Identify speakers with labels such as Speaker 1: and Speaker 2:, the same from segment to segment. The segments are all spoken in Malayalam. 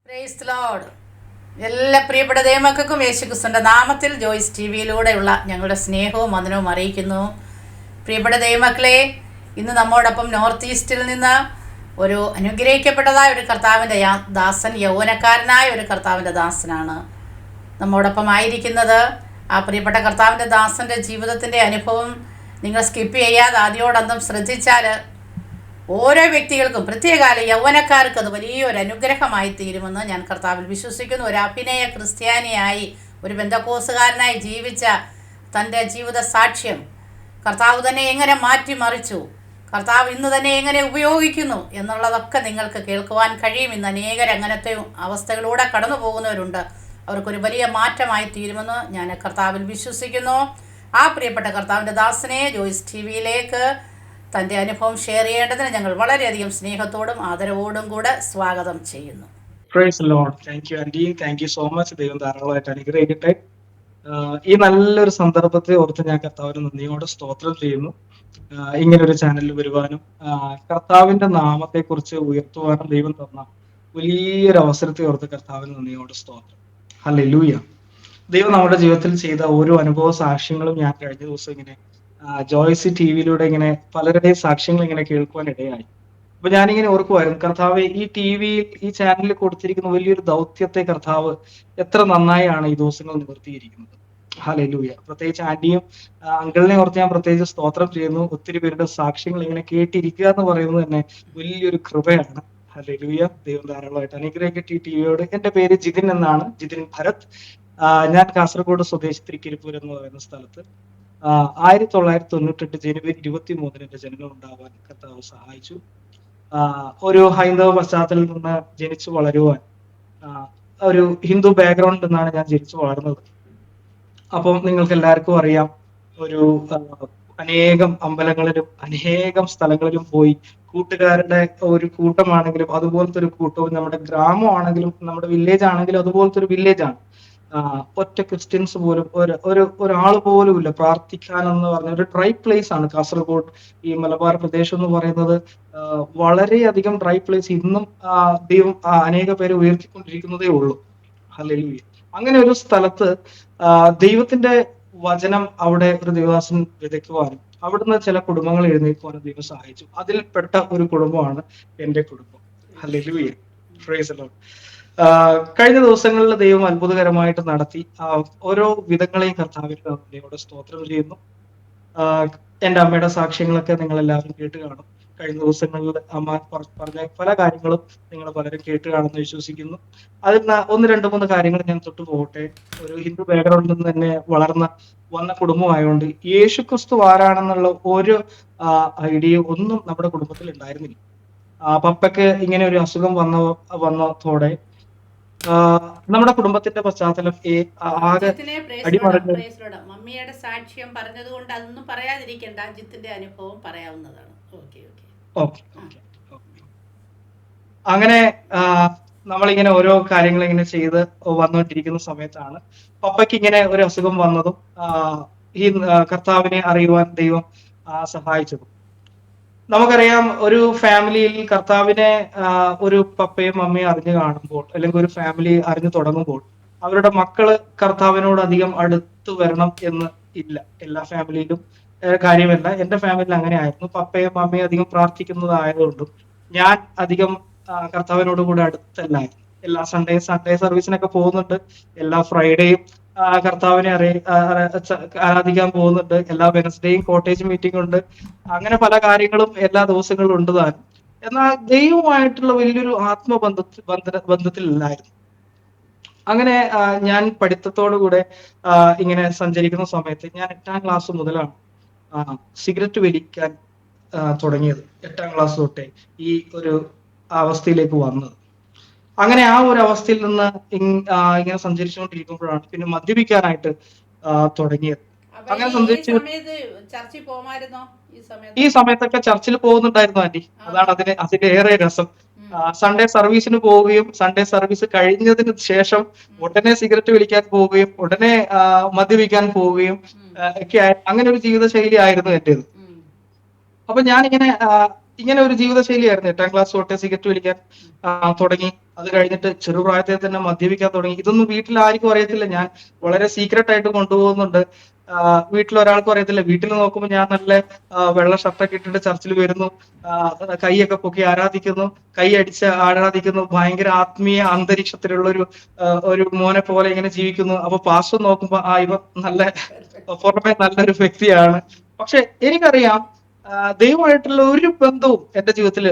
Speaker 1: Praise Lord. എല്ലാ പ്രിയപ്പെട്ട ദൈവമക്കൾക്കും യേശുക്രിസ്തുവിൻ്റെ നാമത്തിൽ ജോയ്സ് ടി വിയിലൂടെയുള്ള ഞങ്ങളുടെ സ്നേഹവും വന്ദനവും അറിയിക്കുന്നു. പ്രിയപ്പെട്ട ദൈവമക്കളെ, ഇന്ന് നമ്മോടൊപ്പം നോർത്ത് ഈസ്റ്റിൽ നിന്ന് ഒരു അനുഗ്രഹിക്കപ്പെട്ടതായ ഒരു കർത്താവിൻ്റെ ദാസൻ, യൗവനക്കാരനായ ഒരു കർത്താവിൻ്റെ ദാസനാണ് നമ്മോടൊപ്പം ആയിരിക്കുന്നത്. ആ പ്രിയപ്പെട്ട കർത്താവിൻ്റെ ദാസൻ്റെ ജീവിതത്തിൻ്റെ അനുഭവം നിങ്ങൾ സ്കിപ്പ് ചെയ്യാതെ ആദ്യോടന്തം ശ്രദ്ധിച്ചാൽ ഓരോ വ്യക്തികൾക്കും, പ്രത്യേകാല യൗവനക്കാർക്ക് അത് വലിയൊരു അനുഗ്രഹമായി തീരുമെന്ന് ഞാൻ കർത്താവിൽ വിശ്വസിക്കുന്നു. ഒരു അഭിനയ ക്രിസ്ത്യാനിയായി, ഒരു ബന്ധക്കോസുകാരനായി ജീവിച്ച തൻ്റെ ജീവിത സാക്ഷ്യം കർത്താവ് തന്നെ എങ്ങനെ മാറ്റിമറിച്ചു, കർത്താവ് ഇന്ന് തന്നെ എങ്ങനെ ഉപയോഗിക്കുന്നു എന്നുള്ളതൊക്കെ നിങ്ങൾക്ക് കേൾക്കുവാൻ കഴിയും. ഇന്ന് അനേകർ അങ്ങനത്തെ അവസ്ഥകളിലൂടെ കടന്നു പോകുന്നവരുണ്ട്. അവർക്കൊരു വലിയ മാറ്റമായി തീരുമെന്ന് ഞാൻ കർത്താവിൽ വിശ്വസിക്കുന്നു. ആ പ്രിയപ്പെട്ട കർത്താവിൻ്റെ ദാസനെ ജോയ്സ് ടി വിയിലേക്ക് തൻ്റെ അനുഭവം ഷെയർ ചെയ്യേണ്ടതിന് ഞങ്ങൾ വളരെയധികം സ്നേഹത്തോടും ആദരവോടും കൂടെ സ്വാഗതം ചെയ്യുന്നു.
Speaker 2: Praise the Lord. Thank you aunty, thank you so much. ദൈവം ധാരാളമായിട്ട് അനുഗ്രഹിക്കട്ടെ. ഈ നല്ലൊരു സന്ദർഭത്തെ ഓർത്ത് ഞാൻ കർത്താവിന് നന്ദിയോടെ സ്തോത്രം ചെയ്യുന്നു. ഇങ്ങനൊരു ചാനലിൽ വരുവാനും കർത്താവിന്റെ നാമത്തെ കുറിച്ച് ഉയർത്തുവാനും ദൈവം തന്ന വലിയൊരു അവസരത്തെ ഓർത്ത് കർത്താവിന് നന്ദിയോടെ സ്തോത്രം. ഹല്ലേലൂയ. ദൈവം നമ്മുടെ ജീവിതത്തിൽ ചെയ്ത ഓരോ അനുഭവ സാക്ഷ്യങ്ങളും ഞാൻ കഴിഞ്ഞ ദിവസം ഇങ്ങനെ ജോയ്സി ടി വിയിലൂടെ ഇങ്ങനെ പലരുടെയും സാക്ഷ്യങ്ങൾ ഇങ്ങനെ കേൾക്കുവാൻ ഇടയായി. അപ്പൊ ഞാനിങ്ങനെ ഓർക്കുമായിരുന്നു, കർത്താവ് ഈ ടി വിയിൽ, ഈ ചാനലിൽ കൊടുത്തിരിക്കുന്ന വലിയൊരു ദൗത്യത്തെ കർത്താവ് എത്ര നന്നായാണ് ഈ ദിവസങ്ങൾ നിവർത്തിയിരിക്കുന്നത്. ഹല്ലേലൂയ. പ്രത്യേകിച്ച് ആന്റിയും അങ്കിളിനെ ഓർത്ത് ഞാൻ പ്രത്യേകിച്ച് സ്തോത്രം ചെയ്യുന്നു. ഒത്തിരി പേരുടെ സാക്ഷ്യങ്ങൾ ഇങ്ങനെ കേട്ടിരിക്കുക എന്ന് പറയുന്നത് തന്നെ വലിയൊരു കൃപയാണ്. ഹല്ലേലൂയ. ദൈവം ധാരാളമായിട്ട് അനുഗ്രഹിക്കട്ടെ ഈ ടി വിയോട്. എന്റെ പേര് ജിതിൻ എന്നാണ്, ജിതിൻ ഭരത്. ഞാൻ കാസർഗോഡ് സ്വദേശി തൃക്കരിപ്പൂർ എന്ന് പറയുന്ന സ്ഥലത്ത് 1998 ജനുവരി 23 എന്റെ ജനനം ഉണ്ടാവാൻ കർത്താവ് സഹായിച്ചു. ഒരു ഹൈന്ദവ പശ്ചാത്തലത്തിൽ നിന്ന് ജനിച്ചു വളരുവാൻ, ഒരു ഹിന്ദു ബാക്ക്ഗ്രൗണ്ടിൽ നിന്നാണ് ഞാൻ ജനിച്ചു വളർന്നത്. അപ്പം നിങ്ങൾക്ക് എല്ലാവർക്കും അറിയാം, ഒരു അനേകം അമ്പലങ്ങളിലും അനേകം സ്ഥലങ്ങളിലും പോയി കൂട്ടുകാരുടെ ഒരു കൂട്ടമാണെങ്കിലും അതുപോലത്തെ ഒരു കൂട്ടവും, നമ്മുടെ ഗ്രാമമാണെങ്കിലും നമ്മുടെ വില്ലേജ് ആണെങ്കിലും അതുപോലത്തെ ഒരു വില്ലേജാണ്. ഒറ്റ ക്രിസ്ത്യൻസ് പോലും ഒരാൾ പോലും ഇല്ല പ്രാർത്ഥിക്കാനെന്ന് പറഞ്ഞ ഒരു ഡ്രൈ പ്ലേസ് ആണ് കാസർഗോഡ്. ഈ മലബാർ പ്രദേശം എന്ന് പറയുന്നത് വളരെയധികം ഡ്രൈ പ്ലേസ്. ഇന്നും ദൈവം അനേക പേര് ഉയർത്തിക്കൊണ്ടിരിക്കുന്നതേ ഉള്ളൂ. ഹല്ലേലൂയ. അങ്ങനെ ഒരു സ്ഥലത്ത് ദൈവത്തിന്റെ വചനം അവിടെ ഒരു ദൈവദാസൻ വിതയ്ക്കുവാനും അവിടുന്ന് ചില കുടുംബങ്ങൾ എഴുന്നേൽക്കുവാനും ദൈവം സഹായിച്ചു. അതിൽപ്പെട്ട ഒരു കുടുംബമാണ് എന്റെ കുടുംബം. ഹല്ലേലൂയ. Praise the Lord. കഴിഞ്ഞ ദിവസങ്ങളിൽ ദൈവം അത്ഭുതകരമായിട്ട് നടത്തി. ഓരോ വിധങ്ങളെയും കർത്താവിന്റെ നന്ദിയോടെ സ്തോത്രം ചെയ്യുന്നു. എന്റെ അമ്മയുടെ സാക്ഷ്യങ്ങളൊക്കെ നിങ്ങൾ എല്ലാവരും കേട്ട് കാണും. കഴിഞ്ഞ ദിവസങ്ങളിൽ അമ്മ പറഞ്ഞ പല കാര്യങ്ങളും നിങ്ങൾ പലരും കേട്ട് കാണുമെന്ന് വിശ്വസിക്കുന്നു. അതിൽ 1-2-3 കാര്യങ്ങൾ ഞാൻ തൊട്ടു പോകട്ടെ. ഒരു ഹിന്ദു ബാക്ക്ഗ്രൗണ്ടിൽ നിന്ന് തന്നെ വന്ന കുടുംബമായതുകൊണ്ട് യേശുക്രിസ്തു ആരാണെന്നുള്ള ഒരു ഐഡിയ ഒന്നും നമ്മുടെ കുടുംബത്തിൽ ഉണ്ടായിരുന്നില്ല. പപ്പയ്ക്ക് ഇങ്ങനെ ഒരു അസുഖം വന്നതോടെ നമ്മുടെ കുടുംബത്തിന്റെ പശ്ചാത്തലം ആകെ അടിമറിഞ്ഞു.
Speaker 1: മമ്മിയുടെ സാക്ഷ്യം പറഞ്ഞതുകൊണ്ട് അതൊന്നും പറയാതിരിക്കണ്ട, അജിത്തിന്റെ അനുഭവം പറയാവുന്നതാണ്.
Speaker 2: അങ്ങനെ നമ്മളിങ്ങനെ ഓരോ കാര്യങ്ങൾ ഇങ്ങനെ ചെയ്ത് വന്നുകൊണ്ടിരിക്കുന്ന സമയത്താണ് പപ്പയ്ക്ക് ഇങ്ങനെ ഒരു അസുഖം വന്നതും ഈ കർത്താവിനെ അറിയുവാൻ ദൈവം സഹായിച്ചതും. നമുക്കറിയാം, ഒരു ഫാമിലിയിൽ കർത്താവിനെ ഒരു പപ്പയും അമ്മയും അറിഞ്ഞു കാണുമ്പോൾ, അല്ലെങ്കിൽ ഒരു ഫാമിലി അറിഞ്ഞു തുടങ്ങുമ്പോൾ അവരുടെ മക്കള് കർത്താവിനോട് അധികം അടുത്ത് വരണം എന്ന് ഇല്ല. എല്ലാ ഫാമിലിയിലും കാര്യമല്ല. എന്റെ ഫാമിലിയിൽ അങ്ങനെ ആയിരുന്നു. പപ്പയും അമ്മയും അധികം പ്രാർത്ഥിക്കുന്നതായതുകൊണ്ടും ഞാൻ അധികം കർത്താവിനോട് കൂടെ അടുത്തല്ലായിരുന്നു. എല്ലാ സൺഡേ സർവീസിനൊക്കെ പോകുന്നുണ്ട്. എല്ലാ ഫ്രൈഡേയും കർത്താവിനെ ആരാധിക്കാൻ പോകുന്നുണ്ട്. എല്ലാ വെനസ്ഡേയും കോട്ടേജ് മീറ്റിംഗ് ഉണ്ട്. അങ്ങനെ പല കാര്യങ്ങളും എല്ലാ ദിവസങ്ങളും ഉണ്ട് താനും. എന്നാൽ ദൈവമായിട്ടുള്ള വലിയൊരു ബന്ധത്തിലില്ലായിരുന്നു. അങ്ങനെ ഞാൻ പഠിത്തത്തോടു കൂടെ ഇങ്ങനെ സഞ്ചരിക്കുന്ന സമയത്ത് ഞാൻ 8ാം ക്ലാസ് മുതലാണ് സിഗരറ്റ് വലിക്കാൻ തുടങ്ങിയത്. 8ാം ക്ലാസ് തൊട്ടേ ഈ ഒരു അവസ്ഥയിലേക്ക് വന്നത്. അങ്ങനെ ആ ഒരു അവസ്ഥയിൽ നിന്ന് ഇങ്ങനെ സഞ്ചരിച്ചുകൊണ്ടിരിക്കുമ്പോഴാണ് പിന്നെ മദ്യപിക്കാനായിട്ട് തുടങ്ങിയത്. അങ്ങനെ ഈ സമയത്തൊക്കെ ചർച്ചിൽ പോകുന്നുണ്ടായിരുന്നു ആന്റി. അതാണ് അതിന്റെ ഏറെ രസം. സൺഡേ സർവീസിന് പോവുകയും സൺഡേ സർവീസ് കഴിഞ്ഞതിന് ശേഷം ഉടനെ സിഗരറ്റ് വലിക്കാൻ പോവുകയും ഉടനെ മദ്യപിക്കാൻ പോവുകയും ഒക്കെ അങ്ങനെ ഒരു ജീവിതശൈലി ആയിരുന്നു എന്റേത്. അപ്പൊ ഞാനിങ്ങനെ ഇങ്ങനെ ഒരു ജീവിതശൈലിയായിരുന്നു. 8ാം ക്ലാസ് തൊട്ടേ സിഗരറ്റ് വലിക്കാൻ തുടങ്ങി. അത് കഴിഞ്ഞിട്ട് ചെറുപ്രായത്തിൽ തന്നെ മദ്യപിക്കാൻ തുടങ്ങി. ഇതൊന്നും വീട്ടിൽ ആർക്കും അറിയത്തില്ല. ഞാൻ വളരെ സീക്രട്ട് ആയിട്ട് കൊണ്ടുപോകുന്നുണ്ട്. വീട്ടിൽ ഒരാൾക്കും അറിയത്തില്ല. വീട്ടിൽ നോക്കുമ്പോൾ ഞാൻ നല്ല വെള്ള ഷർട്ടൊക്കെ ഇട്ടിട്ട് ചർച്ചിൽ വരുന്നു, കൈയൊക്കെ പൊക്കി ആരാധിക്കുന്നു, കൈ അടിച്ച് ആരാധിക്കുന്നു, ഭയങ്കര ആത്മീയ അന്തരീക്ഷത്തിലുള്ള ഒരു മോനെ പോലെ ഇങ്ങനെ ജീവിക്കുന്നു. അപ്പൊ പാസ്റ്റർ നോക്കുമ്പോ ഇവ നല്ല പുറമെ നല്ലൊരു വ്യക്തിയാണ്. പക്ഷെ എനിക്കറിയാം ദൈവമായിട്ടുള്ള ഒരു ബന്ധവും എന്റെ ജീവിതത്തിൽ,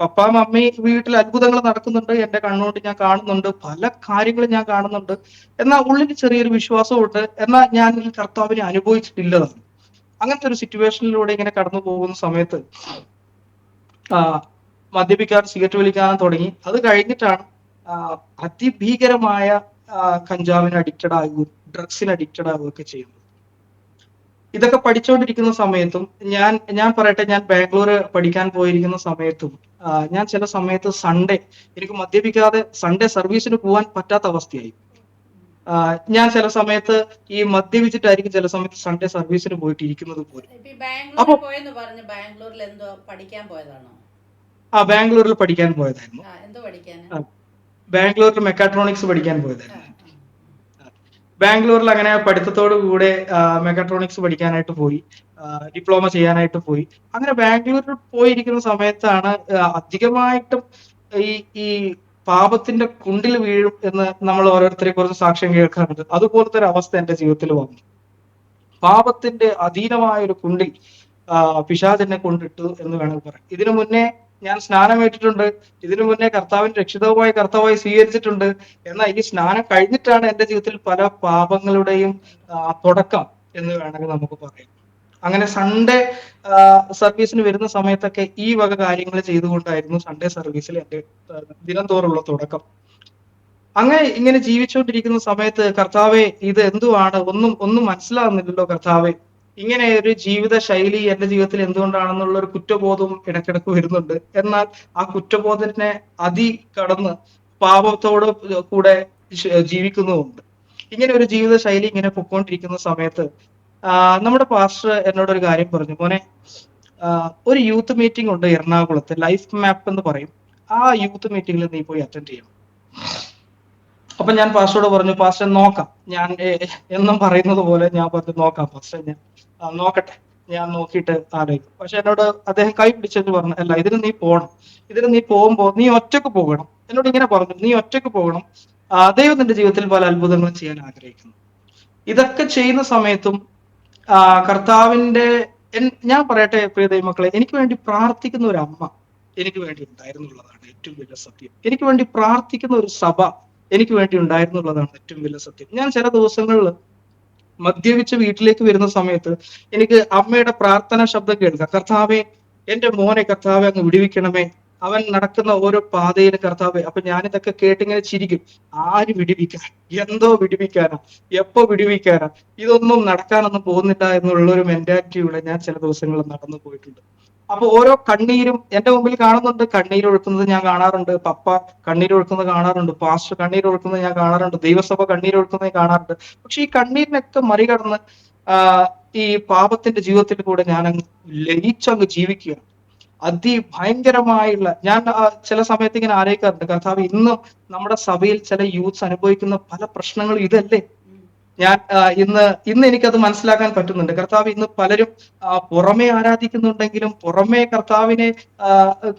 Speaker 2: പപ്പ മമ്മി വീട്ടിൽ അത്ഭുതങ്ങൾ നടക്കുന്നുണ്ട്, എന്റെ കണ്ണുകൊണ്ട് ഞാൻ കാണുന്നുണ്ട്, പല കാര്യങ്ങളും ഞാൻ കാണുന്നുണ്ട്. എന്നാൽ ഉള്ളിൽ ചെറിയൊരു വിശ്വാസമുണ്ട്. എന്നാൽ ഞാൻ ഈ കർത്താവിനെ അനുഭവിച്ചിട്ടില്ലതാണ്. അങ്ങനത്തെ ഒരു സിറ്റുവേഷനിലൂടെ ഇങ്ങനെ കടന്നു പോകുന്ന സമയത്ത് മദ്യപിക്കാൻ, സിഗരറ്റ് വലിക്കാൻ തുടങ്ങി. അത് കഴിഞ്ഞിട്ടാണ് അതിഭീകരമായ കഞ്ചാവിന് അഡിക്റ്റഡ് ആകുകയും ഡ്രഗ്സിന് അഡിക്റ്റഡ് ആവുകയൊക്കെ ചെയ്യുന്നത്. ഇതൊക്കെ പഠിച്ചുകൊണ്ടിരിക്കുന്ന സമയത്തും ഞാൻ പറയട്ടെ, ഞാൻ ബാംഗ്ലൂർ പഠിക്കാൻ പോയിരിക്കുന്ന സമയത്തും ഞാൻ ചില സമയത്ത് സൺഡേ, എനിക്ക് മദ്യപിക്കാതെ സൺഡേ സർവീസിന് പോകാൻ പറ്റാത്ത അവസ്ഥയായി. ഞാൻ ചില സമയത്ത് ഈ മദ്യപിച്ചിട്ടായിരിക്കും ചില സമയത്ത് സൺഡേ സർവീസിന് പോയിട്ട് ഇരിക്കുന്നത് പോലും.
Speaker 1: അപ്പൊ ബാംഗ്ലൂരിൽ എന്തോ പഠിക്കാൻ പോയതാണോ?
Speaker 2: ബാംഗ്ലൂരിൽ പഠിക്കാൻ പോയതായിരുന്നു. ബാംഗ്ലൂരിൽ മെക്കാട്രോണിക്സ് പഠിക്കാൻ പോയതായിരുന്നു. ബാംഗ്ലൂരിൽ അങ്ങനെ പഠിത്തത്തോടു കൂടെ മെക്കാട്രോണിക്സ് പഠിക്കാനായിട്ട് പോയി, ഡിപ്ലോമ ചെയ്യാനായിട്ട് പോയി. അങ്ങനെ ബാംഗ്ലൂരിൽ പോയിരിക്കുന്ന സമയത്താണ് അധികമായിട്ടും ഈ പാപത്തിന്റെ കുണ്ടിൽ വീഴും എന്ന് നമ്മൾ ഓരോരുത്തരെ കുറിച്ച് സാക്ഷ്യം കേൾക്കാറുണ്ട്. അതുപോലത്തെ ഒരു അവസ്ഥ എന്റെ ജീവിതത്തിൽ വന്നു. പാപത്തിന്റെ അധീനമായ ഒരു കുണ്ടിൽ പിശാച് എന്നെ കൊണ്ടിട്ടു എന്ന് വേണമെങ്കിൽ പറയാം. ഇതിനു മുന്നേ ഞാൻ സ്നാനമേറ്റിട്ടുണ്ട്, ഇതിനു മുന്നേ കർത്താവിന്റെ കർത്താവായി സ്വീകരിച്ചിട്ടുണ്ട്. എന്നാൽ ഈ സ്നാനം കഴിഞ്ഞിട്ടാണ് എന്റെ ജീവിതത്തിൽ പല പാപങ്ങളുടെയും തുടക്കം എന്ന് വേണമെങ്കിൽ നമുക്ക് പറയാം. അങ്ങനെ സൺഡേ സർവീസിന് വരുന്ന സമയത്തൊക്കെ ഈ വക കാര്യങ്ങൾ ചെയ്തുകൊണ്ടായിരുന്നു സൺഡേ സർവീസിൽ എന്റെ ദിനം തോറുള്ള തുടക്കം. അങ്ങനെ ഇങ്ങനെ ജീവിച്ചുകൊണ്ടിരിക്കുന്ന സമയത്ത് കർത്താവെ, ഇത് എന്തുവാണ്, ഒന്നും മനസ്സിലാവുന്നില്ലല്ലോ കർത്താവെ, ഇങ്ങനെ ഒരു ജീവിത ശൈലി എന്റെ ജീവിതത്തിൽ എന്തുകൊണ്ടാണെന്നുള്ള ഒരു കുറ്റബോധവും ഇടയ്ക്കിടയ്ക്ക് വരുന്നുണ്ട്. എന്നാൽ ആ കുറ്റബോധത്തിനെ കടന്ന് പാപത്തോട് കൂടെ ജീവിക്കുന്നുമുണ്ട്. ഇങ്ങനെ ഒരു ജീവിത ശൈലി ഇങ്ങനെ പൊക്കോണ്ടിരിക്കുന്ന സമയത്ത് നമ്മുടെ പാസ്റ്റർ എന്നോട് ഒരു കാര്യം പറഞ്ഞു, മോനെ, ഒരു യൂത്ത് മീറ്റിംഗ് ഉണ്ട് എറണാകുളത്ത്, ലൈഫ് മാപ്പ് എന്ന് പറയും. ആ യൂത്ത് മീറ്റിംഗിൽ നീ പോയി അറ്റൻഡ് ചെയ്യണം. അപ്പൊ ഞാൻ പാസ്റ്ററോട് പറഞ്ഞു, പാസ്റ്റർ നോക്കാം. ഞാൻ എന്നും പറയുന്നത് പോലെ ഞാൻ പറഞ്ഞു, നോക്കാം പാസ്റ്റർ, ഞാൻ നോക്കട്ടെ, ഞാൻ നോക്കിയിട്ട് ആലോചിക്കും. പക്ഷെ എന്നോട് അദ്ദേഹം കൈ പിടിച്ചിട്ട് പറഞ്ഞു, അല്ല, ഇതിന് നീ പോകണം, ഇതിന് നീ പോകുമ്പോ നീ ഒറ്റക്ക് പോകണം. എന്നോട് ഇങ്ങനെ പറഞ്ഞു, നീ ഒറ്റക്ക് പോകണം, ദൈവം നിന്റെ ജീവിതത്തിൽ പല അത്ഭുതങ്ങളും ചെയ്യാൻ ആഗ്രഹിക്കുന്നു. ഇതൊക്കെ ചെയ്യുന്ന സമയത്തും കർത്താവിന്റെ, ഞാൻ പറയട്ടെ പ്രിയ ദൈവമക്കളെ, എനിക്ക് വേണ്ടി പ്രാർത്ഥിക്കുന്ന ഒരു അമ്മ എനിക്ക് വേണ്ടി ഉണ്ടായിരുന്നുള്ളതാണ് ഏറ്റവും വലിയ സത്യം. എനിക്ക് വേണ്ടി പ്രാർത്ഥിക്കുന്ന ഒരു സഭ എനിക്ക് വേണ്ടി ഉണ്ടായിരുന്നുള്ളതാണ് ഏറ്റവും വലിയ സത്യം. ഞാൻ ചില ദിവസങ്ങളിൽ മദ്യപിച്ച് വീട്ടിലേക്ക് വരുന്ന സമയത്ത് എനിക്ക് അമ്മയുടെ പ്രാർത്ഥന ശബ്ദം കേൾക്കാം, കർത്താവെ, എന്റെ മോനെ കർത്താവെ അങ്ങ് വിടുവിക്കണമേ, അവൻ നടക്കുന്ന ഓരോ പാതയിൽ കർത്താവെ. അപ്പൊ ഞാനിതൊക്കെ കേട്ടിങ്ങനെ ചിരിക്കും, ആര് വിടുവിക്കാൻ, എന്തോ വിടുവിക്കാനാ, എപ്പോ വിടുവിക്കാനാ, ഇതൊന്നും നടക്കാനൊന്നും പോകുന്നില്ല എന്നുള്ള ഒരു മെന്റാലിറ്റിയുടെ ഞാൻ ചില ദിവസങ്ങളിൽ നടന്നു പോയിട്ടുണ്ട്. അപ്പൊ ഓരോ കണ്ണീരും എന്റെ മുമ്പിൽ കാണുന്നുണ്ട്, കണ്ണീരൊഴുക്കുന്നത് ഞാൻ കാണാറുണ്ട്, പപ്പ കണ്ണീരൊഴുക്കുന്നത് കാണാറുണ്ട്, പാസ്റ്റർ കണ്ണീരൊഴുക്കുന്നത് ഞാൻ കാണാറുണ്ട്, ദൈവസഭ കണ്ണീരൊഴുക്കുന്നത് കാണാറുണ്ട്. പക്ഷെ ഈ കണ്ണീരിനൊക്കെ മറികടന്ന് ഈ പാപത്തിന്റെ ജീവിതത്തിൽ കൂടെ ഞാൻ അങ്ങ് ലയിച്ചങ്ങ് ജീവിക്കുകയാണ്. അതിഭയങ്കരമായുള്ള, ഞാൻ ചില സമയത്ത് ഇങ്ങനെ ആലോചിക്കാറുണ്ട്, കർത്താവ്, ഇന്നും നമ്മുടെ സഭയിൽ ചില യൂത്ത്സ് അനുഭവിക്കുന്ന പല പ്രശ്നങ്ങളും ഇതല്ലേ. ഞാൻ ഇന്ന് എനിക്കത് മനസ്സിലാക്കാൻ പറ്റുന്നുണ്ട്. കർത്താവ്, ഇന്ന് പലരും പുറമെ ആരാധിക്കുന്നുണ്ടെങ്കിലും, പുറമെ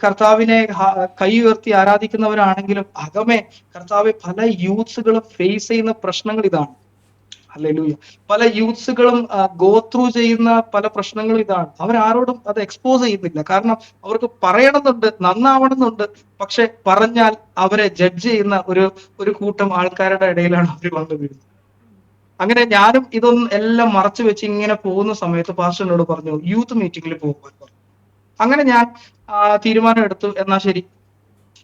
Speaker 2: കർത്താവിനെ കൈ ഉയർത്തി ആരാധിക്കുന്നവരാണെങ്കിലും, അകമേ കർത്താവ്, പല യൂത്ത്സുകളും ഫേസ് ചെയ്യുന്ന പ്രശ്നങ്ങൾ ഇതാണ്. ഹല്ലേലൂയ. പല യൂത്ത്സുകളും ഗോ ത്രൂ ചെയ്യുന്ന പല പ്രശ്നങ്ങളും ഇതാണ്. അവരാരോടും അത് എക്സ്പോസ് ചെയ്യുന്നില്ല. കാരണം അവർക്ക് പറയണമെന്നുണ്ട്, നന്നാവണമെന്നുണ്ട്, പക്ഷെ പറഞ്ഞാൽ അവരെ ജഡ്ജ് ചെയ്യുന്ന ഒരു കൂട്ടം ആൾക്കാരുടെ ഇടയിലാണ് അവർ വന്നു വീഴുന്നത്. അങ്ങനെ ഞാനും ഇതൊന്നും എല്ലാം മറച്ചു വെച്ച് ഇങ്ങനെ പോകുന്ന സമയത്ത് പാസ്റ്ററിനോട് പറഞ്ഞു, യൂത്ത് മീറ്റിംഗിൽ പോകാൻ പറഞ്ഞു. അങ്ങനെ ഞാൻ തീരുമാനം എടുത്തു, എന്നാ ശരി,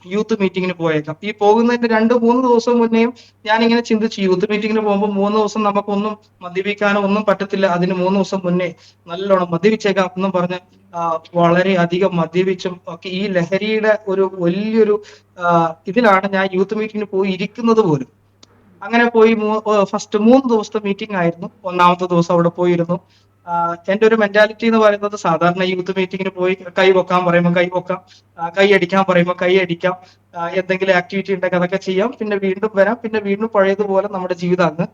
Speaker 2: യൂത്ത് മീറ്റിങ്ങിന് പോയേക്കാം. ഈ പോകുന്നതിന്റെ 2-3 ദിവസം മുന്നേയും ഞാൻ ഇങ്ങനെ ചിന്തിച്ചു, യൂത്ത് മീറ്റിങ്ങിന് പോകുമ്പോൾ 3 ദിവസം നമുക്കൊന്നും മദ്യപിക്കാനോ ഒന്നും പറ്റത്തില്ല, അതിന് 3 ദിവസം മുന്നേ നല്ലോണം മദ്യപിച്ചേക്കാം എന്നും പറഞ്ഞ് വളരെ അധികം മദ്യപിച്ചും ഒക്കെ ഈ ലഹരിയുടെ ഒരു വലിയൊരു ഇതിലാണ് ഞാൻ യൂത്ത് മീറ്റിങ്ങിന് പോയി ഇരിക്കുന്നത് പോലും. അങ്ങനെ പോയി ഫസ്റ്റ് 3 ദിവസത്തെ മീറ്റിംഗ് ആയിരുന്നു. 1ാമത്തെ ദിവസം അവിടെ പോയിരുന്നു. എന്റെ ഒരു മെന്റാലിറ്റി എന്ന് പറയുന്നത് സാധാരണ യൂത്ത് മീറ്റിങ്ങിന് പോയി കൈ പൊക്കാൻ പറയുമ്പോൾ കൈ പൊക്കാം, കൈ അടിക്കാൻ പറയുമ്പോൾ കൈ അടിക്കാം, എന്തെങ്കിലും ആക്ടിവിറ്റി ഉണ്ടെങ്കിൽ അതൊക്കെ ചെയ്യാം, പിന്നെ വീണ്ടും വരാം, പിന്നെ വീണ്ടും പഴയതുപോലെ നമ്മുടെ ജീവിതം അങ്ങ്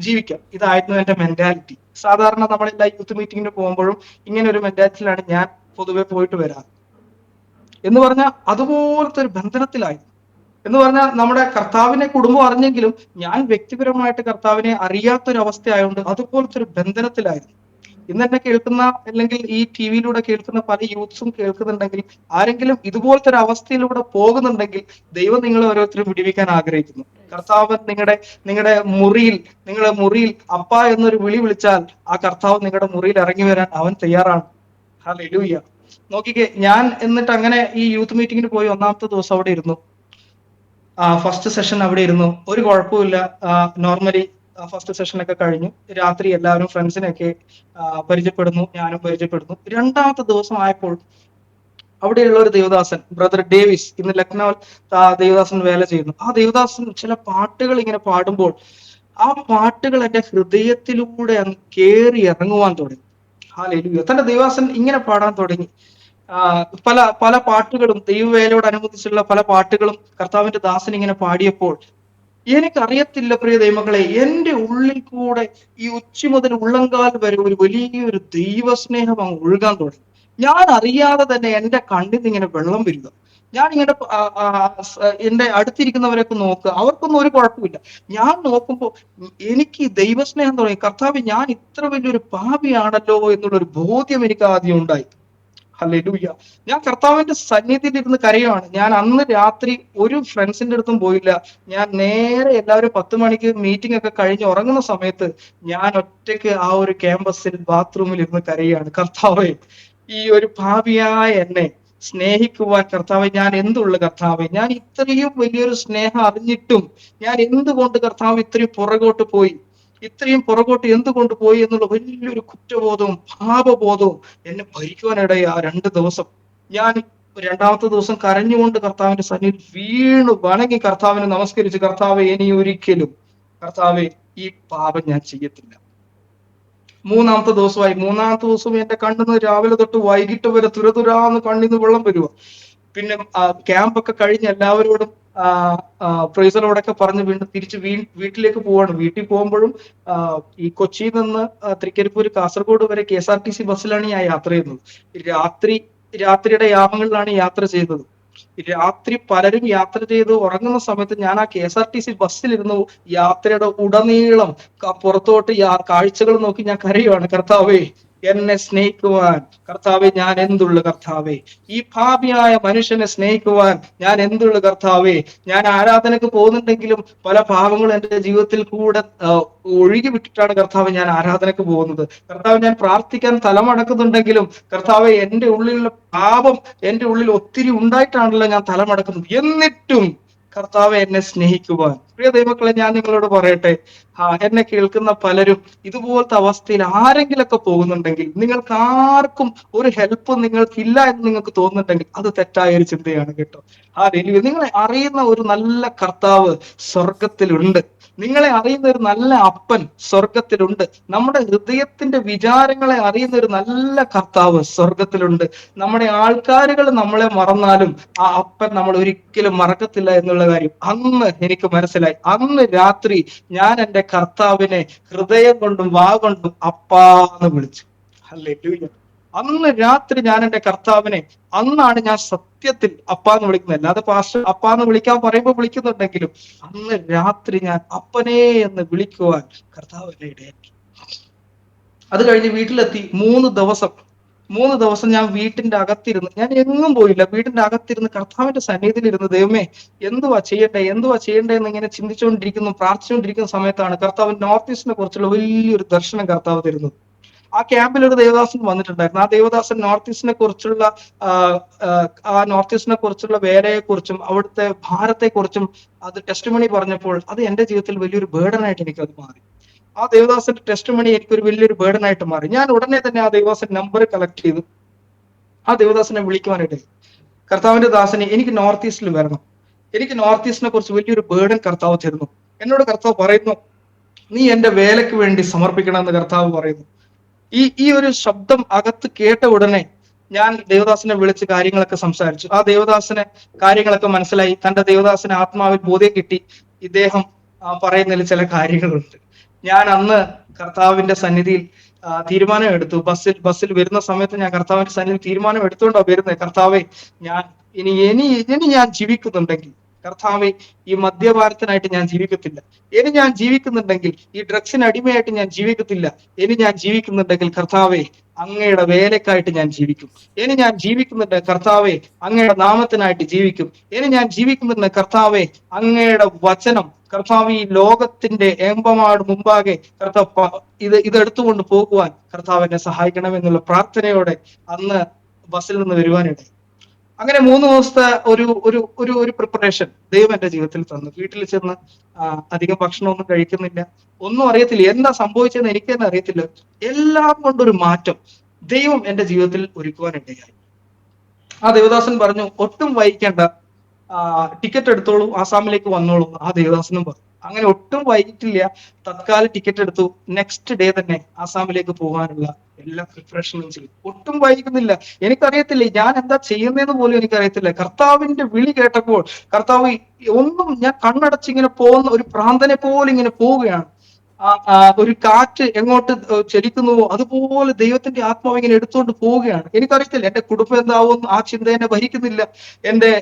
Speaker 2: ജീവിക്കാം. ഇതായിരുന്നു എന്റെ മെന്റാലിറ്റി. സാധാരണ നമ്മളെല്ലാ യൂത്ത് മീറ്റിങ്ങിന് പോകുമ്പോഴും ഇങ്ങനെ ഒരു മെന്റാലിറ്റിയിലാണ് ഞാൻ പൊതുവെ പോയിട്ട് വരാറ്. എന്ന് പറഞ്ഞാൽ അതുപോലത്തെ ഒരു ബന്ധനത്തിലായി. എന്ന് പറഞ്ഞാൽ നമ്മുടെ കർത്താവിനെ കുടുംബം അറിഞ്ഞെങ്കിലും ഞാൻ വ്യക്തിപരമായിട്ട് കർത്താവിനെ അറിയാത്തൊരവസ്ഥ ആയതുകൊണ്ട് അതുപോലത്തെ ഒരു ബന്ധനത്തിലായിരുന്നു. ഇന്ന് എന്നെ കേൾക്കുന്ന അല്ലെങ്കിൽ ഈ ടി വിയിലൂടെ കേൾക്കുന്ന പല യൂത്ത്സും കേൾക്കുന്നുണ്ടെങ്കിൽ, ആരെങ്കിലും ഇതുപോലത്തെ ഒരു അവസ്ഥയിലൂടെ പോകുന്നുണ്ടെങ്കിൽ ദൈവം നിങ്ങളെ ഓരോരുത്തരും വിടിവിക്കാൻ ആഗ്രഹിക്കുന്നു. കർത്താവ് നിങ്ങളുടെ മുറിയിൽ അപ്പ എന്നൊരു വിളി വിളിച്ചാൽ ആ കർത്താവ് നിങ്ങളുടെ മുറിയിൽ ഇറങ്ങി വരാൻ അവൻ തയ്യാറാണ്. ഹല്ലേലൂയ. നോക്കിക്കേ, ഞാൻ എന്നിട്ട് അങ്ങനെ ഈ യൂത്ത് മീറ്റിങ്ങിന് പോയി ഒന്നാമത്തെ ദിവസം അവിടെ ഇരുന്നു. ഫസ്റ്റ് സെഷൻ അവിടെ ഇരുന്നു. ഒരു കുഴപ്പമില്ല. നോർമലി ഫസ്റ്റ് സെഷനൊക്കെ കഴിഞ്ഞു. രാത്രി എല്ലാവരും ഫ്രണ്ട്സിനെയൊക്കെ പരിചയപ്പെടുന്നു, ഞാനും പരിചയപ്പെടുന്നു. രണ്ടാമത്തെ ദിവസം ആയപ്പോൾ അവിടെയുള്ള ഒരു ദേവദാസൻ, ബ്രദർ ഡേവിസ്, ഇന്ന് ലക്നൌ ദേവദാസൻ വേല ചെയ്യുന്നു. ആ ദേവദാസൻ ചില പാട്ടുകൾ ഇങ്ങനെ പാടുമ്പോൾ ആ പാട്ടുകൾ എന്റെ ഹൃദയത്തിലൂടെ അങ്ങ് കേറി ഇറങ്ങുവാൻ തുടങ്ങി. ഹല്ലേലൂയ. തന്റെ ദേവദാസൻ ഇങ്ങനെ പാടാൻ തുടങ്ങി. പല പല പാട്ടുകളും ദൈവവേലയോടനുബന്ധിച്ചുള്ള പല പാട്ടുകളും കർത്താവിന്റെ ദാസൻ ഇങ്ങനെ പാടിയപ്പോൾ എനിക്കറിയത്തില്ല പ്രിയ ദൈവമക്കളെ, എന്റെ ഉള്ളിൽ കൂടെ ഈ ഉച്ചി മുതൽ ഉള്ളങ്കാൽ വരെ ഒരു വലിയൊരു ദൈവസ്നേഹം അങ്ങ് ഒഴുകാൻ തുടങ്ങി. ഞാൻ അറിയാതെ തന്നെ എന്റെ കണ്ണിൽ നിന്ന് ഇങ്ങനെ വെള്ളം വരിക. ഞാൻ ഇങ്ങനെ എന്റെ അടുത്തിരിക്കുന്നവരൊക്കെ നോക്കുക, അവർക്കൊന്നും ഒരു കുഴപ്പമില്ല. ഞാൻ നോക്കുമ്പോൾ എനിക്ക് ദൈവസ്നേഹം തുടങ്ങി. കർത്താവ്, ഞാൻ ഇത്ര വലിയൊരു പാപിയാണല്ലോ എന്നുള്ളൊരു ബോധ്യം എനിക്ക് ആദ്യം ഉണ്ടായി. ഹല്ലേലൂയ. ഞാൻ കർത്താവിന്റെ സന്നിധിയിൽ ഇരുന്ന് കരയുവാണ്. ഞാൻ അന്ന് രാത്രി ഒരു ഫ്രണ്ട്സിന്റെ അടുത്തും പോയില്ല. ഞാൻ നേരെ എല്ലാവരും 10 മണിക്ക് മീറ്റിംഗ് ഒക്കെ കഴിഞ്ഞ് ഉറങ്ങുന്ന സമയത്ത് ഞാൻ ഒറ്റയ്ക്ക് ആ ഒരു ക്യാമ്പസിൽ ബാത്റൂമിൽ ഇരുന്ന് കരയുകയാണ്. കർത്താവേ, ഈ ഒരു പാപിയായ എന്നെ സ്നേഹിക്കുവാൻ കർത്താവെ ഞാൻ എന്തുള്ളു കർത്താവെ, ഞാൻ ഇത്രയും വലിയൊരു സ്നേഹം അറിഞ്ഞിട്ടും ഞാൻ എന്തുകൊണ്ട് കർത്താവ് ഇത്രയും പുറകോട്ട് എന്തുകൊണ്ട് പോയി എന്നുള്ള വലിയൊരു കുറ്റബോധവും പാപബോധവും എന്നെ ഭരിക്കുവാനിടയായി. ആ 2 ദിവസം ഞാൻ രണ്ടാമത്തെ ദിവസം കരഞ്ഞുകൊണ്ട് കർത്താവിന്റെ സന്നിധിയിൽ വീണു വണങ്ങി കർത്താവിനെ നമസ്കരിച്ച്, കർത്താവെ ഇനി ഒരിക്കലും കർത്താവെ ഈ പാപം ഞാൻ ചെയ്യത്തില്ല. മൂന്നാമത്തെ ദിവസവും എന്റെ കണ്ണിന്ന് രാവിലെ തൊട്ട് വൈകിട്ട് വരെ തുരതുരാന്ന് കണ്ണിന്ന് വെള്ളം വരുക. പിന്നെ ക്യാമ്പൊക്കെ കഴിഞ്ഞ് എല്ലാവരോടും പ്രൈസറോടൊക്കെ പറഞ്ഞ് വീണ്ടും തിരിച്ച് വീട്ടിലേക്ക് പോവാണ്. വീട്ടിൽ പോകുമ്പോഴും ഈ കൊച്ചിയിൽ നിന്ന് തൃക്കരിപ്പൂര് കാസർഗോഡ് വരെ KSRTC ബസ്സിലാണ് ഞാൻ യാത്ര ചെയ്യുന്നത്. രാത്രിയുടെ യാമങ്ങളിലാണ് യാത്ര ചെയ്തത്. രാത്രി പലരും യാത്ര ചെയ്ത് ഉറങ്ങുന്ന സമയത്ത് ഞാൻ ആ KSRTC ബസ്സിലിരുന്നു. യാത്രയുടെ ഉടനീളം പുറത്തോട്ട് കാഴ്ചകൾ നോക്കി ഞാൻ കരയുവാണ്. കർത്താവേ, എന്നെ സ്നേഹിക്കുവാൻ കർത്താവെ ഞാൻ എന്തുള്ളു കർത്താവേ, ഈ പാപിയായ മനുഷ്യനെ സ്നേഹിക്കുവാൻ ഞാൻ എന്തുള്ളു കർത്താവേ. ഞാൻ ആരാധനക്ക് പോകുന്നുണ്ടെങ്കിലും പല പാപങ്ങളും എന്റെ ജീവിതത്തിൽ കൂടെ ഒഴുകി വിട്ടിട്ടാണ് കർത്താവ് ഞാൻ ആരാധനക്ക് പോകുന്നത്. കർത്താവ്, ഞാൻ പ്രാർത്ഥിക്കാൻ തലമടക്കുന്നുണ്ടെങ്കിലും കർത്താവെ എന്റെ ഉള്ളിലുള്ള പാപം എന്റെ ഉള്ളിൽ ഒത്തിരി ഉണ്ടായിട്ടാണല്ലോ ഞാൻ തലമടക്കുന്നത്. എന്നിട്ടും കർത്താവ് എന്നെ സ്നേഹിക്കുവാൻ. പ്രിയ ദൈവമക്കളെ, ഞാൻ നിങ്ങളോട് പറയട്ടെ, എന്നെ കേൾക്കുന്ന പലരും ഇതുപോലത്തെ അവസ്ഥയിൽ ആരെങ്കിലൊക്കെ പോകുന്നുണ്ടെങ്കിൽ, നിങ്ങൾക്ക് ആർക്കും ഒരു ഹെൽപ്പ് നിങ്ങൾക്കില്ല എന്ന് നിങ്ങൾക്ക് തോന്നുന്നുണ്ടെങ്കിൽ അത് തെറ്റായ ഒരു ചിന്തയാണ് കേട്ടോ. നിങ്ങളെ അറിയുന്ന ഒരു നല്ല കർത്താവ് സ്വർഗത്തിലുണ്ട്. നിങ്ങളെ അറിയുന്ന ഒരു നല്ല അപ്പൻ സ്വർഗത്തിലുണ്ട്. നമ്മുടെ ഹൃദയത്തിന്റെ വിചാരങ്ങളെ അറിയുന്ന ഒരു നല്ല കർത്താവ് സ്വർഗത്തിലുണ്ട്. നമ്മുടെ ആൾക്കാരുകൾ നമ്മളെ മറന്നാലും ആ അപ്പൻ നമ്മൾ ഒരിക്കലും മറക്കത്തില്ല എന്നുള്ള കാര്യം അന്ന് എനിക്ക് മനസ്സിലായി. അന്ന് രാത്രി ഞാൻ എൻ്റെ കർത്താവിനെ ഹൃദയം കൊണ്ടും വാ കൊണ്ടും അപ്പാന്ന് വിളിച്ചു. ഹല്ലേലൂയ. അന്ന് രാത്രി ഞാൻ എൻ്റെ കർത്താവിനെ, അന്നാണ് ഞാൻ സത്യത്തിൽ അപ്പാന്ന് വിളിക്കുന്നത്. അല്ലാതെ പാസ്റ്റർ അപ്പാന്ന് വിളിക്കാൻ പറയുമ്പോൾ വിളിക്കുന്നുണ്ടെങ്കിലും അന്ന് രാത്രി ഞാൻ അപ്പനെ എന്ന് വിളിക്കുവാൻ കർത്താവ് എന്നെ ഇടയാക്കി. അത് കഴിഞ്ഞ് വീട്ടിലെത്തി 3 ദിവസം ഞാൻ വീട്ടിന്റെ അകത്തിരുന്ന്, ഞാൻ എങ്ങും പോയില്ല. വീട്ടിന്റെ അകത്തിരുന്ന് കർത്താവിന്റെ സന്നിധിയിൽ ഇരുന്ന്, ദൈവമേ എന്തുവാ ചെയ്യണ്ടേ എന്ന് ഇങ്ങനെ ചിന്തിച്ചുകൊണ്ടിരിക്കുന്നു, പ്രാർത്ഥിച്ചുകൊണ്ടിരിക്കുന്ന സമയത്താണ് കർത്താവ് നോർത്ത് ഈസ്റ്റിനെ കുറിച്ചുള്ള വലിയൊരു ദർശനം കർത്താവ് തരുന്നത്. ആ ക്യാമ്പിൽ ഒരു ദേവദാസൻ വന്നിട്ടുണ്ടായിരുന്നു. ആ ദേവദാസൻ നോർത്ത് ഈസ്റ്റിനെ കുറിച്ചുള്ള വേലയെ കുറിച്ചും അവിടുത്തെ ഭാരത്തെക്കുറിച്ചും അത് ടെസ്റ്റിമണി പറഞ്ഞപ്പോൾ അത് എന്റെ ജീവിതത്തിൽ വലിയൊരു ബേർഡനായിട്ട് എനിക്ക് അത് മാറി. ആ ദേവദാസന്റെ ടെസ്റ്റിമണി എനിക്കൊരു വലിയൊരു ബേർഡനായിട്ട് മാറി. ഞാൻ ഉടനെ തന്നെ ആ ദേവദാസൻ നമ്പർ കളക്ട് ചെയ്തു. ആ ദേവദാസനെ വിളിക്കുവാനായിട്ട്, കർത്താവിന്റെ ദാസനെ, എനിക്ക് നോർത്ത് ഈസ്റ്റിൽ വരണം, എനിക്ക് നോർത്ത് ഈസ്റ്റിനെ കുറിച്ച് വലിയൊരു ബേർഡൻ കർത്താവ് തരുന്നു. എന്നോട് കർത്താവ് പറയുന്നു, നീ എന്റെ വേലയ്ക്ക് വേണ്ടി സമർപ്പിക്കണമെന്ന് കർത്താവ് പറയുന്നു. ഈ ഒരു ശബ്ദം അകത്ത് കേട്ട ഉടനെ ഞാൻ ദേവദാസനെ വിളിച്ച് കാര്യങ്ങളൊക്കെ സംസാരിച്ചു. ആ ദേവദാസന് കാര്യങ്ങളൊക്കെ മനസ്സിലായി. തന്റെ ദേവദാസന് ആത്മാവിൽ ബോധ്യം കിട്ടി. ഇദ്ദേഹം പറയുന്നതിൽ ചില കാര്യങ്ങളുണ്ട്. ഞാൻ അന്ന് കർത്താവിന്റെ സന്നിധിയിൽ തീരുമാനം എടുത്തു. ബസ്സിൽ വരുന്ന സമയത്ത് ഞാൻ കർത്താവിന്റെ സന്നിധിയിൽ തീരുമാനം എടുത്തുകൊണ്ടാ വരുന്നത്. കർത്താവെ, ഞാൻ ഇനി ഇനി ഇനി ഞാൻ ജീവിക്കുന്നുണ്ടെങ്കിൽ, കർത്താവെ, ഈ മദ്യപാനത്തിനായിട്ട് ഞാൻ ജീവിക്കത്തില്ല. ഇനി ഞാൻ ജീവിക്കുന്നുണ്ടെങ്കിൽ ഈ ഡ്രഗ്സിന് അടിമയായിട്ട് ഞാൻ ജീവിക്കത്തില്ല. ഇനി ഞാൻ ജീവിക്കുന്നുണ്ടെങ്കിൽ കർത്താവെ, അങ്ങയുടെ വേലക്കായിട്ട് ഞാൻ ജീവിക്കും. ഇനി ഞാൻ ജീവിക്കുന്നുണ്ട് കർത്താവെ, അങ്ങയുടെ നാമത്തിനായിട്ട് ജീവിക്കും. ഇനി ഞാൻ ജീവിക്കുന്നുണ്ട് കർത്താവെ, അങ്ങയുടെ വചനം കർത്താവ് ഈ ലോകത്തിന്റെ എമ്പമാട് മുമ്പാകെ കർത്താവ് ഇത് എടുത്തുകൊണ്ട് പോകുവാൻ കർത്താവ് എന്നെ സഹായിക്കണമെന്നുള്ള പ്രാർത്ഥനയോടെ അന്ന് ബസ്സിൽ നിന്ന് വരുവാനിടയായി. അങ്ങനെ 3 ദിവസത്തെ ഒരു ഒരു ഒരു ഒരു പ്രിപ്പറേഷൻ ദൈവം എന്റെ ജീവിതത്തിൽ തന്നു. വീട്ടിൽ ചെന്ന് അധികം ഭക്ഷണമൊന്നും കഴിക്കുന്നില്ല, ഒന്നും അറിയത്തില്ല, എന്താ സംഭവിച്ചതെന്ന് എനിക്ക് തന്നെ അറിയത്തില്ല. എല്ലാം കൊണ്ടൊരു മാറ്റം ദൈവം എന്റെ ജീവിതത്തിൽ ഒരുക്കുവാനിടയായി. ആ ദേവദാസൻ പറഞ്ഞു, ഒട്ടും വൈകിക്കേണ്ട, ടിക്കറ്റ് എടുത്തോളൂ, ആസാമിലേക്ക് വന്നോളൂ. ആ ദേവദാസനും പറഞ്ഞു. അങ്ങനെ ഒട്ടും വൈകിട്ടില്ല, തത്കാലം ടിക്കറ്റ് എടുത്തു. നെക്സ്റ്റ് ഡേ തന്നെ ആസാമിലേക്ക് പോകാനുള്ള എല്ലാ പ്രിപ്പറേഷനും ചെയ്തു. ഒട്ടും വൈകുന്നില്ല. എനിക്കറിയത്തില്ല ഞാൻ എന്താ ചെയ്യുന്നതെന്ന് പോലും എനിക്കറിയത്തില്ല. കർത്താവിന്റെ വിളി കേട്ടപ്പോൾ കർത്താവ് ഒന്നും, ഞാൻ കണ്ണടച്ചിങ്ങനെ പോകുന്ന ഒരു ഭ്രാന്തനെ പോലെ ഇങ്ങനെ പോവുകയാണ്. ഒരു കാറ്റ് എങ്ങോട്ട് ചലിക്കുന്നുവോ അതുപോലെ ദൈവത്തിന്റെ ആത്മാവ് ഇങ്ങനെ എടുത്തുകൊണ്ട് പോവുകയാണ്. എനിക്കറിയത്തില്ല എന്റെ കുടുംബം എന്താവും, ആ ചിന്ത എന്നെ ഭരിക്കുന്നില്ല.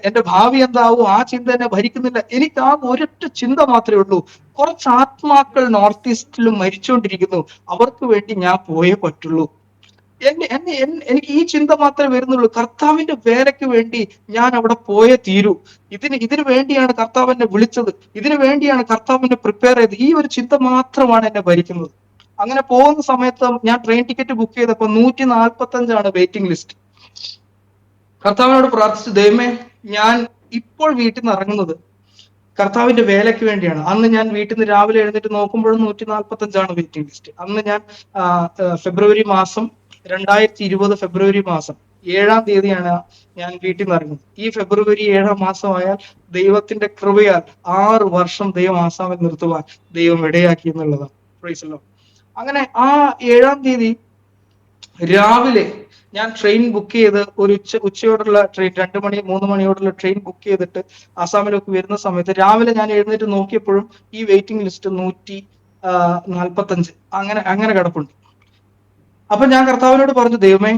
Speaker 2: എന്റെ ഭാവി എന്താവും, ആ ചിന്ത എന്നെ ഭരിക്കുന്നില്ല. എനിക്ക് ആ ഒരൊറ്റ ചിന്ത മാത്രമേ ഉള്ളൂ, കുറച്ച് ആത്മാക്കൾ നോർത്ത് ഈസ്റ്റിലും മരിച്ചുകൊണ്ടിരിക്കുന്നു, അവർക്ക് വേണ്ടി ഞാൻ പോയേ പറ്റുള്ളൂ. എനിക്ക് ഈ ചിന്ത മാത്രമേ വരുന്നുള്ളൂ. കർത്താവിന്റെ വേലയ്ക്ക് വേണ്ടി ഞാൻ അവിടെ പോയേ തീരൂ. ഇതിനു വേണ്ടിയാണ് കർത്താവ് എന്നെ വിളിച്ചത്, ഇതിനു വേണ്ടിയാണ് കർത്താവ് എന്നെ പ്രിപ്പയർ ചെയ്തത്. ഈ ഒരു ചിന്ത മാത്രമാണ് എന്നെ ഭരിക്കുന്നത്. അങ്ങനെ പോകുന്ന സമയത്ത് ഞാൻ ട്രെയിൻ ടിക്കറ്റ് ബുക്ക് ചെയ്തപ്പോൾ 145 വെയിറ്റിംഗ് ലിസ്റ്റ്. കർത്താവിനോട് പ്രാർത്ഥിച്ചു, ദൈവമേ, ഞാൻ ഇപ്പോൾ വീട്ടിൽ നിന്ന് ഇറങ്ങുന്നത് കർത്താവിന്റെ വേലയ്ക്ക് വേണ്ടിയാണ്. അന്ന് ഞാൻ വീട്ടിൽ നിന്ന് രാവിലെ എഴുന്നേറ്റ് നോക്കുമ്പോഴും 145 വെയിറ്റിംഗ് ലിസ്റ്റ്. അന്ന് ഞാൻ ഫെബ്രുവരി മാസം 2020 ഫെബ്രുവരി മാസം 7-ാം തീയതിയാണ് ഞാൻ വീട്ടിൽ നിന്ന് ഇറങ്ങുന്നത്. ഈ ഫെബ്രുവരി 7-ാം മാസമായാൽ ദൈവത്തിന്റെ കൃപയാൽ 6 വർഷം ദൈവം ആസാമിൽ നിർത്തുവാൻ ദൈവം ഇടയാക്കി എന്നുള്ളതാണ്. Praise the Lord. അങ്ങനെ ആ 7-ാം തീയതി രാവിലെ ഞാൻ ട്രെയിൻ ബുക്ക് ചെയ്ത് ഒരു ഉച്ചയോടുള്ള ട്രെയിൻ, 2 മണി 3 മണിയോടുള്ള ട്രെയിൻ ബുക്ക് ചെയ്തിട്ട് ആസാമിലേക്ക് വരുന്ന സമയത്ത് രാവിലെ ഞാൻ എഴുന്നേറ്റ് നോക്കിയപ്പോഴും ഈ വെയിറ്റിംഗ് ലിസ്റ്റ് 145 അങ്ങനെ കിടപ്പുണ്ട്. അപ്പൊ ഞാൻ കർത്താവിനോട് പറഞ്ഞു, ദൈവമേ,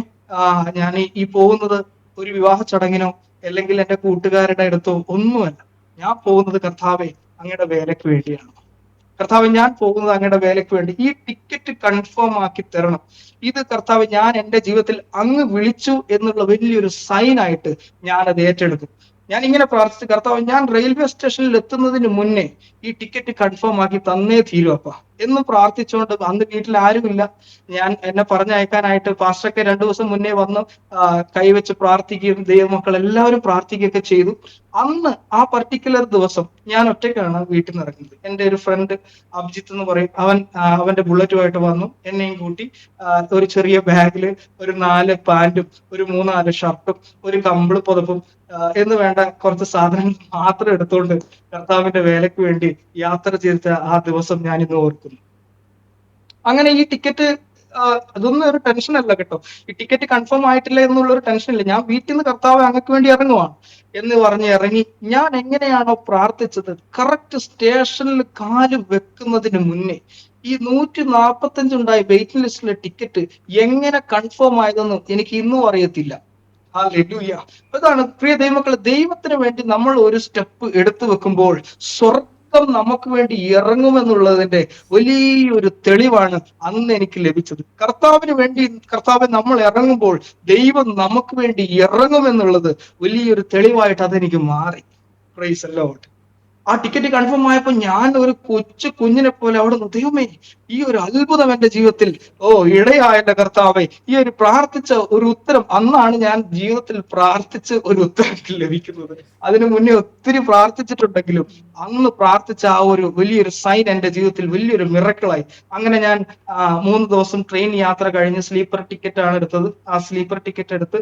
Speaker 2: ഞാൻ ഈ പോകുന്നത് ഒരു വിവാഹ ചടങ്ങിനോ അല്ലെങ്കിൽ എന്റെ കൂട്ടുകാരുടെ അടുത്തോ ഒന്നുമല്ല. ഞാൻ പോകുന്നത് കർത്താവെ, അങ്ങയുടെ വേലയ്ക്ക് വേണ്ടിയാണ്. കർത്താവ്, ഞാൻ പോകുന്നത് അങ്ങയുടെ വേലയ്ക്ക് വേണ്ടി. ഈ ടിക്കറ്റ് കൺഫേം ആക്കി തരണം. ഇത് കർത്താവ്, ഞാൻ എന്റെ ജീവിതത്തിൽ അങ്ങ് വിളിച്ചു എന്നുള്ള വലിയൊരു സൈൻ ആയിട്ട് ഞാൻ അത് ഏറ്റെടുക്കും. ഞാൻ ഇങ്ങനെ പ്രാർത്ഥിച്ചു, കർത്താവ്, ഞാൻ റെയിൽവേ സ്റ്റേഷനിൽ എത്തുന്നതിന് മുന്നേ ഈ ടിക്കറ്റ് കൺഫേം ആക്കി തന്നേ തീരും അപ്പ എന്ന് പ്രാർത്ഥിച്ചുകൊണ്ട്, അന്ന് വീട്ടിൽ ആരുമില്ല, എന്നെ പറഞ്ഞയക്കാനായിട്ട് പാസ്റ്ററൊക്കെ 2 ദിവസം മുന്നേ വന്ന് കൈവച്ച് പ്രാർത്ഥിക്കുകയും ദൈവമക്കൾ എല്ലാവരും പ്രാർത്ഥിക്കുകയൊക്കെ ചെയ്തു. അന്ന് ആ പർട്ടിക്കുലർ ദിവസം ഞാൻ ഒറ്റയ്ക്കാണ് വീട്ടിൽ നിന്ന് ഇറങ്ങുന്നത്. എൻ്റെ ഒരു ഫ്രണ്ട് അഭിജിത്ത് എന്ന് പറയും, അവന്റെ ബുള്ളറ്റുമായിട്ട് വന്നു, എന്നെയും കൂട്ടി ഒരു ചെറിയ ബാഗില് ഒരു 4 പാന്റും ഒരു 3-4 ഷർട്ടും ഒരു കമ്പിള് പുതപ്പും എന്ന് വേണ്ട കുറച്ച് സാധനങ്ങൾ മാത്രം എടുത്തുകൊണ്ട് കർത്താവിന്റെ വേലയ്ക്ക് വേണ്ടി യാത്ര ചെയ്ത ആ ദിവസം ഞാൻ ഇന്ന് ഓർക്കുന്നു. അങ്ങനെ ഈ ടിക്കറ്റ്, അതൊന്നും ഒരു ടെൻഷൻ അല്ല കേട്ടോ. ഈ ടിക്കറ്റ് കൺഫേം ആയിട്ടില്ല എന്നുള്ളൊരു ടെൻഷൻ ഇല്ല. ഞാൻ വീട്ടിൽ നിന്ന് കർത്താവ് അങ്ങക്ക് വേണ്ടി ഇറങ്ങുവാണ് എന്ന് പറഞ്ഞ് ഇറങ്ങി. ഞാൻ എങ്ങനെയാണോ പ്രാർത്ഥിച്ചത്, കറക്റ്റ് സ്റ്റേഷനിൽ കാല് വെക്കുന്നതിന് മുന്നേ ഈ 145 ഉണ്ടായ വെയിറ്റിംഗ് ലിസ്റ്റിലെ ടിക്കറ്റ് എങ്ങനെ കൺഫേം ആയതെന്നും എനിക്ക് ഇന്നും അറിയത്തില്ല. ഹല്ലേലൂയ. അതാണ് പ്രിയ ദൈവമക്കളെ, ദൈവത്തിന് വേണ്ടി നമ്മൾ ഒരു സ്റ്റെപ്പ് എടുത്തു വെക്കുമ്പോൾ സ്വർഗം നമുക്ക് വേണ്ടി ഇറങ്ങുമെന്നുള്ളതിന്റെ വലിയൊരു തെളിവാണ് അന്ന് എനിക്ക് ലഭിച്ചത്. കർത്താവിന് വേണ്ടി നമ്മൾ ഇറങ്ങുമ്പോൾ ദൈവം നമുക്ക് വേണ്ടി ഇറങ്ങുമെന്നുള്ളത് വലിയൊരു തെളിവായിട്ട് അതെനിക്ക് മാറി. Praise the Lord. ആ ടിക്കറ്റ് കൺഫേം ആയപ്പോൾ ഞാൻ ഒരു കുഞ്ഞിനെ പോലെ അവിടെ നിന്ന്, ദൈവമേ, ഈ ഒരു അത്ഭുതം എന്റെ ജീവിതത്തിൽ, ഇടയായ എന്റെ കർത്താവേ, ഈ ഒരു പ്രാർത്ഥിച്ച ഒരു ഉത്തരം. അന്നാണ് ഞാൻ ജീവിതത്തിൽ പ്രാർത്ഥിച്ച് ഒരു ഉത്തരം ലഭിക്കുന്നത്. അതിനു മുന്നേ ഒത്തിരി പ്രാർത്ഥിച്ചിട്ടുണ്ടെങ്കിലും അന്ന് പ്രാർത്ഥിച്ച ആ ഒരു വലിയൊരു സൈൻ എന്റെ ജീവിതത്തിൽ വലിയൊരു മിറക്കിളായി. അങ്ങനെ ഞാൻ 3 ദിവസം ട്രെയിൻ യാത്ര കഴിഞ്ഞ് സ്ലീപ്പർ ടിക്കറ്റ് ആണ് എടുത്തത്. ആ സ്ലീപ്പർ ടിക്കറ്റ് എടുത്ത്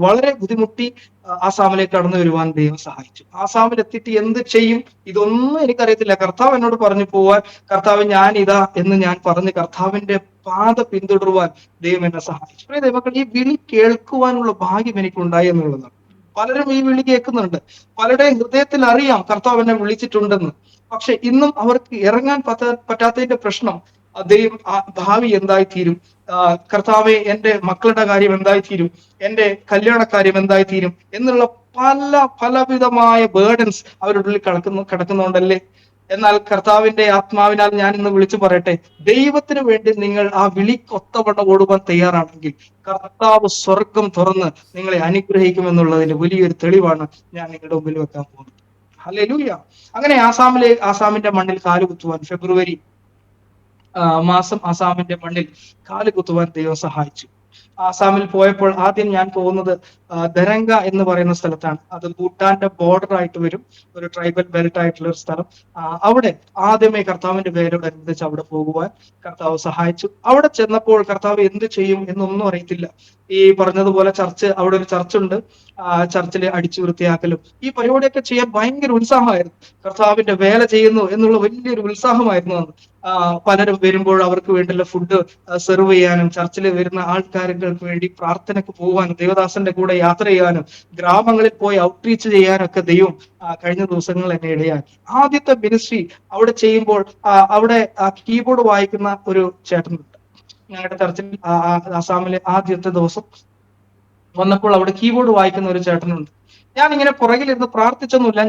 Speaker 2: വളരെ ബുദ്ധിമുട്ടി ആസാമിലേക്ക് കടന്നു വരുവാൻ ദൈവം സഹായിച്ചു. ആസാമിൽ എത്തിയിട്ട് എന്ത് ചെയ്യും ഇതൊന്നും എനിക്കറിയത്തില്ല. കർത്താവ് എന്നോട് പറഞ്ഞു പോവാൻ, കർത്താവ് ഞാൻ ഇതാ എന്ന് ഞാൻ പറഞ്ഞ് കർത്താവിന്റെ പാത പിന്തുടരുവാൻ ദൈവം എന്നെ സഹായിച്ചു. പ്രിയ ദൈവമക്കൾ, ഈ വിളി കേൾക്കുവാനുള്ള ഭാഗ്യം എനിക്കുണ്ടായി എന്നുള്ളതാണ്. പലരും ഈ വിളി കേൾക്കുന്നുണ്ട്, പലരുടെയും ഹൃദയത്തിൽ അറിയാം കർത്താവ് എന്നെ വിളിച്ചിട്ടുണ്ടെന്ന്. പക്ഷെ ഇന്നും അവർക്ക് ഇറങ്ങാൻ പറ്റാത്തതിന്റെ പ്രശ്നം ദൈവം ഭാവി എന്തായി തീരും, കർത്താവെ എന്റെ മക്കളുടെ കാര്യം എന്തായി തീരും, എന്റെ കല്യാണക്കാര്യം എന്തായി തീരും എന്നുള്ള പലവിധമായ ബേർഡൻസ് അവരുടെ ഉള്ളിൽ കിടക്കുന്നുണ്ടല്ലേ. എന്നാൽ കർത്താവിന്റെ ആത്മാവിനാൽ ഞാൻ ഇന്ന് വിളിച്ചു പറയട്ടെ, ദൈവത്തിന് വേണ്ടി നിങ്ങൾ ആ വിളിക്കൊത്തവണ്ണം ഓടുവാൻ തയ്യാറാണെങ്കിൽ കർത്താവ് സ്വർഗം തുറന്ന് നിങ്ങളെ അനുഗ്രഹിക്കുമെന്നുള്ളതിന്റെ വലിയൊരു തെളിവാണ് ഞാൻ നിങ്ങളുടെ മുമ്പിൽ വെക്കാൻ പോകുന്നത്. ഹല്ലേലൂയ. അങ്ങനെ ആസാമിന്റെ മണ്ണിൽ കാലുകുത്തുവാൻ ഫെബ്രുവരി മാസം ആസാമിന്റെ മണ്ണിൽ കാലുകുത്തുവാൻ ദൈവം സഹായിച്ചു. ആസാമിൽ പോയപ്പോൾ ആദ്യം ഞാൻ പോകുന്നത് ദരംഗ എന്ന് പറയുന്ന സ്ഥലത്താണ്. അത് ഭൂട്ടാന്റെ ബോർഡർ ആയിട്ട് വരും, ഒരു ട്രൈബൽ ബെൽറ്റ് ആയിട്ടുള്ള ഒരു സ്ഥലം. അവിടെ ആദ്യമേ കർത്താവിന്റെ പേരോടനുബന്ധിച്ച് അവിടെ പോകുവാൻ കർത്താവ് സഹായിച്ചു. അവിടെ ചെന്നപ്പോൾ കർത്താവ് എന്ത് ചെയ്യും എന്നൊന്നും അറിയത്തില്ല. ഈ പറഞ്ഞതുപോലെ അവിടെ ഒരു ചർച്ചുണ്ട്, ചർച്ചിൽ അടിച്ചു വൃത്തിയാക്കലും ഈ പരിപാടിയൊക്കെ ചെയ്യാൻ ഭയങ്കര ഉത്സാഹമായിരുന്നു. കർത്താവിന്റെ വേല ചെയ്യുന്നു എന്നുള്ള വലിയൊരു ഉത്സാഹമായിരുന്നു അന്ന്. പലരും വരുമ്പോൾ അവർക്ക് വേണ്ടിയുള്ള ഫുഡ് സെർവ് ചെയ്യാനും, ചർച്ചിൽ വരുന്ന ആൾക്കാർക്ക് വേണ്ടി പ്രാർത്ഥനയ്ക്ക് പോകാനും, ദേവദാസന്റെ കൂടെ യാത്ര ചെയ്യാനും, ഗ്രാമങ്ങളിൽ പോയി ഔട്ട്റീച്ച് ചെയ്യാനൊക്കെ ദൈവം കഴിഞ്ഞ ദിവസങ്ങളിൽ എന്നെ ഇടയാക്കി. ആദ്യത്തെ മിനിസ്ട്രി അവിടെ ചെയ്യുമ്പോൾ അവിടെ കീബോർഡ് വായിക്കുന്ന ഒരു ചേട്ടനുണ്ട്. ഞങ്ങളുടെ ചർച്ചിൽ ആസാമിലെ ആദ്യത്തെ ദിവസം വന്നപ്പോൾ അവിടെ കീബോർഡ് വായിക്കുന്ന ഒരു ചേട്ടനുണ്ട്. ഞാൻ ഇങ്ങനെ പുറകിലിരുന്ന് പ്രാർത്ഥിച്ചൊന്നുമില്ല.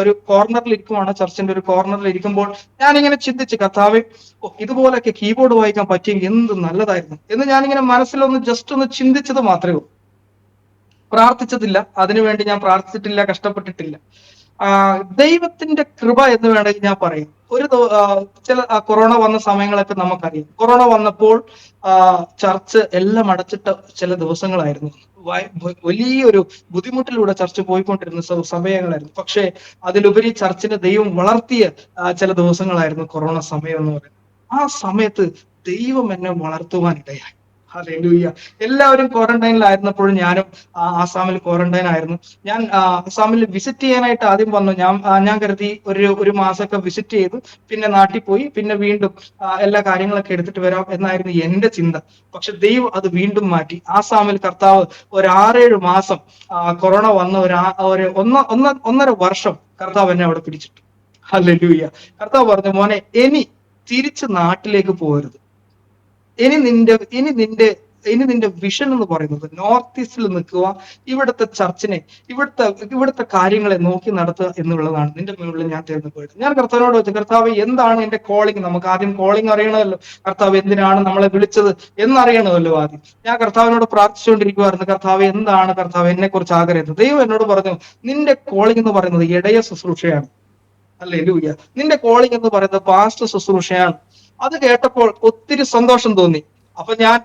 Speaker 2: ഒരു കോർണറിൽ ഇരിക്കുവാണ്, ചർച്ചിന്റെ ഒരു കോർണറിൽ ഇരിക്കുമ്പോൾ ഞാൻ ഇങ്ങനെ ചിന്തിച്ച്, കർത്താവേ, ഇതുപോലൊക്കെ കീബോർഡ് വായിക്കാൻ പറ്റിയെങ്കിൽ എന്ത് നല്ലതായിരുന്നു എന്ന് ഞാനിങ്ങനെ മനസ്സിലൊന്ന് ജസ്റ്റ് ഒന്ന് ചിന്തിച്ചത് മാത്രമേ ഉള്ളൂ. പ്രാർത്ഥിച്ചതില്ല, അതിനുവേണ്ടി ഞാൻ പ്രാർത്ഥിച്ചിട്ടില്ല, കഷ്ടപ്പെട്ടിട്ടില്ല. ദൈവത്തിന്റെ കൃപ എന്ന് വേണമെങ്കിൽ ഞാൻ പറയും. ചില കൊറോണ വന്ന സമയങ്ങളൊക്കെ നമുക്കറിയാം. കൊറോണ വന്നപ്പോൾ ചർച്ച് എല്ലാം അടച്ചിട്ട ചില ദിവസങ്ങളായിരുന്നു. വലിയൊരു ബുദ്ധിമുട്ടിലൂടെ ചർച്ച് പോയിക്കൊണ്ടിരുന്ന സമയങ്ങളായിരുന്നു. പക്ഷെ അതിലുപരി ചർച്ചിനെ ദൈവം വളർത്തിയ ചില ദിവസങ്ങളായിരുന്നു കൊറോണ സമയം എന്ന് പറയുന്നത്. ആ സമയത്ത് ദൈവം എന്നെ വളർത്തുവാൻ ഇടയായി. ഹല്ലേലൂയ. എല്ലാവരും ക്വാറന്റൈനിലായിരുന്നപ്പോഴും ഞാനും ആസാമിൽ ക്വാറന്റൈൻ ആയിരുന്നു. ഞാൻ ആസാമിൽ വിസിറ്റ് ചെയ്യാനായിട്ട് ആദ്യം വന്നു. ഞാൻ കരുതി ഒരു മാസമൊക്കെ വിസിറ്റ് ചെയ്തു, പിന്നെ നാട്ടിൽ പോയി, പിന്നെ വീണ്ടും എല്ലാ കാര്യങ്ങളൊക്കെ എടുത്തിട്ട് വരാം എന്നായിരുന്നു എന്റെ ചിന്ത. പക്ഷെ ദൈവം അത് വീണ്ടും മാറ്റി. ആസാമിൽ കർത്താവ് ഒരു 6-7 മാസം കൊറോണ വന്ന ഒന്നര വർഷം കർത്താവ് എന്നെ അവിടെ പിടിച്ചിട്ടു. ഹല്ലേലൂയ. കർത്താവ് പറഞ്ഞു, മോനെ, ഇനി തിരിച്ച് നാട്ടിലേക്ക് പോകരുത്. ഇനി നിന്റെ വിഷൻ എന്ന് പറയുന്നത് നോർത്ത് ഈസ്റ്റിൽ നിൽക്കുക, ഇവിടുത്തെ ചർച്ചിനെ, ഇവിടുത്തെ കാര്യങ്ങളെ നോക്കി നടത്തുക എന്നുള്ളതാണ് നിന്റെ മുന്നിൽ ഞാൻ തിരഞ്ഞെടുത്തത്. ഞാൻ കർത്താവിനോട് വെച്ചു, കർത്താവ് എന്താണ് എന്റെ കോളിംഗ്? നമുക്ക് ആദ്യം കോളിംഗ് അറിയണമല്ലോ. കർത്താവ് എന്തിനാണ് നമ്മളെ വിളിച്ചത് എന്നറിയണമല്ലോ ആദ്യം. ഞാൻ കർത്താവിനോട് പ്രാർത്ഥിച്ചുകൊണ്ടിരിക്കുവായിരുന്നു, കർത്താവ് എന്താണ് കർത്താവ് എന്നെ കുറിച്ച് ആഗ്രഹിച്ചത്? ദൈവം എന്നോട് പറഞ്ഞു, നിന്റെ കോളിംഗ് എന്ന് പറയുന്നത് ഇടയ ശുശ്രൂഷയാണ്. ഹല്ലേലൂയ. നിന്റെ കോളിംഗ് എന്ന് പറയുന്നത് പാസ്റ്റർ ശുശ്രൂഷയാണ്. അത് കേട്ടപ്പോൾ ഒത്തിരി സന്തോഷം തോന്നി. അപ്പൊ ഞാൻ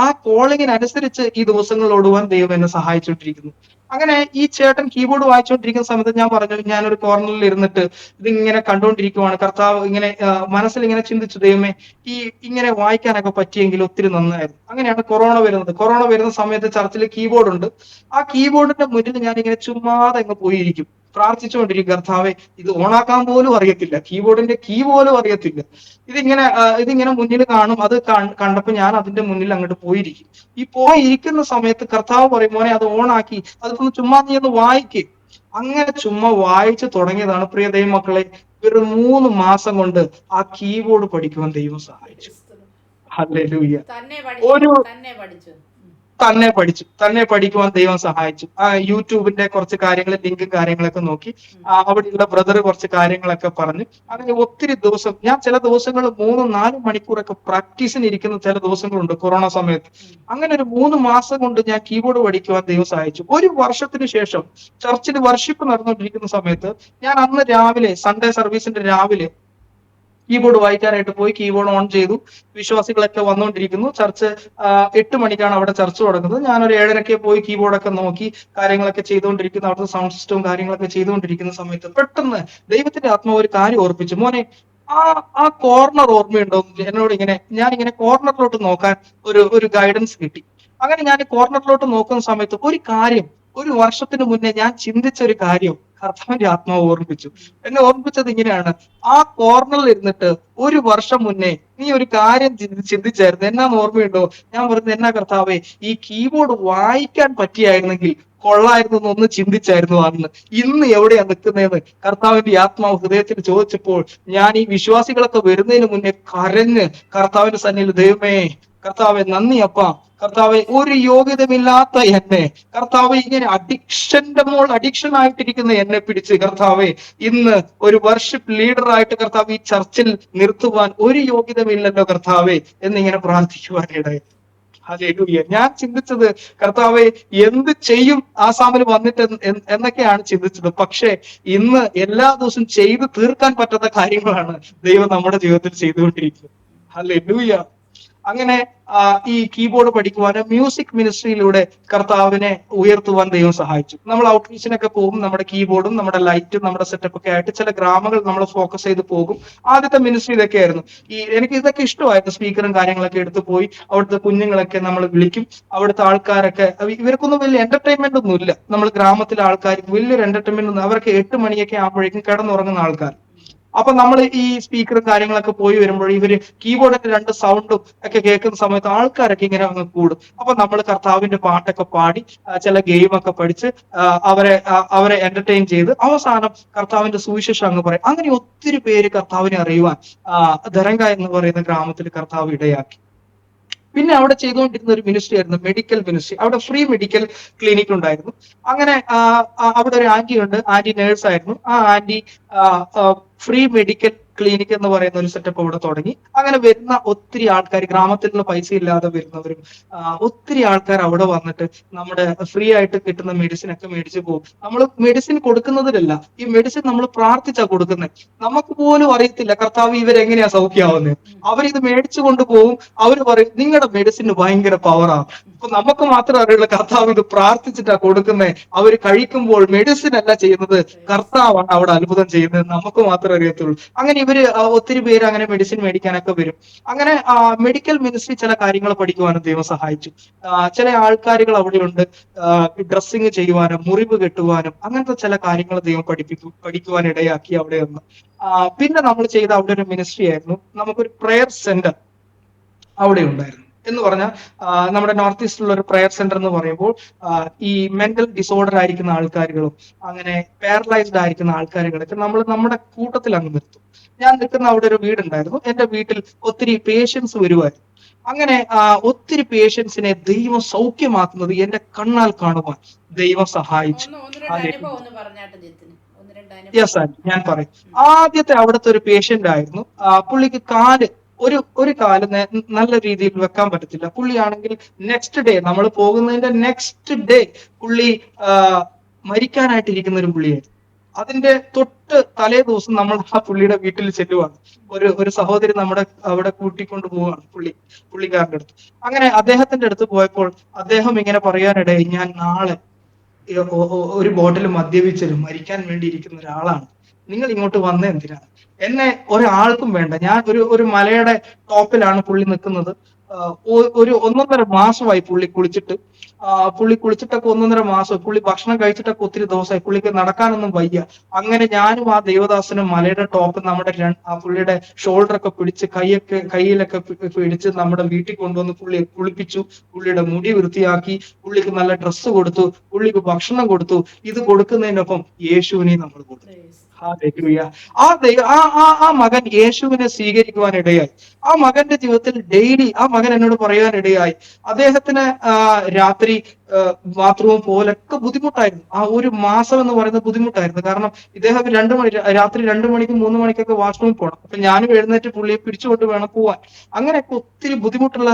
Speaker 2: ആ കോളിങ്ങിനനുസരിച്ച് ഈ ദിവസങ്ങൾ ഓടുവാൻ ദൈവം എന്നെ സഹായിച്ചുകൊണ്ടിരിക്കുന്നു. അങ്ങനെ ഈ ചേട്ടൻ കീബോർഡ് വായിച്ചുകൊണ്ടിരിക്കുന്ന സമയത്ത് ഞാൻ പറഞ്ഞു, ഞാനൊരു കോർണറിൽ ഇരുന്നിട്ട് ഇതിങ്ങനെ കണ്ടുകൊണ്ടിരിക്കുവാണ്. കർത്താവ് ഇങ്ങനെ മനസ്സിൽ ഇങ്ങനെ ചിന്തിച്ചു, ദൈവമേ, ഇങ്ങനെ വായിക്കാനൊക്കെ പറ്റിയെങ്കിൽ ഒത്തിരി നന്നായിരുന്നു. അങ്ങനെയാണ് കൊറോണ വരുന്നത്. കൊറോണ വരുന്ന സമയത്ത് ചർച്ചിൽ കീബോർഡ് ഉണ്ട്. ആ കീബോർഡിന്റെ മുന്നിൽ ഞാൻ ഇങ്ങനെ ചുമ്മാതെ അങ്ങ് പോയിരിക്കും, പ്രാർത്ഥിച്ചുകൊണ്ടിരിക്കും. കർത്താവെ, ഇത് ഓണാക്കാൻ പോലും അറിയത്തില്ല, കീബോർഡിന്റെ കീ പോലും അറിയത്തില്ല. ഇതിങ്ങനെ മുന്നിൽ കാണും. അത് കണ്ടപ്പോ ഞാൻ അതിന്റെ മുന്നിൽ അങ്ങോട്ട് പോയിരിക്കും. ഈ പോയിരിക്കുന്ന സമയത്ത് കർത്താവ് പറയും, മോനെ, അത് ഓണാക്കി അതൊന്ന് ചുമ്മാ നീ ഒന്ന് വായിക്ക്. അങ്ങനെ ചുമ്മാ വായിച്ചു തുടങ്ങിയതാണ് പ്രിയ ദൈവമക്കളെ. ഒരു 3 മാസം കൊണ്ട് ആ കീബോർഡ് പഠിക്കുവാൻ ദൈവം സഹായിച്ചു. ഹല്ലേലൂയ. തന്നെ പഠിക്കുവാൻ ദൈവം സഹായിച്ചു. യൂട്യൂബിന്റെ കുറച്ച് ലിങ്കും കാര്യങ്ങളൊക്കെ നോക്കി അവിടെയുള്ള ബ്രദർ കുറച്ച് കാര്യങ്ങളൊക്കെ പറഞ്ഞ് അങ്ങനെ ഒത്തിരി ദിവസം ഞാൻ ചില ദിവസങ്ങൾ 3-4 മണിക്കൂറൊക്കെ പ്രാക്ടീസിന് ഇരിക്കുന്ന ചില ദിവസങ്ങളുണ്ട് കൊറോണ സമയത്ത്. അങ്ങനെ ഒരു 3 മാസം കൊണ്ട് ഞാൻ കീബോർഡ് പഠിക്കുവാൻ ദൈവം സഹായിച്ചു. 1 വർഷത്തിന് ശേഷം ചർച്ചിൽ വർഷിപ്പ് നടന്നുകൊണ്ടിരിക്കുന്ന സമയത്ത് ഞാൻ അന്ന് രാവിലെ, സൺഡേ സർവീസിന്റെ രാവിലെ കീബോർഡ് വായിക്കാനായിട്ട് പോയി. കീബോർഡ് ഓൺ ചെയ്തു. വിശ്വാസികളൊക്കെ വന്നുകൊണ്ടിരിക്കുന്നു. ചർച്ച് 8 മണിക്കാണ് അവിടെ ചർച്ച് തുടങ്ങുന്നത്. ഞാനൊരു 7:30 പോയി കീബോർഡൊക്കെ നോക്കി കാര്യങ്ങളൊക്കെ ചെയ്തുകൊണ്ടിരിക്കുന്നു. അവിടുത്തെ സൗണ്ട് സിസ്റ്റവും കാര്യങ്ങളൊക്കെ ചെയ്തുകൊണ്ടിരിക്കുന്ന സമയത്ത് പെട്ടെന്ന് ദൈവത്തിന്റെ ആത്മാവ് ഒരു കാര്യം ഓർപ്പിച്ചു, മോനെ, ആ കോർണർ ഓർമ്മയുണ്ടോ? എന്നോട് ഞാനിങ്ങനെ കോർണറിലോട്ട് നോക്കാൻ ഒരു ഗൈഡൻസ് കിട്ടി. അങ്ങനെ ഞാൻ കോർണറിലോട്ട് നോക്കുന്ന സമയത്ത് ഒരു കാര്യം ഒരു വർഷത്തിന് മുന്നേ ഞാൻ ചിന്തിച്ച ഒരു കാര്യം കർത്താവിന്റെ ആത്മാവ് ഓർമ്മിപ്പിച്ചു. എന്നെ ഓർമ്മിപ്പിച്ചത് ഇങ്ങനെയാണ്: ആ കോർണറിൽ ഇരുന്നിട്ട് ഒരു വർഷം മുന്നേ നീ ഒരു കാര്യം ചിന്തിച്ചായിരുന്നു, എന്നാന്ന് ഓർമ്മയുണ്ടോ? ഞാൻ പറഞ്ഞു, എന്നാ കർത്താവേ, ഈ കീബോർഡ് വായിക്കാൻ പറ്റിയായിരുന്നെങ്കിൽ കൊള്ളായിരുന്നു എന്നൊന്ന് ചിന്തിച്ചായിരുന്നു അന്ന്. ഇന്ന് എവിടെയാ നിൽക്കുന്നതെന്ന് കർത്താവിന്റെ ആത്മാവ് ഹൃദയത്തിൽ ചോദിച്ചപ്പോൾ ഞാൻ ഈ വിശ്വാസികളൊക്കെ വരുന്നതിന് മുന്നേ കരഞ്ഞ് കർത്താവിന്റെ സന്നിധിയിൽ, ദൈവമേ, കർത്താവെ നന്ദി അപ്പാ, കർത്താവെ, ഒരു യോഗ്യതമില്ലാത്ത എന്നെ, കർത്താവെ, ഇങ്ങനെ അഡിക്ഷൻ ആയിട്ടിരിക്കുന്ന എന്നെ പിടിച്ച് കർത്താവെ ഇന്ന് ഒരു വർഷിപ്പ് ലീഡറായിട്ട് കർത്താവ് ഈ ചർച്ചിൽ നിർത്തുവാൻ ഒരു യോഗ്യതമില്ലല്ലോ കർത്താവെ എന്നിങ്ങനെ പ്രാർത്ഥിക്കുവാനിടയായി. ഹല്ലേലൂയ. ഞാൻ ചിന്തിച്ചത്, കർത്താവെ, എന്ത് ചെയ്യും ആസാമിൽ വന്നിട്ട് എന്നൊക്കെയാണ് ചിന്തിച്ചത്. പക്ഷെ ഇന്ന് എല്ലാ ദിവസവും ചെയ്ത് തീർക്കാൻ പറ്റുന്ന കാര്യങ്ങളാണ് ദൈവം നമ്മുടെ ജീവിതത്തിൽ ചെയ്തുകൊണ്ടിരിക്കുന്നത്. ഹല്ലേലൂയ. അങ്ങനെ ഈ കീബോർഡ് പഠിക്കുവാനും മ്യൂസിക് മിനിസ്ട്രിയിലൂടെ കർത്താവിനെ ഉയർത്തുവാൻ ദൈവം സഹായിച്ചു. നമ്മൾ ഔട്ട്റീച്ചിനൊക്കെ പോകും, നമ്മുടെ കീബോർഡും നമ്മുടെ ലൈറ്റും നമ്മുടെ സെറ്റപ്പ് ഒക്കെ ആയിട്ട് ചില ഗ്രാമങ്ങൾ നമ്മൾ ഫോക്കസ് ചെയ്ത് പോകും. ആദ്യത്തെ മിനിസ്ട്രി ഇതൊക്കെ ആയിരുന്നു. എനിക്ക് ഇതൊക്കെ ഇഷ്ടമായിരുന്നു. സ്പീക്കറും കാര്യങ്ങളൊക്കെ എടുത്തു പോയി അവിടുത്തെ കുഞ്ഞുങ്ങളൊക്കെ നമ്മൾ വിളിക്കും. അവിടുത്തെ ആൾക്കാരൊക്കെ, ഇവർക്കൊന്നും വലിയ എന്റർടൈൻമെന്റ് ഒന്നും ഇല്ല. നമ്മൾ ഗ്രാമത്തിലെ ആൾക്കാർക്ക് വലിയൊരു എന്റർടൈൻമെന്റ് ഒന്നും, അവർക്ക് 8 മണിയൊക്കെ ആകുമ്പോഴേക്കും കിടന്നുറങ്ങുന്ന ആൾക്കാർ. അപ്പൊ നമ്മൾ ഈ സ്പീക്കറും കാര്യങ്ങളൊക്കെ പോയി വരുമ്പോൾ ഇവര് കീബോർഡിന്റെ 2 സൗണ്ടും ഒക്കെ കേൾക്കുന്ന സമയത്ത് ആൾക്കാരൊക്കെ ഇങ്ങനെ അങ്ങ് കൂടും. അപ്പൊ നമ്മൾ കർത്താവിന്റെ പാട്ടൊക്കെ പാടി ചില ഗെയിമൊക്കെ പഠിച്ച് അവരെ എന്റർടൈൻ ചെയ്ത് അവസാനം കർത്താവിന്റെ സുവിശേഷം അങ്ങ് പറയും. അങ്ങനെ ഒത്തിരി പേര് കർത്താവിനെ അറിയുവാൻ ദരങ്ക എന്ന് പറയുന്ന ഗ്രാമത്തിൽ കർത്താവ് ഇടയാക്കി. പിന്നെ അവിടെ ചെയ്തുകൊണ്ടിരുന്ന ഒരു മിനിസ്ട്രി ആയിരുന്നു മെഡിക്കൽ മിനിസ്ട്രി. അവിടെ ഫ്രീ മെഡിക്കൽ ക്ലിനിക് ഉണ്ടായിരുന്നു. അങ്ങനെ അവിടെ ഒരു ആന്റി ഉണ്ട്, ആന്റി നേഴ്സ് ആയിരുന്നു. ആ ആന്റി ഫ്രീ മെഡിക്കൽ ക്ലിനിക് എന്ന് പറയുന്ന ഒരു സെറ്റപ്പ് അവിടെ തുടങ്ങി. അങ്ങനെ വരുന്ന ഒത്തിരി ആൾക്കാർ, ഗ്രാമത്തിൽ നിന്ന് പൈസ ഇല്ലാതെ വരുന്നവരും ഒത്തിരി ആൾക്കാർ അവിടെ വന്നിട്ട് നമ്മുടെ ഫ്രീ ആയിട്ട് കിട്ടുന്ന മെഡിസിൻ ഒക്കെ മേടിച്ചു പോകും. നമ്മൾ മെഡിസിൻ കൊടുക്കുന്നതിലല്ല, ഈ മെഡിസിൻ നമ്മൾ പ്രാർത്ഥിച്ചാ കൊടുക്കുന്നത്. നമുക്ക് പോലും അറിയത്തില്ല കർത്താവ് ഇവരെങ്ങനെയാ സൗഖ്യമാവുന്നത്. അവരിത് മേടിച്ചു കൊണ്ടുപോകും. അവർ പറയും, നിങ്ങളുടെ മെഡിസിന് ഭയങ്കര പവറാണ്. അപ്പൊ നമുക്ക് മാത്രം അറിയുള്ളൂ കർത്താവ് ഇത് പ്രാർത്ഥിച്ചിട്ടാ കൊടുക്കുന്നത്. അവർ കഴിക്കുമ്പോൾ മെഡിസിൻ അല്ല ചെയ്യുന്നത്, കർത്താവാണ് അവിടെ അത്ഭുതം ചെയ്യുന്നത്. നമുക്ക് മാത്രമേ അറിയത്തുള്ളൂ. അങ്ങനെ ഇവര് ഒത്തിരി പേര് അങ്ങനെ മെഡിസിൻ മേടിക്കാനൊക്കെ വരും. അങ്ങനെ മെഡിക്കൽ മിനിസ്ട്രി ചില കാര്യങ്ങൾ പഠിക്കുവാനും ദൈവം സഹായിച്ചു. ചില ആൾക്കാരുകൾ അവിടെയുണ്ട്, ഡ്രസ്സിങ് ചെയ്യുവാനും മുറിവ് കെട്ടുവാനും അങ്ങനത്തെ ചില കാര്യങ്ങൾ ദൈവം പഠിക്കുവാൻ ഇടയാക്കി അവിടെ ഒന്ന്. പിന്നെ നമ്മൾ ചെയ്ത അവിടെ ഒരു മിനിസ്ട്രി ആയിരുന്നു, നമുക്കൊരു പ്രെയർ സെന്റർ അവിടെ ഉണ്ടായിരുന്നു. എന്ന് പറഞ്ഞാൽ നമ്മുടെ നോർത്ത് ഈസ്റ്റിലുള്ള ഒരു പ്രെയർ സെന്റർ എന്ന് പറയുമ്പോൾ ഈ മെന്റൽ ഡിസോർഡർ ആയിരിക്കുന്ന ആൾക്കാരുകളും അങ്ങനെ പാരലൈസ്ഡ് ആയിരിക്കുന്ന ആൾക്കാരുകളൊക്കെ നമ്മൾ നമ്മുടെ കൂട്ടത്തിൽ അങ്ങ് നിർത്തും. ഞാൻ നിൽക്കുന്ന അവിടെ ഒരു വീടുണ്ടായിരുന്നു. എന്റെ വീട്ടിൽ ഒത്തിരി പേഷ്യൻസ് വരുമായിരുന്നു. അങ്ങനെ ഒത്തിരി പേഷ്യൻസിനെ ദൈവം സൗഖ്യമാക്കുന്നത് എന്റെ കണ്ണാൽ കാണുവാൻ ദൈവം സഹായിച്ചു. യെസ് ആൻറ്റി, ഞാൻ പറയും. ആദ്യത്തെ അവിടുത്തെ ഒരു പേഷ്യന്റ് ആയിരുന്നു. പുള്ളിക്ക് ഒരു കാല് നല്ല രീതിയിൽ വെക്കാൻ പറ്റത്തില്ല. പുള്ളിയാണെങ്കിൽ നെക്സ്റ്റ് ഡേ, നമ്മൾ പോകുന്നതിന്റെ നെക്സ്റ്റ് ഡേ പുള്ളി മരിക്കാനായിട്ടിരിക്കുന്ന ഒരു പുള്ളിയായിരുന്നു. അതിന്റെ തൊട്ട് തലേ ദിവസം നമ്മൾ ആ പുള്ളിയുടെ വീട്ടിൽ ചെല്ലുവാണ്. ഒരു സഹോദരി നമ്മുടെ അവിടെ കൂട്ടിക്കൊണ്ട് പോവുകയാണ് പുള്ളിക്കാരന്റെ അടുത്ത്. അങ്ങനെ അദ്ദേഹത്തിന്റെ അടുത്ത് പോയപ്പോൾ അദ്ദേഹം ഇങ്ങനെ പറയാനിടയായി, ഞാൻ നാളെ ഒരു ബോട്ടിൽ മദ്യപിച്ചലും മരിക്കാൻ വേണ്ടി ഇരിക്കുന്ന ഒരാളാണ്. നിങ്ങൾ ഇങ്ങോട്ട് വന്ന എന്തിനാണ്? എന്നെ ഒരാൾക്കും വേണ്ട. ഞാൻ ഒരു മലയുടെ ടോപ്പിലാണ് പുള്ളി നിൽക്കുന്നത്. ഒരു 1.5 മാസമായി പുള്ളി കുളിച്ചിട്ടൊക്കെ 1.5 മാസം. പുള്ളി ഭക്ഷണം കഴിച്ചിട്ടൊക്കെ ഒത്തിരി ദിവസമായി. പുള്ളിക്ക് നടക്കാനൊന്നും വയ്യ. അങ്ങനെ ഞാനും ആ ദേവദാസനും മലയുടെ ടോപ്പ് നമ്മുടെ പുള്ളിയുടെ ഷോൾഡറൊക്കെ പിടിച്ച് കയ്യിലൊക്കെ പിടിച്ച് നമ്മുടെ വീട്ടിൽ കൊണ്ടുവന്ന് പുള്ളിയെ കുളിപ്പിച്ചു. പുള്ളിയുടെ മുടി വൃത്തിയാക്കി, പുള്ളിക്ക് നല്ല ഡ്രസ്സ് കൊടുത്തു, പുള്ളിക്ക് ഭക്ഷണം കൊടുത്തു. ഇത് കൊടുക്കുന്നതിനൊപ്പം യേശുവിനെ നമ്മൾ കൊടുത്തു. ആ മകൻ യേശുവിനെ സ്വീകരിക്കുവാനിടയായി. ആ മകന്റെ ജീവിതത്തിൽ ഡെയിലി ആ മകൻ എന്നോട് പറയാനിടയായി, അദ്ദേഹത്തിന് രാത്രി ബാത്റൂം പോലൊക്കെ ബുദ്ധിമുട്ടായിരുന്നു. ആ ഒരു മാസം എന്ന് പറയുന്നത് ബുദ്ധിമുട്ടായിരുന്നു. കാരണം ഇദ്ദേഹം രാത്രി 2 മണിക്കും 3 മണിക്കൊക്കെ വാഷ്റൂമിൽ പോകണം. അപ്പൊ ഞാനും എഴുന്നേറ്റ് പുള്ളിയെ പിടിച്ചുകൊണ്ട് വേണം പോവാൻ. അങ്ങനെയൊക്കെ ഒത്തിരി ബുദ്ധിമുട്ടുള്ള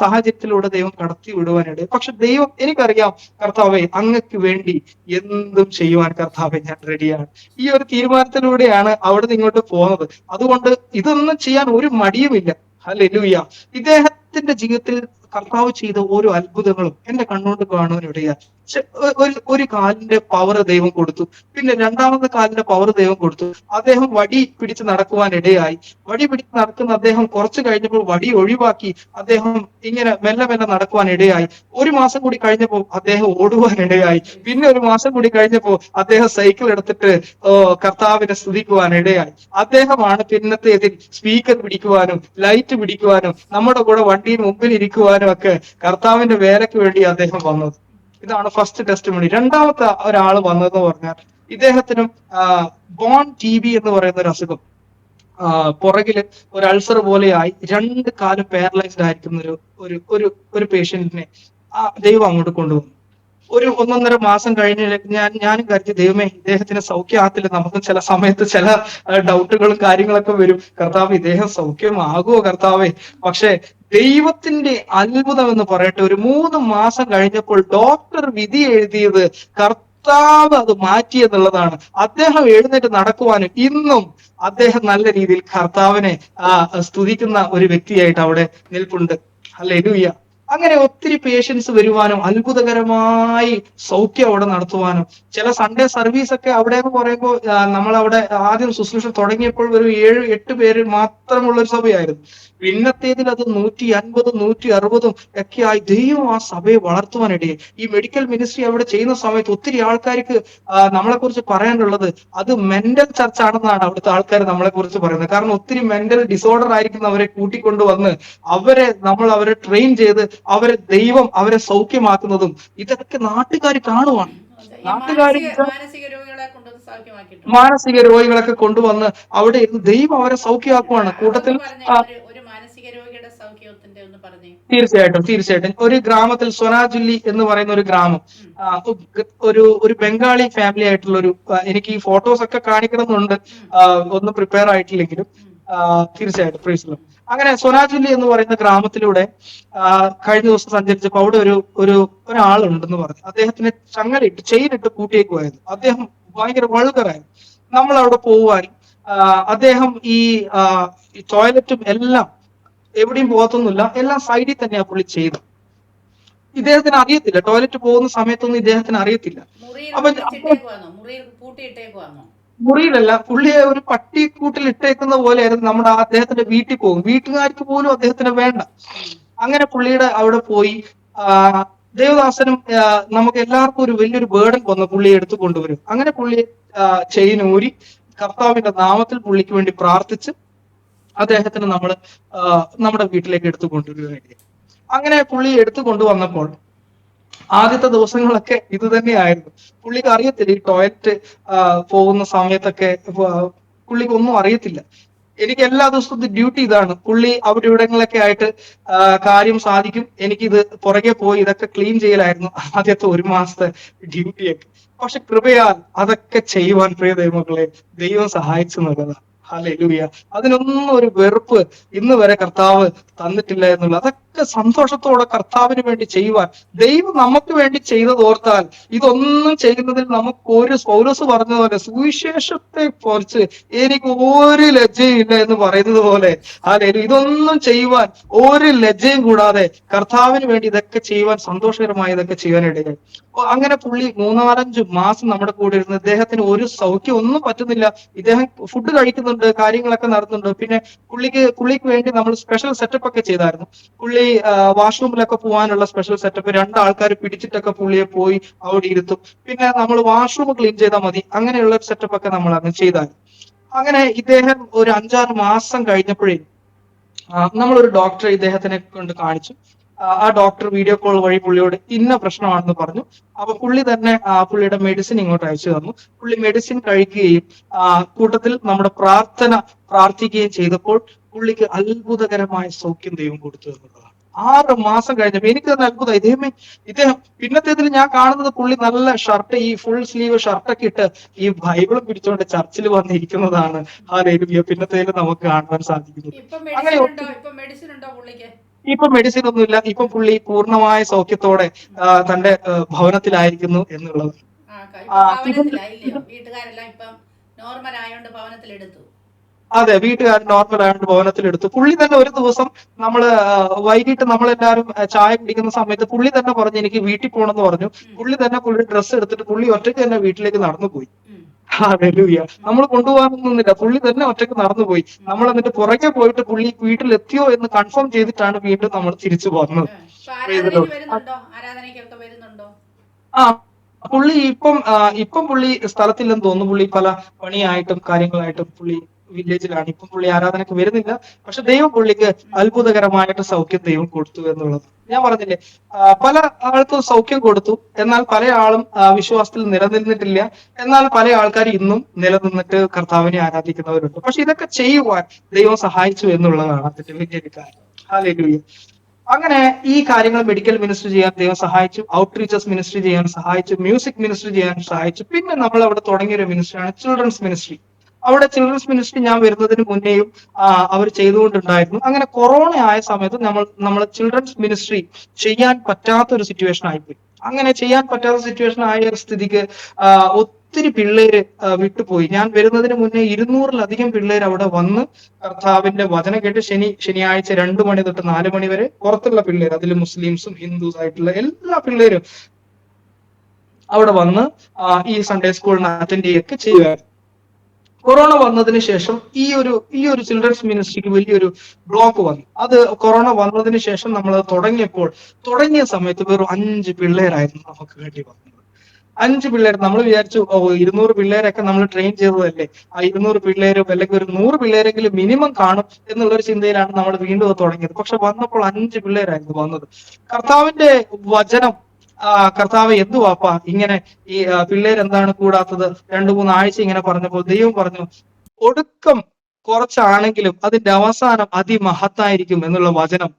Speaker 2: സാഹചര്യത്തിലൂടെ ദൈവം കടത്തി വിടുവാനിടയായി. പക്ഷെ ദൈവം, എനിക്കറിയാം കർത്താവേ, അങ്ങക്ക് വേണ്ടി എന്തും ചെയ്യുവാൻ കർത്താവേ ഞാൻ റെഡിയാണ്. ഈ ഒരു തീരുമാനത്തിലൂടെയാണ് അവിടെ ഇങ്ങോട്ട് പോകുന്നത്. അതുകൊണ്ട് ഇതൊന്നും ചെയ്യാൻ ഒരു മടിയുമില്ല. ഹല്ലേലൂയ. ഇദ്ദേഹത്തിന്റെ ജീവിതത്തിൽ കർത്താവ് ചെയ്ത ഓരോ അത്ഭുതങ്ങളും എന്റെ കണ്ണുകൊണ്ട് കാണുവാനിടയായി. ഒരു കാലിന്റെ പവർ ദൈവം കൊടുത്തു. പിന്നെ രണ്ടാമത്തെ കാലിന്റെ പവർ ദൈവം കൊടുത്തു. അദ്ദേഹം വടി പിടിച്ച് നടക്കുവാൻ ഇടയായി. വടി പിടിച്ച് നടക്കുന്ന അദ്ദേഹം കുറച്ചു കഴിഞ്ഞപ്പോൾ വടി ഒഴിവാക്കി അദ്ദേഹം ഇങ്ങനെ മെല്ലെ മെല്ലെ നടക്കുവാൻ ഇടയായി. ഒരു മാസം കൂടി കഴിഞ്ഞപ്പോൾ അദ്ദേഹം ഓടുവാൻ ഇടയായി. പിന്നെ ഒരു മാസം കൂടി കഴിഞ്ഞപ്പോൾ അദ്ദേഹം സൈക്കിൾ എടുത്തിട്ട് കർത്താവിനെ സ്തുതിക്കുവാൻ ഇടയായി. അദ്ദേഹമാണ് പിന്നത്തേതിൽ സ്പീക്കർ പിടിക്കുവാനും ലൈറ്റ് പിടിക്കുവാനും നമ്മുടെ കൂടെ വണ്ടിയിൽ മുമ്പിൽ ഇരിക്കുവാനും ഒക്കെ കർത്താവിന്റെ വേലയ്ക്ക് വേണ്ടി അദ്ദേഹം വന്നത്. ഇതാണ് ഫസ്റ്റ് ടെസ്റ്റിമണി. രണ്ടാമത്തെ ഒരാൾ വന്നതെന്ന് പറഞ്ഞാൽ ഇദ്ദേഹത്തിനും ബോൺ TB എന്ന് പറയുന്ന ഒരു അസുഖം, പുറകില് ഒരു അൾസർ പോലെയായി 2 കാലും പാരലൈസ്ഡ് ആയിരിക്കുന്ന ഒരു ഒരു ഒരു പേഷ്യന്റിനെ ദൈവം അങ്ങോട്ട് കൊണ്ടുവന്നു. ഒരു 1.5 മാസം കഴിഞ്ഞ് ഞാനും കരുതി ദൈവമേ ഇദ്ദേഹത്തിന് സൗഖ്യമാകത്തില്ല. നമുക്ക് ചില സമയത്ത് ചില ഡൗട്ടുകളും കാര്യങ്ങളൊക്കെ വരും. കർത്താവ് ഇദ്ദേഹം സൗഖ്യമാകുമോ കർത്താവേ? പക്ഷെ ദൈവത്തിന്റെ അത്ഭുതം എന്ന് പറയട്ടെ, ഒരു 3 മാസം കഴിഞ്ഞപ്പോൾ ഡോക്ടർ വിധി എഴുതിയത് കർത്താവ് അത് മാറ്റി എന്നുള്ളതാണ്. അദ്ദേഹം എഴുന്നേറ്റ് നടക്കുവാനും ഇന്നും അദ്ദേഹം നല്ല രീതിയിൽ കർത്താവിനെ സ്തുതിക്കുന്ന ഒരു വ്യക്തിയായിട്ട് അവിടെ നിൽപ്പുണ്ട്. ഹല്ലേലൂയ. അങ്ങനെ ഒത്തിരി പേഷ്യൻസ് വരുവാനും അത്ഭുതകരമായി സൗഖ്യം അവിടെ നടത്തുവാനും, ചില സൺഡേ സർവീസ് ഒക്കെ അവിടെ എന്ന് പറയുമ്പോൾ നമ്മൾ അവിടെ ആദ്യം ശുശ്രൂഷ തുടങ്ങിയപ്പോൾ ഒരു 7-8 പേര് മാത്രമുള്ള ഒരു സഭയായിരുന്നു. പിന്നത്തേതിൽ അത് 150, 160 ഒക്കെ ആയി ദൈവം ആ സഭയെ വളർത്തുവാനിടയെ. ഈ മെഡിക്കൽ മിനിസ്ട്രി അവിടെ ചെയ്യുന്ന സമയത്ത് ഒത്തിരി ആൾക്കാർക്ക് നമ്മളെ കുറിച്ച് പറയാനുള്ളത് അത് മെന്റൽ ചർച്ച് ആണെന്നാണ് അവിടുത്തെ ആൾക്കാർ നമ്മളെ കുറിച്ച് പറയുന്നത്. കാരണം ഒത്തിരി മെന്റൽ ഡിസോർഡർ ആയിരിക്കുന്നവരെ കൂട്ടിക്കൊണ്ടുവന്ന് അവരെ ട്രെയിൻ ചെയ്ത് ദൈവം അവരെ സൗഖ്യമാക്കുന്നതും ഇതൊക്കെ നാട്ടുകാർ കാണുവാണ്. നാട്ടുകാർ മാനസിക രോഗികളൊക്കെ കൊണ്ടുവന്ന് അവിടെ ഇരുന്ന് ദൈവം അവരെ സൗഖ്യമാക്കുവാണ്. കൂട്ടത്തിൽ തീർച്ചയായിട്ടും ഒരു ഗ്രാമത്തിൽ സൊനാജുല്ലി എന്ന് പറയുന്ന ഒരു ഗ്രാമം, ഒരു ബംഗാളി ഫാമിലി ആയിട്ടുള്ള എനിക്ക് ഈ ഫോട്ടോസ് ഒക്കെ കാണിക്കണമെന്നുണ്ട്, ഒന്നും പ്രിപ്പയർ ആയിട്ടില്ലെങ്കിലും തീർച്ചയായിട്ടും പ്രൈസ്. അങ്ങനെ സൊനാജുല്ലി എന്ന് പറയുന്ന ഗ്രാമത്തിലൂടെ കഴിഞ്ഞ ദിവസം സഞ്ചരിച്ചപ്പോൾ അവിടെ ഒരാളുണ്ടെന്ന് പറഞ്ഞു. അദ്ദേഹത്തിന് ചെയിനിട്ട് കൂട്ടിയേക്കുമായിരുന്നു. അദ്ദേഹം ഭയങ്കര വൾഗറായിരുന്നു. നമ്മൾ അവിടെ പോവാനും അദ്ദേഹം ഈ ടോയ്ലറ്റും എല്ലാം എവിടെയും പോകത്തൊന്നുമില്ല, എല്ലാം സൈഡിൽ തന്നെയാ പുള്ളി ചെയ്തു. ഇദ്ദേഹത്തിന് അറിയത്തില്ല, ടോയ്ലറ്റ് പോകുന്ന സമയത്തൊന്നും ഇദ്ദേഹത്തിന് അറിയത്തില്ല. അപ്പൊ മുറിയിലല്ല, പുള്ളിയെ ഒരു പട്ടിക്കൂട്ടിൽ ഇട്ടേക്കുന്ന പോലെയായിരുന്നു. നമ്മുടെ അദ്ദേഹത്തിന്റെ വീട്ടിൽ പോകും, വീട്ടുകാർക്ക് പോലും അദ്ദേഹത്തിന് വേണ്ട. അങ്ങനെ പുള്ളിയുടെ അവിടെ പോയി ദേവദാസനും നമുക്ക് എല്ലാവർക്കും ഒരു വലിയൊരു ബേർഡൻ വന്ന് പുള്ളിയെ എടുത്തു കൊണ്ടുവരും. അങ്ങനെ പുള്ളിയെ ചെയിൻ ഊരി കർത്താവിന്റെ നാമത്തിൽ പുള്ളിക്ക് വേണ്ടി പ്രാർത്ഥിച്ച് അദ്ദേഹത്തിന് നമ്മുടെ വീട്ടിലേക്ക് എടുത്തു കൊണ്ടുവരികയായിരുന്നു. അങ്ങനെ പുള്ളി എടുത്തു കൊണ്ടുവന്നപ്പോൾ ആദ്യത്തെ ദിവസങ്ങളൊക്കെ ഇത് തന്നെയായിരുന്നു. പുള്ളിക്ക് അറിയത്തില്ല, ഈ ടോയ്ലറ്റ് പോകുന്ന സമയത്തൊക്കെ പുള്ളിക്ക് ഒന്നും അറിയത്തില്ല. എനിക്ക് എല്ലാ ദിവസവും ഡ്യൂട്ടി ഇതാണ്. പുള്ളി അവിടെ ഇവിടങ്ങളിലൊക്കെ ആയിട്ട് കാര്യം സാധിക്കും, എനിക്കിത് പുറകെ പോയി ഇതൊക്കെ ക്ലീൻ ചെയ്യലായിരുന്നു ആദ്യത്തെ 1 മാസത്തെ ഡ്യൂട്ടിയൊക്കെ. പക്ഷെ കൃപയാൽ അതൊക്കെ ചെയ്യുവാൻ പ്രിയ ദൈവമക്കളെ ദൈവം സഹായിച്ചു എന്നുള്ളതാണ്. ഹല്ലേലൂയ. അതിനൊന്നും ഒരു വെറുപ്പ് ഇന്ന് വരെ കർത്താവ് തന്നിട്ടില്ല എന്നുള്ള, അതൊക്കെ സന്തോഷത്തോടെ കർത്താവിന് വേണ്ടി ചെയ്യുവാൻ ദൈവം നമുക്ക് വേണ്ടി ചെയ്തത് ഓർത്താൽ ഇതൊന്നും ചെയ്യുന്നതിൽ നമുക്ക് പൗലോസ് പറഞ്ഞതുപോലെ സുവിശേഷത്തെ കുറിച്ച് എനിക്ക് ഒരു ലജ്ജയും ഇല്ല എന്ന് പറയുന്നത് പോലെ ഹല്ലേലൂയ, ഇതൊന്നും ചെയ്യുവാൻ ഒരു ലജ്ജയും കൂടാതെ കർത്താവിന് വേണ്ടി ഇതൊക്കെ ചെയ്യുവാൻ, സന്തോഷകരമായി ഇതൊക്കെ ചെയ്യാൻ ഇടയായി. അങ്ങനെ പുള്ളി 3-4 മാസം നമ്മുടെ കൂടെ ഇരുന്ന് ഇദ്ദേഹത്തിന് ഒരു സൗഖ്യം ഒന്നും പറ്റുന്നില്ല. ഇദ്ദേഹം ഫുഡ് കഴിക്കുന്നുണ്ട്, കാര്യങ്ങളൊക്കെ നടത്തുന്നുണ്ട്. പിന്നെ പുള്ളിക്ക് വേണ്ടി നമ്മൾ സ്പെഷ്യൽ സെറ്റപ്പ് ഒക്കെ ചെയ്തായിരുന്നു. പുള്ളി വാഷ്റൂമിലൊക്കെ പോകാനുള്ള സ്പെഷ്യൽ സെറ്റപ്പ് 2 ആൾക്കാർ പിടിച്ചിട്ടൊക്കെ പുള്ളിയെ പോയി അവിടെ ഇരുത്തും. പിന്നെ നമ്മൾ വാഷ്റൂം ക്ലീൻ ചെയ്താൽ മതി, അങ്ങനെയുള്ള സെറ്റപ്പ് ഒക്കെ നമ്മൾ അന്ന് ചെയ്തായിരുന്നു. അങ്ങനെ ഇദ്ദേഹം ഒരു 5-6 മാസം കഴിഞ്ഞപ്പോഴേ നമ്മളൊരു ഡോക്ടറെ ഇദ്ദേഹത്തിനെ കൊണ്ട് കാണിച്ചു. ആ ഡോക്ടർ വീഡിയോ കോൾ വഴി പുള്ളിയോട് ഇന്ന പ്രശ്നമാണെന്ന് പറഞ്ഞു. അപ്പൊ പുള്ളി തന്നെ പുള്ളിയുടെ മെഡിസിൻ ഇങ്ങോട്ട് അയച്ചു തന്നു. പുള്ളി മെഡിസിൻ കഴിക്കുകയും കൂട്ടത്തിൽ നമ്മുടെ പ്രാർത്ഥിക്കുകയും ചെയ്തപ്പോൾ പുള്ളിക്ക് അത്ഭുതകരമായ സൗഖ്യം ദൈവം കൊടുത്തു എന്നുള്ളതാണ്. 6 മാസം കഴിഞ്ഞപ്പോ എനിക്ക് തന്നെ അത്ഭുതം. ഇദ്ദേഹം പിന്നത്തേതിൽ ഞാൻ കാണുന്നത് പുള്ളി നല്ല ഷർട്ട്, ഈ ഫുൾ സ്ലീവ് ഷർട്ടൊക്കെ ഇട്ട് ഈ ബൈബിളും പിടിച്ചുകൊണ്ട് ചർച്ചിൽ വന്നിരിക്കുന്നതാണ് ഹല്ലേലൂയ പിന്നത്തേതിൽ നമുക്ക് കാണുവാൻ സാധിക്കുന്നത്. അങ്ങനെ ഇപ്പൊ മെഡിസിൻ ഒന്നുമില്ല. ഇപ്പൊ പുള്ളി പൂർണ്ണമായ സൗഖ്യത്തോടെ തന്റെ ഭവനത്തിലായിരിക്കുന്നു എന്നുള്ളത്. അതെ, വീട്ടുകാർ നോർമൽ ആയിട്ട് ഭവനത്തിലെടുത്തു. പുള്ളി തന്നെ ഒരു ദിവസം നമ്മള് വൈകിട്ട് നമ്മളെല്ലാരും ചായ കുടിക്കുന്ന സമയത്ത് പുള്ളി തന്നെ പറഞ്ഞു എനിക്ക് വീട്ടിൽ പോകണമെന്ന് പറഞ്ഞു. പുള്ളി തന്നെ പുള്ളി ഡ്രസ്സ് എടുത്തിട്ട് പുള്ളി ഒറ്റയ്ക്ക് തന്നെ വീട്ടിലേക്ക് നടന്നു പോയി. ഹല്ലേലൂയ. നമ്മൾ കൊണ്ടുപോകാനൊന്നുമില്ല, പുള്ളി തന്നെ ഒറ്റയ്ക്ക് നടന്നുപോയി. നമ്മൾ എന്നിട്ട് പുറകെ പോയിട്ട് പുള്ളി വീട്ടിലെത്തിയോ എന്ന് കൺഫേം ചെയ്തിട്ടാണ് വീണ്ടും നമ്മൾ തിരിച്ചു വന്നത്. Praise the Lord.
Speaker 1: ആരാധനയ്ക്കൊക്കെ വരുന്നുണ്ടോ?
Speaker 2: ആ പുള്ളി ഇപ്പം പുള്ളി സ്ഥലത്തില്ലെന്ന് തോന്നുന്നു. പുള്ളി പല പണിയായിട്ടും കാര്യങ്ങളായിട്ടും പുള്ളി വില്ലേജിലാണ്. ഇപ്പം പുള്ളി ആരാധനയ്ക്ക് വരുന്നില്ല. പക്ഷെ ദൈവം പുള്ളിക്ക് അത്ഭുതകരമായിട്ട് സൗഖ്യം ദൈവം കൊടുത്തു എന്നുള്ളത് ഞാൻ പറഞ്ഞില്ലേ. പല ആൾക്കും സൗഖ്യം കൊടുത്തു, എന്നാൽ പല ആളും വിശ്വാസത്തിൽ നിലനിന്നിട്ടില്ല. എന്നാൽ പല ആൾക്കാർ ഇന്നും നിലനിന്നിട്ട് കർത്താവിനെ ആരാധിക്കുന്നവരുണ്ട്. പക്ഷെ ഇതൊക്കെ ചെയ്യുവാൻ ദൈവം സഹായിച്ചു എന്നുള്ളതാണ് അതിന്റെ വലിയൊരു കാര്യം. ഹല്ലേലൂയ. അങ്ങനെ ഈ കാര്യങ്ങൾ മെഡിക്കൽ മിനിസ്റ്റർ ചെയ്യാൻ ദൈവം സഹായിച്ചു, ഔട്ട്റീച്ചസ് മിനിസ്ട്രി ചെയ്യാൻ സഹായിച്ചു, മ്യൂസിക് മിനിസ്ട്രി ചെയ്യാൻ സഹായിച്ചു. പിന്നെ നമ്മൾ അവിടെ തുടങ്ങിയ ഒരു മിനിസ്ട്രിയാണ് ചിൽഡ്രൻസ് മിനിസ്ട്രി. അവിടെ ചിൽഡ്രൻസ് മിനിസ്ട്രി ഞാൻ വരുന്നതിന് മുന്നേയും അവർ ചെയ്തുകൊണ്ടുണ്ടായിരുന്നു. അങ്ങനെ കൊറോണ ആയ സമയത്ത് നമ്മൾ ചിൽഡ്രൻസ് മിനിസ്ട്രി ചെയ്യാൻ പറ്റാത്ത ഒരു സിറ്റുവേഷൻ ആയിപ്പോയി. അങ്ങനെ ചെയ്യാൻ പറ്റാത്ത സിറ്റുവേഷൻ ആയ സ്ഥിതിക്ക് ഒത്തിരി പിള്ളേര് വിട്ടുപോയി. ഞാൻ വരുന്നതിന് മുന്നേ 200-ലധികം പിള്ളേർ അവിടെ വന്ന് കർത്താവിന്റെ വചനം കേട്ട് ശനിയാഴ്ച 2 മണി തൊട്ട് 4 മണി വരെ പുറത്തുള്ള പിള്ളേർ, അതിൽ മുസ്ലിംസും ഹിന്ദുസ് ആയിട്ടുള്ള എല്ലാ പിള്ളേരും അവിടെ വന്ന് ഈ സൺഡേ സ്കൂളിന് അറ്റൻഡ് ചെയ്യുകയൊക്കെ ചെയ്യുമായിരുന്നു. കൊറോണ വന്നതിന് ശേഷം ഈ ഒരു ചിൽഡ്രൻസ് മിനിസ്ട്രിക്ക് വലിയൊരു ബ്ലോക്ക് വന്നു. അത് കൊറോണ വന്നതിന് ശേഷം നമ്മൾ തുടങ്ങിയ സമയത്ത് വെറും 5 പിള്ളേരായിരുന്നു നമുക്ക് വേണ്ടി വന്നത്. 5 പിള്ളേർ. നമ്മൾ വിചാരിച്ചു 200 പിള്ളേരൊക്കെ നമ്മൾ ട്രെയിൻ ചെയ്തതല്ലേ, ആ 200 പിള്ളേരും അല്ലെങ്കിൽ ഒരു 100 പിള്ളേരെങ്കിലും മിനിമം കാണും എന്നുള്ളൊരു ചിന്തയിലാണ് നമ്മൾ വീണ്ടും തുടങ്ങിയത്. പക്ഷെ വന്നപ്പോൾ 5 പിള്ളേരായിരുന്നു വന്നത്. കർത്താവിന്റെ വചനം കർത്താവ് എന്തുവാപ്പാ ഇങ്ങനെ ഈ പിള്ളേരെന്താണ് കൂടാത്തത് 2-3 ആഴ്ച ഇങ്ങനെ പറഞ്ഞപ്പോൾ ദൈവം പറഞ്ഞു, ഒടുക്കം കുറച്ചാണെങ്കിലും അതിന്റെ അവസാനം അതിമഹത്തായിരിക്കും എന്നുള്ള വചനം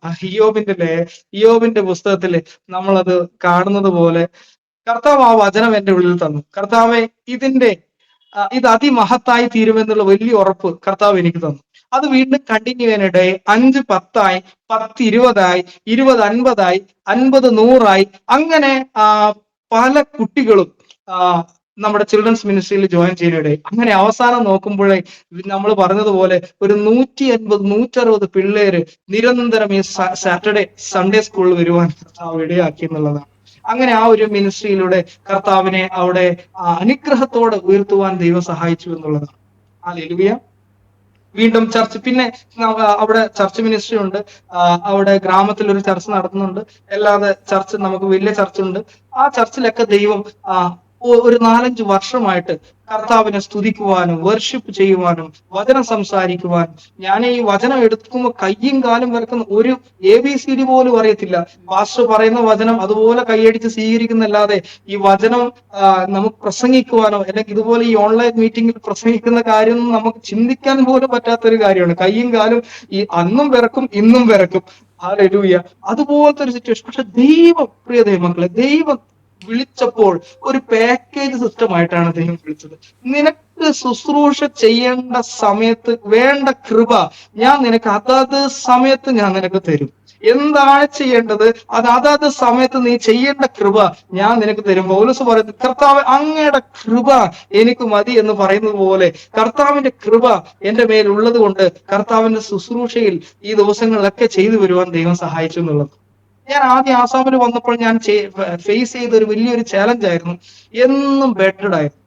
Speaker 2: ഇയ്യോബിന്റെ പുസ്തകത്തില് നമ്മളത് കാണുന്നത് പോലെ കർത്താവ് ആ വചനം എന്റെ ഉള്ളിൽ തന്നു. കർത്താവെ ഇത് അതിമഹത്തായി തീരുമെന്നുള്ള വലിയ ഉറപ്പ് കർത്താവ് എനിക്ക് തന്നു. അത് വീണ്ടും കണ്ടിന്യൂ ചെയ്യാനിടയായി. 5 10 10 20 20 50 50 100 അങ്ങനെ പല കുട്ടികളും നമ്മുടെ ചിൽഡ്രൻസ് മിനിസ്ട്രിയിൽ ജോയിൻ ചെയ്യാനിടയായി. അങ്ങനെ അവസാനം നോക്കുമ്പോഴേ നമ്മൾ പറഞ്ഞതുപോലെ ഒരു 150 160 പിള്ളേര് നിരന്തരം ഈ സാറ്റർഡേ സൺഡേ സ്കൂളിൽ വരുവാൻ കർത്താവ് ഇടയാക്കി എന്നുള്ളതാണ്. അങ്ങനെ ആ ഒരു മിനിസ്ട്രിയിലൂടെ കർത്താവിനെ അവിടെ അനുഗ്രഹത്തോടെ ഉയർത്തുവാൻ ദൈവം സഹായിച്ചു എന്നുള്ളതാണ്. ഹല്ലേലൂയ. വീണ്ടും ചർച്ച്, പിന്നെ അവിടെ ചർച്ച് മിനിസ്ട്രി ഉണ്ട്. അവിടെ ഗ്രാമത്തിൽ ഒരു ചർച്ച് നടത്തുന്നുണ്ട്. അല്ലാതെ ചർച്ച് നമുക്ക് വലിയ ചർച്ചുണ്ട്. ആ ചർച്ചിലൊക്കെ ദൈവം ഒരു 4-5 വർഷമായിട്ട് കർത്താവിനെ സ്തുതിക്കുവാനും വർഷിപ്പ് ചെയ്യുവാനും വചനം സംസാരിക്കുവാനും. ഞാൻ ഈ വചനം എടുക്കുമ്പോൾ കയ്യും കാലും വരക്കുന്ന ഒരു ABCD പോലും അറിയത്തില്ല. പാസ്റ്റർ പറയുന്ന വചനം അതുപോലെ കൈയടിച്ച് സ്വീകരിക്കുന്നല്ലാതെ ഈ വചനം നമുക്ക് പ്രസംഗിക്കുവാനോ അല്ലെങ്കിൽ ഇതുപോലെ ഈ ഓൺലൈൻ മീറ്റിംഗിൽ പ്രസംഗിക്കുന്ന കാര്യം നമുക്ക് ചിന്തിക്കാൻ പോലും പറ്റാത്തൊരു കാര്യമാണ്. കയ്യും കാലും ഈ അന്നും വിറക്കും ഇന്നും വിറക്കും. ഹല്ലേലൂയ. അതുപോലത്തെ ഒരു സിറ്റുവേഷൻ. പക്ഷെ ദൈവം, പ്രിയ ദൈവമക്കളെ, ദൈവം വിളിച്ചപ്പോൾ ഒരു പാക്കേജ് സിസ്റ്റം ആയിട്ടാണ് ദൈവം വിളിച്ചത്. നിനക്ക് ശുശ്രൂഷ ചെയ്യേണ്ട സമയത്ത് വേണ്ട കൃപ ഞാൻ നിനക്ക് അതത് സമയത്ത് ഞാൻ നിനക്ക് തരും. എന്താണ് ചെയ്യേണ്ടത് അത് അതത് സമയത്ത് നീ ചെയ്യേണ്ട കൃപ ഞാൻ നിനക്ക് തരും. പൗലോസ് പറയുന്നത്, കർത്താവ് അങ്ങയുടെ കൃപ എനിക്ക് മതി എന്ന് പറയുന്നത് പോലെ കർത്താവിന്റെ കൃപ എന്റെ മേൽ ഉള്ളത് കൊണ്ട് കർത്താവിന്റെ ശുശ്രൂഷയിൽ ഈ ദിവസങ്ങളിലൊക്കെ ചെയ്തു വരുവാൻ ദൈവം സഹായിച്ചു എന്നുള്ളത്. ഞാൻ ആദ്യം ആസാമിൽ വന്നപ്പോൾ ഞാൻ ഫേസ് ചെയ്ത ഒരു വലിയൊരു ചാലഞ്ച് ആയിരുന്നു. എന്നും ബെഡഡ് ആയിരുന്നു.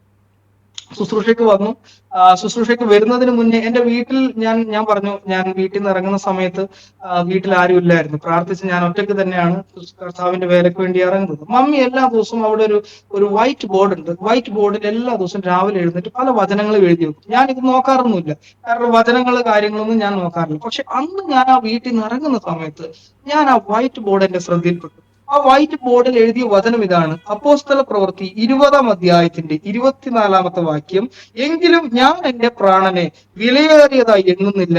Speaker 2: ശുശ്രൂഷയ്ക്ക് വന്നു. ശുശ്രൂഷയ്ക്ക് വരുന്നതിന് മുന്നേ എന്റെ വീട്ടിൽ ഞാൻ പറഞ്ഞു, ഞാൻ വീട്ടിൽ നിന്ന് ഇറങ്ങുന്ന സമയത്ത് വീട്ടിൽ ആരും ഇല്ലായിരുന്നു. പ്രാർത്ഥിച്ച് ഞാൻ ഒറ്റയ്ക്ക് തന്നെയാണ് കർത്താവിന്റെ വേലയ്ക്ക് വേണ്ടി ഇറങ്ങുന്നത്. മമ്മി എല്ലാ ദിവസവും അവിടെ ഒരു വൈറ്റ് ബോർഡ് ഉണ്ട്. വൈറ്റ് ബോർഡിൽ എല്ലാ ദിവസവും രാവിലെ എഴുന്നേറ്റ് പല വചനങ്ങളും എഴുതി വെക്കും. ഞാൻ ഇത് നോക്കാറൊന്നുമില്ല, കാരണം വചനങ്ങൾ കാര്യങ്ങളൊന്നും ഞാൻ നോക്കാറില്ല. പക്ഷെ അന്ന് ഞാൻ ആ വീട്ടിൽ നിന്ന് ഇറങ്ങുന്ന സമയത്ത് ഞാൻ ആ വൈറ്റ് ബോർഡ് എന്റെ ശ്രദ്ധയിൽപ്പെട്ടു. ആ വൈറ്റ് ബോർഡിൽ എഴുതിയ വചനം ഇതാണ്. അപ്പോസ്തല പ്രവൃത്തി 20-ാം അധ്യായത്തിന്റെ 24-ാമത്തെ വാക്യം. എങ്കിലും ഞാൻ എന്റെ പ്രാണനെ വിലയേറിയതായി എണ്ണുന്നില്ല,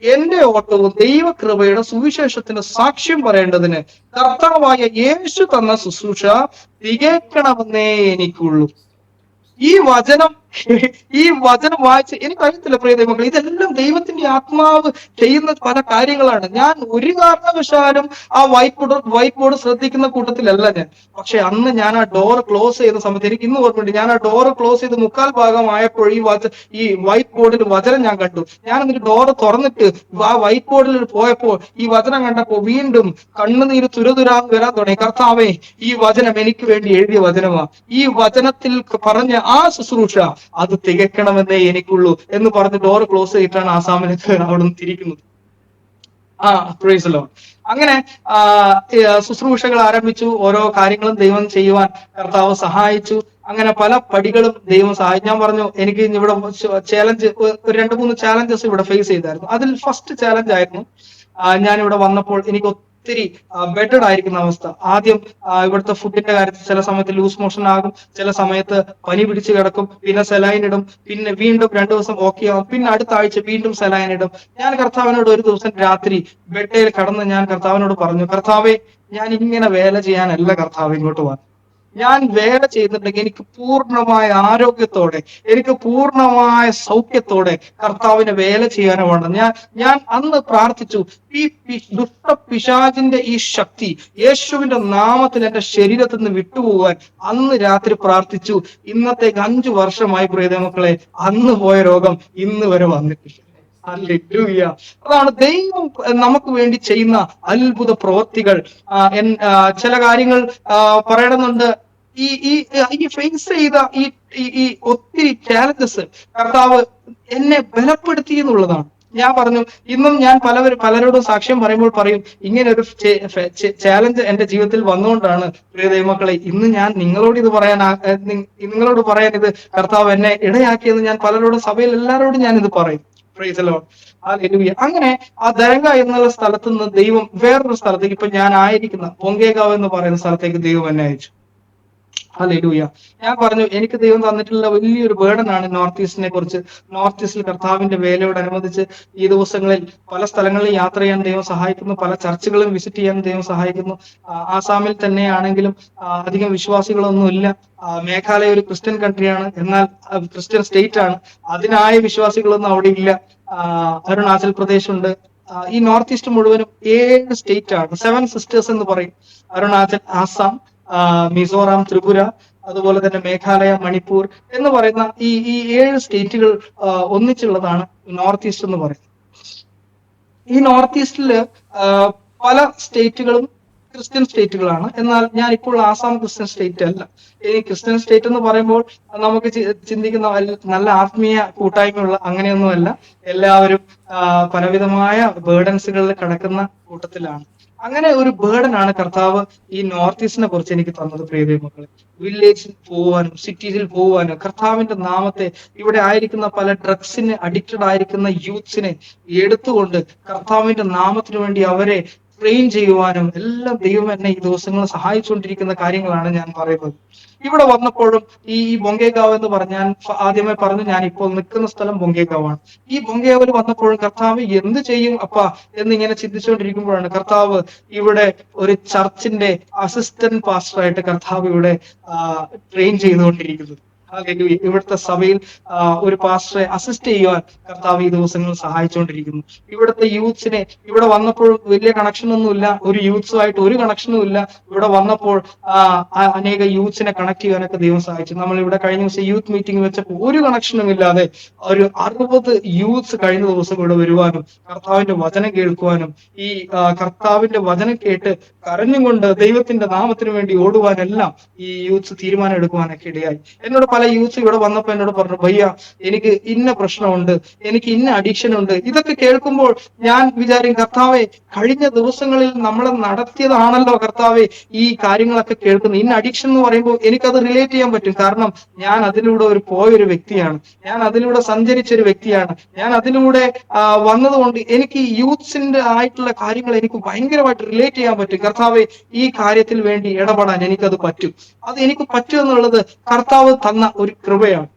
Speaker 2: എന്റെ ഓട്ടവും ദൈവകൃപയുടെ സുവിശേഷത്തിന് സാക്ഷ്യം പറയേണ്ടതിന് കർത്താവായ യേശു തന്ന ശുശ്രൂഷ തികയ്ക്കണമെന്നേ എനിക്കുള്ളൂ. ഈ വചനം ഈ വചനം വായിച്ച് എനിക്കറിയത്തില്ല പ്രിയ ദൈവമക്കളെ, ഇതെല്ലാം ദൈവത്തിന്റെ ആത്മാവ് ചെയ്യുന്ന പല കാര്യങ്ങളാണ്. ഞാൻ ഒരു കാരണവശാലും ആ വൈറ്റ് ബോർഡ് ശ്രദ്ധിക്കുന്ന കൂട്ടത്തിലല്ല ഞാൻ. പക്ഷെ അന്ന് ഞാൻ ആ ഡോർ ക്ലോസ് ചെയ്ത സമയത്ത് എനിക്ക് ഇന്ന് ഓർമ്മയുണ്ട്, ഞാൻ ആ ഡോർ ക്ലോസ് ചെയ്ത് 1/4 ഭാഗമായപ്പോൾ ഈ വൈറ്റ് ബോർഡിൽ വചനം ഞാൻ കണ്ടു. ഞാൻ എന്നിട്ട് ഡോറ് തുറന്നിട്ട് ആ വൈറ്റ് ബോർഡിൽ പോയപ്പോൾ ഈ വചനം കണ്ടപ്പോൾ വീണ്ടും കണ്ണുനീര് തുരതുരാന്ന് വരാൻ തുടങ്ങി. കർത്താവേ, ഈ വചനം എനിക്ക് വേണ്ടി എഴുതിയ വചനമാ, ഈ വചനത്തിൽ പറഞ്ഞ ആ ശുശ്രൂഷ അത് തികയ്ക്കണമെന്നേ എനിക്കുള്ളൂ എന്ന് പറഞ്ഞ് ഡോർ ക്ലോസ് ചെയ്തിട്ടാണ് ആസാമിലേക്ക് അവിടെ നിന്ന് തിരിക്കുന്നത്. Praise Lord. അങ്ങനെ ശുശ്രൂഷകൾ ആരംഭിച്ചു. ഓരോ കാര്യങ്ങളും ദൈവം ചെയ്യുവാൻ കർത്താവ് സഹായിച്ചു. അങ്ങനെ പല പടികളും ദൈവം സഹായിച്ചു. ഞാൻ പറഞ്ഞു, എനിക്ക് ഇവിടെ ചാലഞ്ച്, ഒരു 2-3 ചാലഞ്ചസ് ഇവിടെ ഫേസ് ചെയ്തായിരുന്നു. അതിൽ ഫസ്റ്റ് ചാലഞ്ച് ആയിരുന്നു, ഞാൻ ഇവിടെ വന്നപ്പോൾ എനിക്ക് ഒത്തിരി ബെറ്റഡ് ആയിരിക്കുന്ന അവസ്ഥ. ആദ്യം ഇവിടുത്തെ ഫുഡിന്റെ കാര്യത്തിൽ ചില സമയത്ത് ലൂസ് മോഷൻ ആകും, ചില സമയത്ത് പനി പിടിച്ച് കിടക്കും, പിന്നെ സെലൈൻ ഇടും, പിന്നെ വീണ്ടും 2 ദിവസം ഓക്കെ ആവും, പിന്നെ അടുത്ത ആഴ്ച വീണ്ടും സെലൈൻ ഇടും. ഞാൻ കർത്താവിനോട് ഒരു ദിവസം രാത്രി ബെഡിൽ കടന്ന് ഞാൻ കർത്താവിനോട് പറഞ്ഞു, കർത്താവെ, ഞാൻ ഇങ്ങനെ വേല ചെയ്യാനല്ല കർത്താവ് ഇങ്ങോട്ട് വന്നു. ഞാൻ വേല ചെയ്തിട്ടുണ്ടെങ്കിൽ എനിക്ക് പൂർണ്ണമായ ആരോഗ്യത്തോടെ, എനിക്ക് പൂർണ്ണമായ സൗഖ്യത്തോടെ കർത്താവിനെ വേല ചെയ്യാനുമാണ്. ഞാൻ അന്ന് പ്രാർത്ഥിച്ചു, ഈ പിശാചിന്റെ ഈ ശക്തി യേശുവിന്റെ നാമത്തിൽ എന്റെ ശരീരത്തിൽ നിന്ന് വിട്ടുപോകാൻ അന്ന് രാത്രി പ്രാർത്ഥിച്ചു. ഇന്നത്തേക്ക് 5 വർഷമായി പ്രിയ മക്കളെ, അന്ന് പോയ രോഗം ഇന്ന് വരെ വന്നിട്ടില്ല. ഹല്ലേലൂയ. അതാണ് ദൈവം നമുക്ക് വേണ്ടി ചെയ്യുന്ന അത്ഭുത പ്രവൃത്തികൾ. ചില കാര്യങ്ങൾ പറയണമെന്നുണ്ട്. ഈ ഫേസ് ചെയ്ത ഈ ഒത്തിരി ചാലഞ്ചസ് കർത്താവ് എന്നെ ബലപ്പെടുത്തി എന്നുള്ളതാണ്. ഞാൻ പറഞ്ഞു, ഇന്നും ഞാൻ പലരോടും സാക്ഷ്യം പറയുമ്പോൾ പറയും, ഇങ്ങനെ ഒരു ചാലഞ്ച് എന്റെ ജീവിതത്തിൽ വന്നുകൊണ്ടാണ് പ്രിയ ദൈവമക്കളെ ഇന്ന് ഞാൻ നിങ്ങളോട് പറയാൻ ഇത് കർത്താവ് എന്നെ ഇടയാക്കിയെന്ന് ഞാൻ പലരോടും, സഭയിൽ എല്ലാവരോടും ഞാൻ ഇത് പറയും. Praise the Lord. ഹല്ലേലൂയ. അങ്ങനെ ആ ദരംഗ എന്നുള്ള സ്ഥലത്ത് നിന്ന് ദൈവം വേറൊരു സ്ഥലത്തേക്ക്, ഇപ്പൊ ഞാൻ ആയിരിക്കുന്ന ബൊങ്കേഗാവ് എന്ന് പറയുന്ന സ്ഥലത്തേക്ക് ദൈവം എന്നെ അയച്ചു. ഹല്ലേലൂയ. ഞാൻ പറഞ്ഞു, എനിക്ക് ദൈവം തന്നിട്ടുള്ള വലിയൊരു ബേർഡനാണ് നോർത്ത് ഈസ്റ്റിനെ കുറിച്ച്. നോർത്ത് ഈസ്റ്റിൽ കർത്താവിന്റെ വേലയോടനുബന്ധിച്ച് ഈ ദിവസങ്ങളിൽ പല സ്ഥലങ്ങളിൽ യാത്ര ചെയ്യാൻ ദൈവം സഹായിക്കുന്നു, പല ചർച്ചുകളും വിസിറ്റ് ചെയ്യാൻ ദൈവം സഹായിക്കുന്നു. ആസാമിൽ തന്നെയാണെങ്കിലും അധികം വിശ്വാസികളൊന്നുമില്ല. മേഘാലയ ഒരു ക്രിസ്ത്യൻ കൺട്രിയാണ്, എന്നാൽ ക്രിസ്ത്യൻ സ്റ്റേറ്റ് ആണ്. അതിനായ വിശ്വാസികളൊന്നും അവിടെ ഇല്ല. അരുണാചൽ പ്രദേശ് ഉണ്ട്. ഈ നോർത്ത് ഈസ്റ്റ് മുഴുവനും 7 സ്റ്റേറ്റ് ആണ്. 7 സിസ്റ്റേഴ്സ് എന്ന് പറയും. അരുണാചൽ, ആസാം, മിസോറാം, ത്രിപുര, അതുപോലെ തന്നെ മേഘാലയ, മണിപ്പൂർ എന്ന് പറയുന്ന ഈ 7 സ്റ്റേറ്റുകൾ ഒന്നിച്ചുള്ളതാണ് നോർത്ത് ഈസ്റ്റ് എന്ന് പറയുന്നത്. ഈ നോർത്ത് ഈസ്റ്റില് പല സ്റ്റേറ്റുകളും ക്രിസ്ത്യൻ സ്റ്റേറ്റുകളാണ്. എന്നാൽ ഞാൻ ഇപ്പോൾ ആസാം ക്രിസ്ത്യൻ സ്റ്റേറ്റ് അല്ല. ഈ ക്രിസ്ത്യൻ സ്റ്റേറ്റ് എന്ന് പറയുമ്പോൾ നമുക്ക് ചിന്തിക്കുന്ന നല്ല ആത്മീയ കൂട്ടായ്മയുള്ള അങ്ങനെയൊന്നുമല്ല. എല്ലാവരും പലവിധമായ ബേർഡൻസുകളിൽ കിടക്കുന്ന കൂട്ടത്തിലാണ്. അങ്ങനെ ഒരു ബേർഡനാണ് കർത്താവ് ഈ നോർത്ത് ഈസ്റ്റിനെ കുറിച്ച് എനിക്ക് തന്നത് പ്രിയ മക്കളെ. വില്ലേജിൽ പോവാനും സിറ്റീസിൽ പോവാനും കർത്താവിന്റെ നാമത്തെ, ഇവിടെ ആയിരിക്കുന്ന പല ഡ്രഗ്സിന് അഡിക്റ്റഡ് ആയിരിക്കുന്ന യൂത്ത്സിനെ എടുത്തുകൊണ്ട് കർത്താവിന്റെ നാമത്തിന് വേണ്ടി അവരെ ട്രെയിൻ ചെയ്യുവാനും എല്ലാം ദൈവം എന്നെ ഈ ദിവസങ്ങൾ സഹായിച്ചുകൊണ്ടിരിക്കുന്ന കാര്യങ്ങളാണ് ഞാൻ പറയുന്നത്. ഇവിടെ വന്നപ്പോഴും ഈ ബൊങ്കേഗാവ് എന്ന് പറഞ്ഞാൽ, ആദ്യമേ പറഞ്ഞു, ഞാൻ ഇപ്പോൾ നിൽക്കുന്ന സ്ഥലം ബൊങ്കേഗാവാണ്. ഈ ബൊങ്കേഗാവിൽ വന്നപ്പോഴും കർത്താവ് എന്ത് ചെയ്യും അപ്പ എന്നിങ്ങനെ ചിന്തിച്ചുകൊണ്ടിരിക്കുമ്പോഴാണ് കർത്താവ് ഇവിടെ ഒരു ചർച്ചിന്റെ അസിസ്റ്റന്റ് പാസ്റ്ററായിട്ട് കർത്താവ് ഇവിടെ ട്രെയിൻ ചെയ്തുകൊണ്ടിരിക്കുന്നത്. ഇവിടുത്തെ സഭയിൽ ഒരു പാസ്റ്ററെ അസിസ്റ്റ് ചെയ്യുവാൻ കർത്താവ് ഈ ദിവസങ്ങൾ സഹായിച്ചുകൊണ്ടിരിക്കുന്നു. ഇവിടുത്തെ യൂത്ത്സിനെ, ഇവിടെ വന്നപ്പോൾ വലിയ കണക്ഷൻ ഒന്നുമില്ല, ഒരു യൂത്ത്സുമായിട്ട് ഒരു കണക്ഷനും ഇല്ല. ഇവിടെ വന്നപ്പോൾ അനേക യൂത്ത്സിനെ കണക്ട് ചെയ്യാനൊക്കെ ദൈവം സഹായിച്ചു. നമ്മൾ ഇവിടെ കഴിഞ്ഞ ദിവസം യൂത്ത് മീറ്റിംഗ് വെച്ചപ്പോൾ ഒരു കണക്ഷനും ഇല്ലാതെ ഒരു 60 യൂത്ത്സ് കഴിഞ്ഞ ദിവസം ഇവിടെ വരുവാനും കർത്താവിന്റെ വചനം കേൾക്കുവാനും ഈ കർത്താവിന്റെ വചനം കേട്ട് കരഞ്ഞുകൊണ്ട് ദൈവത്തിന്റെ നാമത്തിന് വേണ്ടി ഓടുവാനെല്ലാം ഈ യൂത്ത്സ് തീരുമാനം എടുക്കുവാനൊക്കെ ഇടയായി. എന്നോട് പല യൂത്ത്സ് ഇവിടെ വന്നപ്പോ എന്നോട് പറഞ്ഞു, ഭയ്യ, എനിക്ക് ഇന്ന പ്രശ്നമുണ്ട്, എനിക്ക് ഇന്ന അഡിക്ഷൻ ഉണ്ട്. ഇതൊക്കെ കേൾക്കുമ്പോൾ ഞാൻ വിചാരിക്കും, കർത്താവെ, കഴിഞ്ഞ ദിവസങ്ങളിൽ നമ്മളെ നടത്തിയതാണല്ലോ കർത്താവെ ഈ കാര്യങ്ങളൊക്കെ കേൾക്കുന്നത്. ഇന്ന അഡിക്ഷൻ എന്ന് പറയുമ്പോൾ എനിക്കത് റിലേറ്റ് ചെയ്യാൻ പറ്റും. കാരണം ഞാൻ അതിലൂടെ പോയൊരു വ്യക്തിയാണ്, ഞാൻ അതിലൂടെ സഞ്ചരിച്ചൊരു വ്യക്തിയാണ്, ഞാൻ അതിലൂടെ വന്നതുകൊണ്ട് എനിക്ക് യൂത്ത്സിന്റെ ആയിട്ടുള്ള കാര്യങ്ങൾ എനിക്ക് ഭയങ്കരമായിട്ട് റിലേറ്റ് ചെയ്യാൻ പറ്റും. കർത്താവെ, ഈ കാര്യത്തിൽ വേണ്ടി ഇടപെടാൻ എനിക്കത് പറ്റും. അത് എനിക്ക് പറ്റും എന്നുള്ളത് കർത്താവ് തന്ന ഒരു കൃപയാണ്.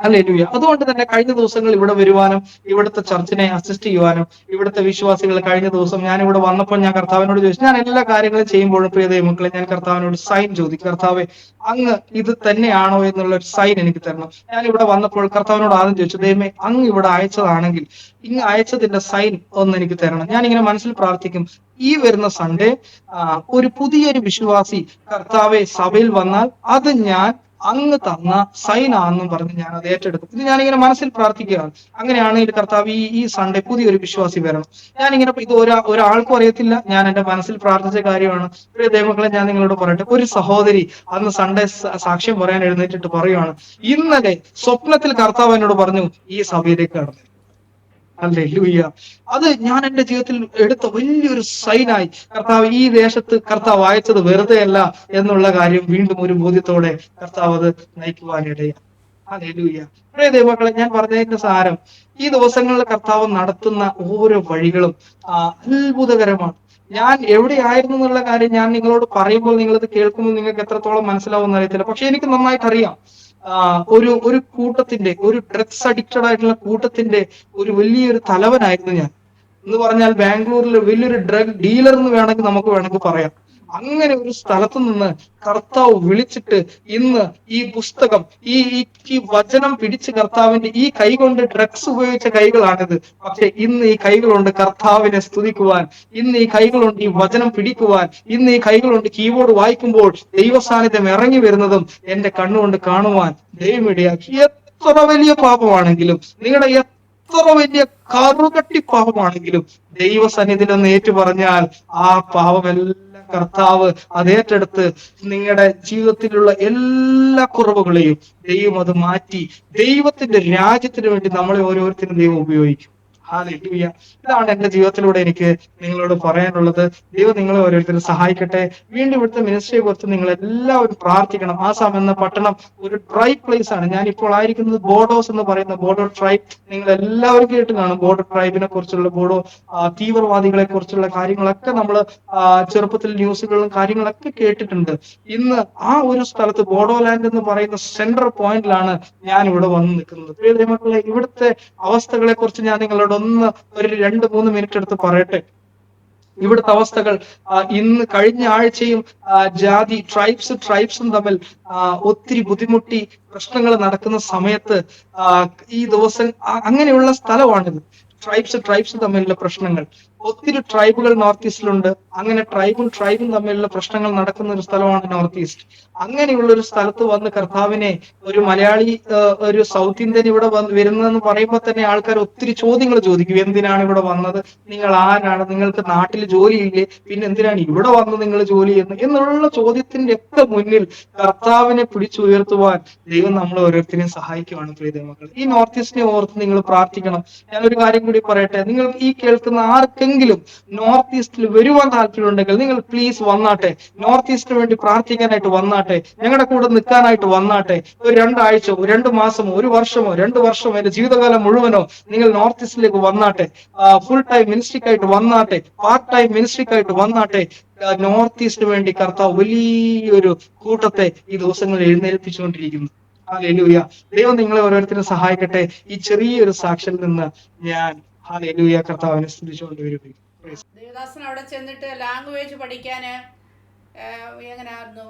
Speaker 2: ഹല്ലേലൂയ. അതുകൊണ്ട് തന്നെ കഴിഞ്ഞ ദിവസങ്ങൾ ഇവിടെ വരുവാനും ഇവിടുത്തെ ചർച്ചിനെ അസിസ്റ്റ് ചെയ്യുവാനും ഇവിടുത്തെ വിശ്വാസികൾ കഴിഞ്ഞ ദിവസം ഞാൻ ഇവിടെ വന്നപ്പോൾ ഞാൻ കർത്താവിനോട് ചോദിച്ചു, ഞാൻ എല്ലാ കാര്യങ്ങളും ചെയ്യുമ്പോഴും പ്രിയ ദൈവമക്കളെ ഞാൻ കർത്താവിനോട് സൈൻ ചോദിക്കും, കർത്താവെ അങ്ങ് ഇത് തന്നെയാണോ എന്നുള്ള ഒരു സൈൻ എനിക്ക് തരണം. ഞാൻ ഇവിടെ വന്നപ്പോൾ കർത്താവിനോട് ആദ്യം ചോദിച്ചു, ദൈവമേ അങ്ങ് ഇവിടെ അയച്ചതാണെങ്കിൽ ഇങ്ങ് അയച്ചതിന്റെ സൈൻ ഒന്ന് എനിക്ക് തരണം. ഞാൻ ഇങ്ങനെ മനസ്സിൽ പ്രാർത്ഥിക്കും, ഈ വരുന്ന സൺഡേ ഒരു പുതിയൊരു വിശ്വാസി കർത്താവെ സഭയിൽ വന്നാൽ അത് ഞാൻ അങ്ങ് തന്ന സൈൻ ആണെന്നും പറഞ്ഞ് ഞാൻ അത് ഏറ്റെടുക്കും. ഇത് ഞാനിങ്ങനെ മനസ്സിൽ പ്രാർത്ഥിക്കുകയാണ്. അങ്ങനെയാണെങ്കിൽ കർത്താവ് ഈ സൺഡേ പുതിയൊരു വിശ്വാസി വരണം. ഞാനിങ്ങനെ ഇത് ഒരാൾക്കും അറിയത്തില്ല, ഞാൻ എന്റെ മനസ്സിൽ പ്രാർത്ഥിച്ച കാര്യമാണ്. പ്രിയ ദൈവമക്കളെ ഞാൻ നിങ്ങളോട് പറയട്ടെ, ഒരു സഹോദരി അന്ന് സൺഡേ സാക്ഷ്യം പറയാൻ എഴുന്നേറ്റിട്ട് പറയുവാണ്, ഇന്നലെ സ്വപ്നത്തിൽ കർത്താവ് എന്നോട് പറഞ്ഞു ഈ സഭയിലേക്ക് കടന്നു. ഹല്ലേലൂയ. അത് ഞാൻ എന്റെ ജീവിതത്തിൽ എടുത്ത വലിയൊരു സൈനായി. കർത്താവ് ഈ ദേശത്ത് കർത്താവ് അയച്ചത് വെറുതെ അല്ല എന്നുള്ള കാര്യം വീണ്ടും ഒരു ബോധ്യത്തോടെ കർത്താവ് അത് നയിക്കുവാനിടയാണ്. ഹല്ലേലൂയ. പ്രിയ ദൈവമക്കളെ ഞാൻ പറഞ്ഞതിന്റെ സാരം, ഈ ദിവസങ്ങളിൽ കർത്താവ് നടത്തുന്ന ഓരോ വഴികളും അത്ഭുതകരമാണ്. ഞാൻ എവിടെയായിരുന്നു എന്നുള്ള കാര്യം ഞാൻ നിങ്ങളോട് പറയുമ്പോൾ നിങ്ങളിത് കേൾക്കുമ്പോൾ നിങ്ങൾക്ക് എത്രത്തോളം മനസ്സിലാവുമെന്ന് അറിയത്തില്ല. പക്ഷെ എനിക്ക് നന്നായിട്ട് അറിയാം. ഒരു കൂട്ടത്തിന്റെ, ഒരു ഡ്രഗ്സ് അഡിക്റ്റഡ് ആയിട്ടുള്ള കൂട്ടത്തിന്റെ ഒരു വലിയൊരു തലവനായിരുന്നു ഞാൻ. എന്ന് പറഞ്ഞാൽ ബാംഗ്ലൂരിൽ വലിയൊരു ഡ്രഗ് ഡീലർ എന്ന് വേണമെങ്കിൽ പറയാം. അങ്ങനെ ഒരു സ്ഥലത്ത് നിന്ന് കർത്താവ് വിളിച്ചിട്ട് ഇന്ന് ഈ പുസ്തകം, ഈ വചനം പിടിച്ച് കർത്താവിന്റെ ഈ കൈ കൊണ്ട് ഡ്രഗ്സ് ഉപയോഗിച്ച കൈകളാണിത്. പക്ഷെ ഇന്ന് ഈ കൈകളുണ്ട് കർത്താവിനെ സ്തുതിക്കുവാൻ, ഇന്ന് ഈ കൈകളുണ്ട് ഈ വചനം പിടിക്കുവാൻ, ഇന്ന് ഈ കൈകളുണ്ട് കീബോർഡ് വായിക്കുമ്പോൾ ദൈവ സാന്നിധ്യം ഇറങ്ങി വരുന്നതും എന്റെ കണ്ണുകൊണ്ട് കാണുവാൻ ദൈവമിടയാക്കി. എത്ര വലിയ പാപമാണെങ്കിലും, നിങ്ങളുടെ എത്ര വലിയ കറുകട്ടി പാപമാണെങ്കിലും ദൈവസന്നിധിയിൽ ഒന്ന് ഏറ്റു പറഞ്ഞാൽ ആ പാപമെല്ലാം കർത്താവ് അത് ഏറ്റെടുത്ത് നിങ്ങളുടെ ജീവിതത്തിലുള്ള എല്ലാ കുറവുകളെയും ദൈവം അത് മാറ്റി ദൈവത്തിന്റെ രാജ്യത്തിന് വേണ്ടി നമ്മളെ ഓരോരുത്തരും ദൈവം ഉപയോഗിക്കും. ഹല്ലേലൂയ. ഇതാണ് എന്റെ ജീവിതത്തിലൂടെ എനിക്ക് നിങ്ങളോട് പറയാനുള്ളത്. ദൈവം നിങ്ങളെ ഓരോരുത്തരും സഹായിക്കട്ടെ. വീണ്ടും ഇവിടുത്തെ മിനിസ്ട്രിയെ കുറിച്ച് നിങ്ങൾ എല്ലാവരും പ്രാർത്ഥിക്കണം. ആസാം എന്ന പട്ടണം ഒരു ട്രൈബ് പ്ലേസ് ആണ്. ഞാൻ ഇപ്പോൾ ആയിരിക്കുന്നത് ബോഡോസ് എന്ന് പറയുന്ന ബോഡോ ട്രൈബ്. നിങ്ങൾ എല്ലാവരും കേട്ട് കാണും ബോഡോ ട്രൈബിനെ കുറിച്ചുള്ള, ബോഡോ തീവ്രവാദികളെ കുറിച്ചുള്ള കാര്യങ്ങളൊക്കെ നമ്മൾ ചെറുപ്പത്തിൽ ന്യൂസുകളും കാര്യങ്ങളൊക്കെ കേട്ടിട്ടുണ്ട്. ഇന്ന് ആ ഒരു സ്ഥലത്ത് ബോഡോലാൻഡ് എന്ന് പറയുന്ന സെൻട്രൽ പോയിന്റിലാണ് ഞാൻ ഇവിടെ വന്ന് നിൽക്കുന്നത്. പ്രിയ ഇവിടുത്തെ അവസ്ഥകളെ കുറിച്ച് ഞാൻ നിങ്ങളോട് ഒരു 2-3 മിനിറ്റ് എടുത്ത് പറയട്ടെ. ഇവിടുത്തെ അവസ്ഥകൾ ഇന്ന് കഴിഞ്ഞ ആഴ്ചയും ട്രൈബ്സും തമ്മിൽ ഒത്തിരി ബുദ്ധിമുട്ടി പ്രശ്നങ്ങൾ നടക്കുന്ന സമയത്ത് ഈ ദിവസം അങ്ങനെയുള്ള സ്ഥലമാണിത്. ട്രൈബ്സ് തമ്മിലുള്ള പ്രശ്നങ്ങൾ, ഒത്തിരി ട്രൈബുകൾ നോർത്ത് ഈസ്റ്റിലുണ്ട്. അങ്ങനെ ട്രൈബും തമ്മിലുള്ള പ്രശ്നങ്ങൾ നടക്കുന്ന ഒരു സ്ഥലമാണ് നോർത്ത് ഈസ്റ്റ്. അങ്ങനെയുള്ള ഒരു സ്ഥലത്ത് വന്ന് കർത്താവിനെ ഒരു മലയാളി, ഒരു സൗത്ത് ഇന്ത്യൻ ഇവിടെ വരുന്നതെന്ന് പറയുമ്പോൾ തന്നെ ആൾക്കാർ ഒത്തിരി ചോദ്യങ്ങൾ ചോദിക്കും. എന്തിനാണ് ഇവിടെ വന്നത്, നിങ്ങൾ ആരാണ്, നിങ്ങൾക്ക് നാട്ടിൽ ജോലിയില്ലേ, പിന്നെ എന്തിനാണ് ഇവിടെ വന്ന് നിങ്ങൾ ജോലി ചെയ്യുന്നത് എന്നുള്ള ചോദ്യത്തിന്റെ ഒക്കെ മുന്നിൽ കർത്താവിനെ പിടിച്ചുയർത്തുവാൻ ദൈവം നമ്മൾ ഓരോരുത്തരെയും സഹായിക്കുവാണ്. പ്രിയ ദൈവമക്കൾ, ഈ നോർത്ത് ഈസ്റ്റിനെ ഓർത്ത് നിങ്ങൾ പ്രാർത്ഥിക്കണം. ഞാനൊരു കാര്യം കൂടി പറയട്ടെ, നിങ്ങൾ ഈ കേൾക്കുന്ന ആർക്കെങ്കിലും നോർത്ത് ഈസ്റ്റിൽ വരുവാൻ താല്പര്യമുണ്ടെങ്കിൽ നിങ്ങൾ പ്ലീസ് വന്നാട്ടെ. നോർത്ത് ഈസ്റ്റിന് വേണ്ടി പ്രാർത്ഥിക്കാനായിട്ട് വന്നാട്ടെ, ഞങ്ങളുടെ കൂടെ നിൽക്കാനായിട്ട് വന്നാട്ടെ. ഒരു 2 ആഴ്ചയോ 2 മാസമോ 1 വർഷമോ 2 വർഷമോ എന്റെ ജീവിതകാലം മുഴുവനോ നിങ്ങൾ നോർത്ത് ഈസ്റ്റിലേക്ക് വന്നാട്ടെ. ഫുൾ ടൈം മിനിസ്ട്രിക്കായിട്ട് വന്നാട്ടെ, പാർട്ട് ടൈം മിനിസ്ട്രിക്കായിട്ട് വന്നാട്ടെ. നോർത്ത് ഈസ്റ്റിന് വേണ്ടി കർത്താവ് വലിയൊരു കൂട്ടത്തെ ഈ ദിവസങ്ങളിൽ എഴുന്നേൽപ്പിച്ചുകൊണ്ടിരിക്കുന്നു. ഹല്ലേലൂയ. ദൈവം നിങ്ങളെ ഓരോരുത്തരും സഹായിക്കട്ടെ. ഈ ചെറിയൊരു സാക്ഷിയിൽ നിന്ന് ഞാൻ ഹല്ലേലൂയ കർത്താവിനെ സ്തുതിച്ചുകൊണ്ട് വരും.
Speaker 1: ദേവദാസൻ അവിടെ ചെന്നിട്ട് ലാംഗ്വേജ് പഠിക്കാന് എങ്ങനെയായിരുന്നു?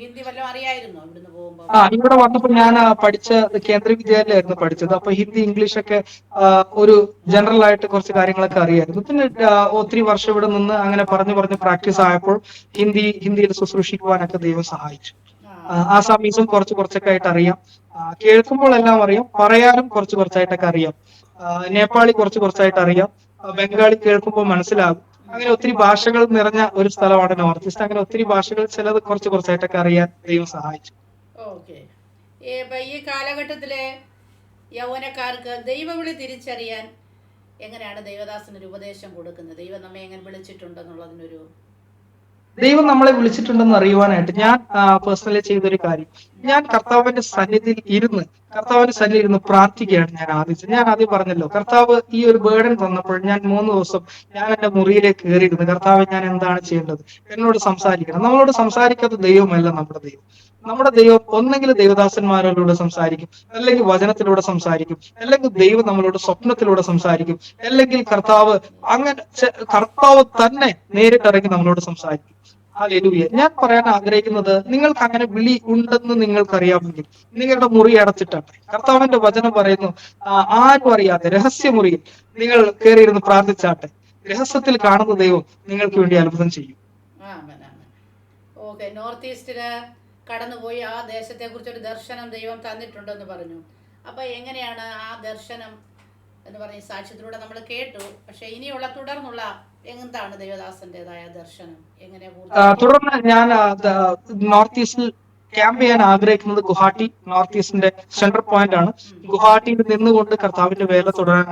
Speaker 1: ഹിന്ദി വല്ലതും അറിയായിരുന്നോ ഇവിടുന്ന് പോകുമ്പോ?
Speaker 2: ഇവിടെ വന്നപ്പോൾ ഞാൻ പഠിച്ച കേന്ദ്രീയ വിദ്യാലയമായിരുന്നു പഠിച്ചത്. അപ്പൊ ഹിന്ദി ഇംഗ്ലീഷ് ഒക്കെ ഒരു ജനറൽ ആയിട്ട് കുറച്ച് കാര്യങ്ങളൊക്കെ അറിയായിരുന്നു. പിന്നെ ഒത്തിരി വർഷം ഇവിടെ നിന്ന് അങ്ങനെ പറഞ്ഞു പ്രാക്ടീസ് ആയപ്പോൾ ഹിന്ദിയിൽ ശുശ്രൂഷിക്കുവാനൊക്കെ ദൈവം സഹായിച്ചു. ആസാമീസും കുറച്ചൊക്കെ ആയിട്ട് അറിയാം. കേൾക്കുമ്പോൾ എല്ലാം അറിയാം, പറയാനും കുറച്ചായിട്ടൊക്കെ അറിയാം. നേപ്പാളി കുറച്ചായിട്ട് അറിയാം. ബംഗാളി കേൾക്കുമ്പോൾ മനസ്സിലാകും. അങ്ങനെ ഒത്തിരി ഭാഷകൾ നിറഞ്ഞ ഒരു സ്ഥലമാണ് നോർത്ത് ഈസ്റ്റ്. അങ്ങനെ ഒത്തിരി ഭാഷകൾ ചിലത് കുറച്ചായിട്ടൊക്കെ അറിയാൻ ദൈവം സഹായിച്ചു.
Speaker 1: ഓക്കെ. ഈ കാലഘട്ടത്തിലെ യൗവനക്കാർക്ക് ദൈവവിളി തിരിച്ചറിയാൻ എങ്ങനെയാണ് ദേവദാസനൊരു ഉപദേശം കൊടുക്കുന്നത്? ദൈവം നമ്മെ എങ്ങനെ വിളിച്ചിട്ടുണ്ടെന്നുള്ളതിനൊരു
Speaker 2: ദൈവം നമ്മളെ വിളിച്ചിട്ടുണ്ടെന്ന് അറിയുവാനായിട്ട് ഞാൻ പേഴ്സണലി ചെയ്തൊരു കാര്യം, ഞാൻ കർത്താവിന്റെ സന്നിധിയിൽ ഇരുന്ന് പ്രാർത്ഥിക്കുകയാണ് ഞാൻ ആദ്യം പറഞ്ഞല്ലോ, കർത്താവ് ഈ ഒരു ബേർഡൻ തന്നപ്പോൾ ഞാൻ 3 ദിവസം ഞാൻ എന്റെ മുറിയിലേക്ക് കയറിയിരുന്നു. കർത്താവ്, ഞാൻ എന്താണ് ചെയ്യേണ്ടത്? എന്നോട് സംസാരിക്കണം. നമ്മളോട് സംസാരിക്കാത്ത ദൈവമല്ല നമ്മുടെ ദൈവം ഒന്നെങ്കിൽ ദൈവദാസന്മാരിലൂടെ സംസാരിക്കും, അല്ലെങ്കിൽ വചനത്തിലൂടെ സംസാരിക്കും, അല്ലെങ്കിൽ ദൈവം നമ്മളോട് സ്വപ്നത്തിലൂടെ സംസാരിക്കും, അല്ലെങ്കിൽ കർത്താവ് തന്നെ നേരിട്ടിറങ്ങി നമ്മളോട് സംസാരിക്കും. ഹല്ലേലൂയ. ഞാൻ പറയാൻ ആഗ്രഹിക്കുന്നത്, നിങ്ങൾക്ക് അങ്ങനെ വിളി ഉണ്ടെന്ന് നിങ്ങൾക്കറിയാമെങ്കിൽ നിങ്ങളുടെ മുറി അടച്ചിട്ടാട്ടെ. കർത്താവിന്റെ വചനം പറയുന്നു, ആരും അറിയാതെ രഹസ്യമുറിയിൽ നിങ്ങൾ കയറിയിരുന്ന് പ്രാർത്ഥിച്ചാട്ടെ. രഹസ്യത്തിൽ കാണുന്ന ദൈവം നിങ്ങൾക്ക് വേണ്ടി അത്ഭുതം ചെയ്യും.
Speaker 1: ഓക്കെ, നോർത്ത് ഈസ്റ്റില് കടന്നുപോയി ആ ദേശത്തെ കുറിച്ചൊരു ദർശനം ദൈവം തന്നിട്ടുണ്ടെന്ന് പറഞ്ഞു. അപ്പൊ എങ്ങനെയാണ് ആ ദർശനം എന്ന് പറഞ്ഞ സാക്ഷ്യത്തിലൂടെ നമ്മൾ കേട്ടു. പക്ഷെ ഇനിയുള്ള തുടർന്നുള്ള എന്താണ് ദേവദാസന്റേതായ ദർശനം?
Speaker 2: തുടർന്ന് ഞാൻ നോർത്ത് ഈസ്റ്റിൽ ക്യാമ്പ് ചെയ്യാൻ ആഗ്രഹിക്കുന്നത് ഗുവാഹട്ടി നോർത്ത് ഈസ്റ്റിന്റെ സെൻട്രൽ പോയിന്റ് ആണ്. ഗുവാഹട്ടിയിൽ നിന്നുകൊണ്ട് കർത്താവിന്റെ വേല തുടരാൻ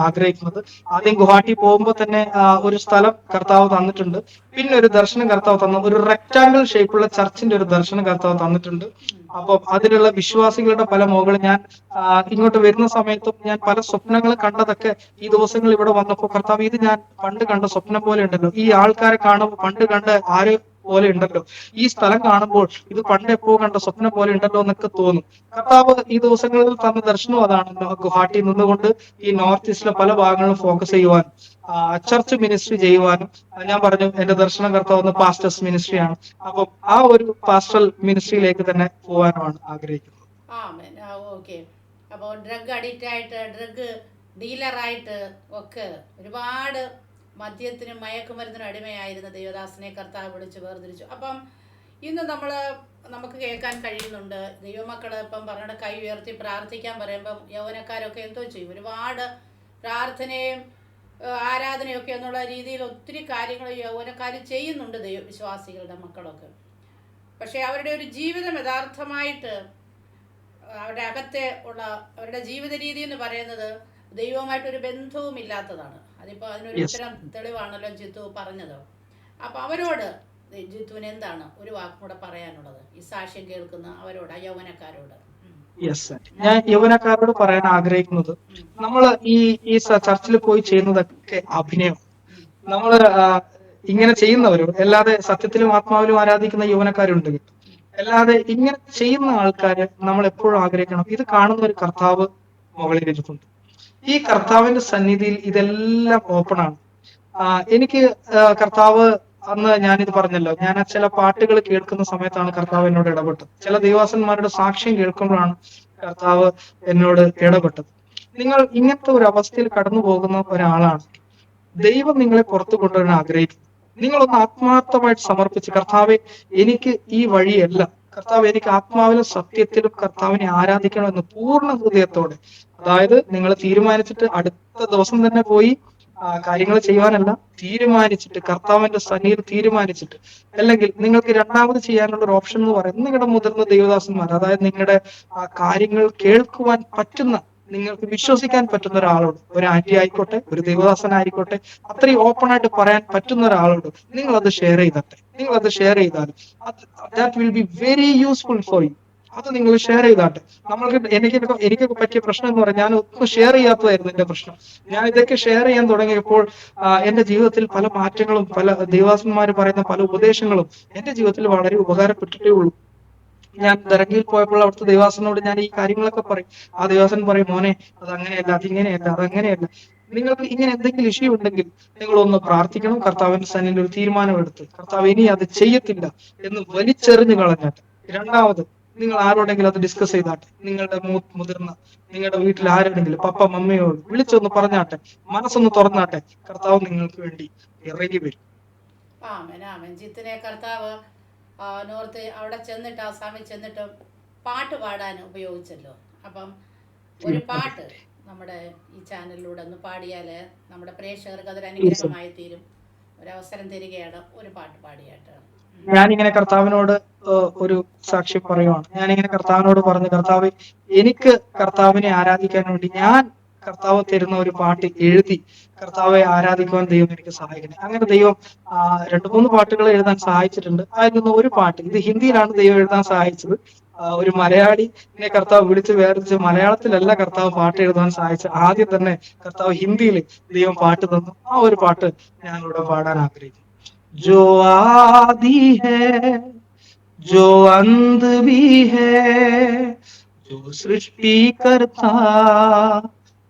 Speaker 2: ആഗ്രഹിക്കുന്നത്. ആദ്യം ഗുവാഹട്ടി പോകുമ്പോൾ തന്നെ ഒരു സ്ഥലം കർത്താവ് തന്നിട്ടുണ്ട്. പിന്നെ ഒരു ദർശനം കർത്താവ് തന്നു. ഒരു റെക്ടാംഗിൾ ഷേപ്പുള്ള ചർച്ചിന്റെ ഒരു ദർശനം കർത്താവ് തന്നിട്ടുണ്ട്. അപ്പൊ അതിലുള്ള വിശ്വാസികളുടെ പല മുകളിൽ ഞാൻ ഇങ്ങോട്ട് വരുന്ന സമയത്തും ഞാൻ പല സ്വപ്നങ്ങൾ കണ്ടതൊക്കെ ഈ ദിവസങ്ങൾ ഇവിടെ വന്നപ്പോൾ, കർത്താവ്, ഇത് ഞാൻ പണ്ട് കണ്ട സ്വപ്നം പോലെ ഉണ്ടല്ലോ, ഈ ആൾക്കാരെ കാണുമ്പോൾ പണ്ട് കണ്ട ആര് പോലെ ഉണ്ടല്ലോ, ഈ സ്ഥലം കാണുമ്പോൾ ഇത് പണ്ട് എപ്പോ കണ്ട സ്വപ്നം പോലെ ഉണ്ടല്ലോ എന്നൊക്കെ തോന്നും. കർത്താവ് ഈ ദിവസങ്ങളിൽ തന്ന ദർശനം അതാണ്. ഗുവാഹട്ടി നിന്നുകൊണ്ട് ഈ നോർത്ത് ഈസ്റ്റിലെ പല ഭാഗങ്ങളും ഫോക്കസ് ചെയ്യുവാൻ, ചർച്ച് മിനിസ്ട്രി ചെയ്യുവാനും. ഞാൻ പറഞ്ഞു, എന്റെ ദർശനം കർത്താവ് പാസ്റ്റേഴ്സ് മിനിസ്ട്രിയാണ്. അപ്പൊ ആ ഒരു പാസ്റ്ററൽ മിനിസ്ട്രിയിലേക്ക് തന്നെ പോകാനുമാണ് ആഗ്രഹിക്കുന്നത്.
Speaker 1: അപ്പോൾ ഡ്രഗ് അഡിക്റ്റ് ആയിട്ട്, ഡ്രഗ് ഡീലറായിട്ട് ഒക്കെ ഒരുപാട് മദ്യത്തിനും മയക്കുമരുന്നിനും അടിമയായിരുന്ന ദേവദാസനെ കർത്താവ് വിളിച്ച് വേർതിരിച്ചു. അപ്പം ഇന്ന് നമുക്ക് കേൾക്കാൻ കഴിയുന്നുണ്ട്, ദൈവമക്കൾ ഇപ്പം പറഞ്ഞ കൈ ഉയർത്തി പ്രാർത്ഥിക്കാൻ പറയുമ്പം യൗവനക്കാരൊക്കെ എന്തോ ചെയ്യും, ഒരുപാട് പ്രാർത്ഥനയും ആരാധനയൊക്കെ എന്നുള്ള രീതിയിൽ ഒത്തിരി കാര്യങ്ങൾ യൗവനക്കാർ ചെയ്യുന്നുണ്ട്, വിശ്വാസികളുടെ മക്കളൊക്കെ. പക്ഷേ അവരുടെ ഒരു ജീവിതം യഥാർത്ഥമായിട്ട് അവരുടെ അകത്തെ ഉള്ള അവരുടെ ജീവിത രീതി എന്ന് പറയുന്നത് ദൈവവുമായിട്ടൊരു ബന്ധവും ഇല്ലാത്തതാണ്. അതിപ്പോൾ അതിനൊരു ഉത്തരം തെളിവാണല്ലോ ജിത്തു പറഞ്ഞത്. അപ്പം അവരോട് ജിത്തുവിന് എന്താണ് ഒരു വാക്കും കൂടെ പറയാനുള്ളത്, ഈ സാക്ഷ്യം കേൾക്കുന്ന അവരോട്, യൗവനക്കാരോട്?
Speaker 2: ഞാൻ യൗവനക്കാരോട് പറയാൻ ആഗ്രഹിക്കുന്നത്, നമ്മൾ ഈ ചർച്ചിൽ പോയി ചെയ്യുന്നതൊക്കെ അഭിനയം. നമ്മൾ ഇങ്ങനെ ചെയ്യുന്നവരും അല്ലാതെ സത്യത്തിലും ആത്മാവിലും ആരാധിക്കുന്ന യൗവനക്കാരുണ്ട്. അല്ലാതെ ഇങ്ങനെ ചെയ്യുന്ന ആൾക്കാര് നമ്മൾ എപ്പോഴും ആഗ്രഹിക്കണം, ഇത് കാണുന്ന ഒരു കർത്താവ് മുകളിലിരിക്കുന്നുണ്ട്. ഈ കർത്താവിന്റെ സന്നിധിയിൽ ഇതെല്ലാം ഓപ്പൺ ആണ്. എനിക്ക് കർത്താവ്, അന്ന് ഞാനിത് പറഞ്ഞല്ലോ, ഞാൻ ചില പാട്ടുകൾ കേൾക്കുന്ന സമയത്താണ് കർത്താവ് എന്നോട് ഇടപെട്ടത്. ചില ദൈവദാസന്മാരുടെ സാക്ഷ്യം കേൾക്കുമ്പോഴാണ് കർത്താവ് എന്നോട് ഇടപെട്ടത്. നിങ്ങൾ ഇങ്ങനത്തെ ഒരു അവസ്ഥയിൽ കടന്നു പോകുന്ന ഒരാളാണ്, ദൈവം നിങ്ങളെ പുറത്തു കൊണ്ടുവരാൻ ആഗ്രഹിക്കുന്നു. നിങ്ങളൊന്ന് ആത്മാർത്ഥമായിട്ട് സമർപ്പിച്ച്, കർത്താവെ, എനിക്ക് ഈ വഴിയല്ല, കർത്താവ്, എനിക്ക് ആത്മാവിലും സത്യത്തിലും കർത്താവിനെ ആരാധിക്കണമെന്ന് പൂർണ്ണ ഹൃദയത്തോടെ, അതായത് നിങ്ങൾ തീരുമാനിച്ചിട്ട് അടുത്ത ദിവസം തന്നെ പോയി കാര്യങ്ങൾ ചെയ്യുവാനല്ല, തീരുമാനിച്ചിട്ട് കർത്താവിന്റെ സന്നിധിയിൽ തീരുമാനിച്ചിട്ട്, അല്ലെങ്കിൽ നിങ്ങൾക്ക് രണ്ടാമത് ചെയ്യാനുള്ള ഒരു ഓപ്ഷൻ എന്ന് പറയുന്നത് നിങ്ങളുടെ മുതിർന്ന ദൈവദാസന്മാർ, അതായത് നിങ്ങളുടെ കാര്യങ്ങൾ കേൾക്കുവാൻ പറ്റുന്ന, നിങ്ങൾക്ക് വിശ്വസിക്കാൻ പറ്റുന്ന ഒരാളോട്, ഒരു ആന്റി ആയിക്കോട്ടെ, ഒരു ദൈവദാസനായിക്കോട്ടെ, അത്രയും ഓപ്പൺ ആയിട്ട് പറയാൻ പറ്റുന്ന ഒരാളോട് നിങ്ങൾ അത് ഷെയർ ചെയ്താൽ that will be very useful for you. അത് നിങ്ങൾ ഷെയർ ചെയ്താട്ടെ. എനിക്ക് പറ്റിയ പ്രശ്നം എന്ന് പറഞ്ഞാൽ, ഞാൻ ഒന്നും ഷെയർ ചെയ്യാത്തതായിരുന്നു എന്റെ പ്രശ്നം. ഞാൻ ഇതൊക്കെ ഷെയർ ചെയ്യാൻ തുടങ്ങിയപ്പോൾ എന്റെ ജീവിതത്തിൽ പല മാറ്റങ്ങളും, പല ദൈവദാസന്മാർ പറയുന്ന പല ഉപദേശങ്ങളും എന്റെ ജീവിതത്തിൽ വളരെ ഉപകാരപ്പെട്ടിട്ടേ ഉള്ളൂ. ഞാൻ ദരംഗിൽ പോയപ്പോൾ അവിടുത്തെ ദൈവാസനോട് ഞാൻ ഈ കാര്യങ്ങളൊക്കെ പറയും. ആ ദൈവാസൻ പറയും, മോനെ, അത് അങ്ങനെയല്ല, അതിങ്ങനെയല്ല, അതങ്ങനെയല്ല. നിങ്ങൾക്ക് ഇങ്ങനെ എന്തെങ്കിലും ഇഷ്യൂ ഉണ്ടെങ്കിൽ നിങ്ങൾ ഒന്ന് പ്രാർത്ഥിക്കണം, കർത്താവിന്റെ സന്നിധിയിൽ ഒരു തീരുമാനമെടുത്ത്, കർത്താവ് ഇനി അത് ചെയ്യത്തില്ല എന്ന് വലിച്ചെറിഞ്ഞു കളഞ്ഞാട്ടെ. രണ്ടാമത് നിങ്ങൾ ആരോടെങ്കിലും അത് ഡിസ്കസ് ചെയ്താട്ടെ. നിങ്ങളുടെ മുതിർന്ന, നിങ്ങളുടെ വീട്ടിൽ ആരോടെങ്കിലും, പപ്പ മമ്മയോട് വിളിച്ചൊന്ന് പറഞ്ഞാട്ടെ, മനസ്സൊന്ന് തുറന്നാട്ടെ. കർത്താവ് നിങ്ങൾക്ക് വേണ്ടി ഇറങ്ങി വരും.
Speaker 1: ജിത്തിനെ കർത്താവ് നോർത്ത് അവിടെ ചെന്നിട്ട്, ആസാമിൽ ചെന്നിട്ട് പാട്ട് പാടാൻ ഉപയോഗിച്ചല്ലോ. അപ്പം ഒരു പാട്ട് നമ്മുടെ ഈ ചാനലിലൂടെ ഒന്ന് പാടിയാൽ നമ്മുടെ പ്രേക്ഷകർക്ക് അതൊരു അനുഗ്രഹമായി തീരും. ഒരവസരം തരികയാണ്, ഒരു പാട്ട് പാടിയായിട്ട്.
Speaker 2: ഞാനിങ്ങനെ കർത്താവിനോട് ഒരു സാക്ഷ്യം പറയുവാണ്. ഞാനിങ്ങനെ കർത്താവിനോട് പറഞ്ഞു, കർത്താവ്, എനിക്ക് കർത്താവിനെ ആരാധിക്കാൻ വേണ്ടി ഞാൻ കർത്താവ് തരുന്ന ഒരു പാട്ട് എഴുതി കർത്താവെ ആരാധിക്കുവാൻ ദൈവം എനിക്ക് സഹായിക്കണേ. അങ്ങനെ ദൈവം 2-3 പാട്ടുകൾ എഴുതാൻ സഹായിച്ചിട്ടുണ്ട്. അതിൽ നിന്ന് ഒരു പാട്ട്, ഇത് ഹിന്ദിയിലാണ് ദൈവം എഴുതാൻ സഹായിച്ചത്. ഒരു മലയാളിനെ കർത്താവ് വിളിച്ച് വേർതിരിച്ച് മലയാളത്തിലല്ല കർത്താവ് പാട്ട് എഴുതാൻ സഹായിച്ച ആദ്യം തന്നെ കർത്താവ് ഹിന്ദിയിൽ ദൈവം പാട്ട് തന്നു. ആ ഒരു പാട്ട് ഞാനിവിടെ പാടാൻ ആഗ്രഹിക്കുന്നു. ജോ ആദി ഹേ जो अंत भी है, जो सृष्टि करता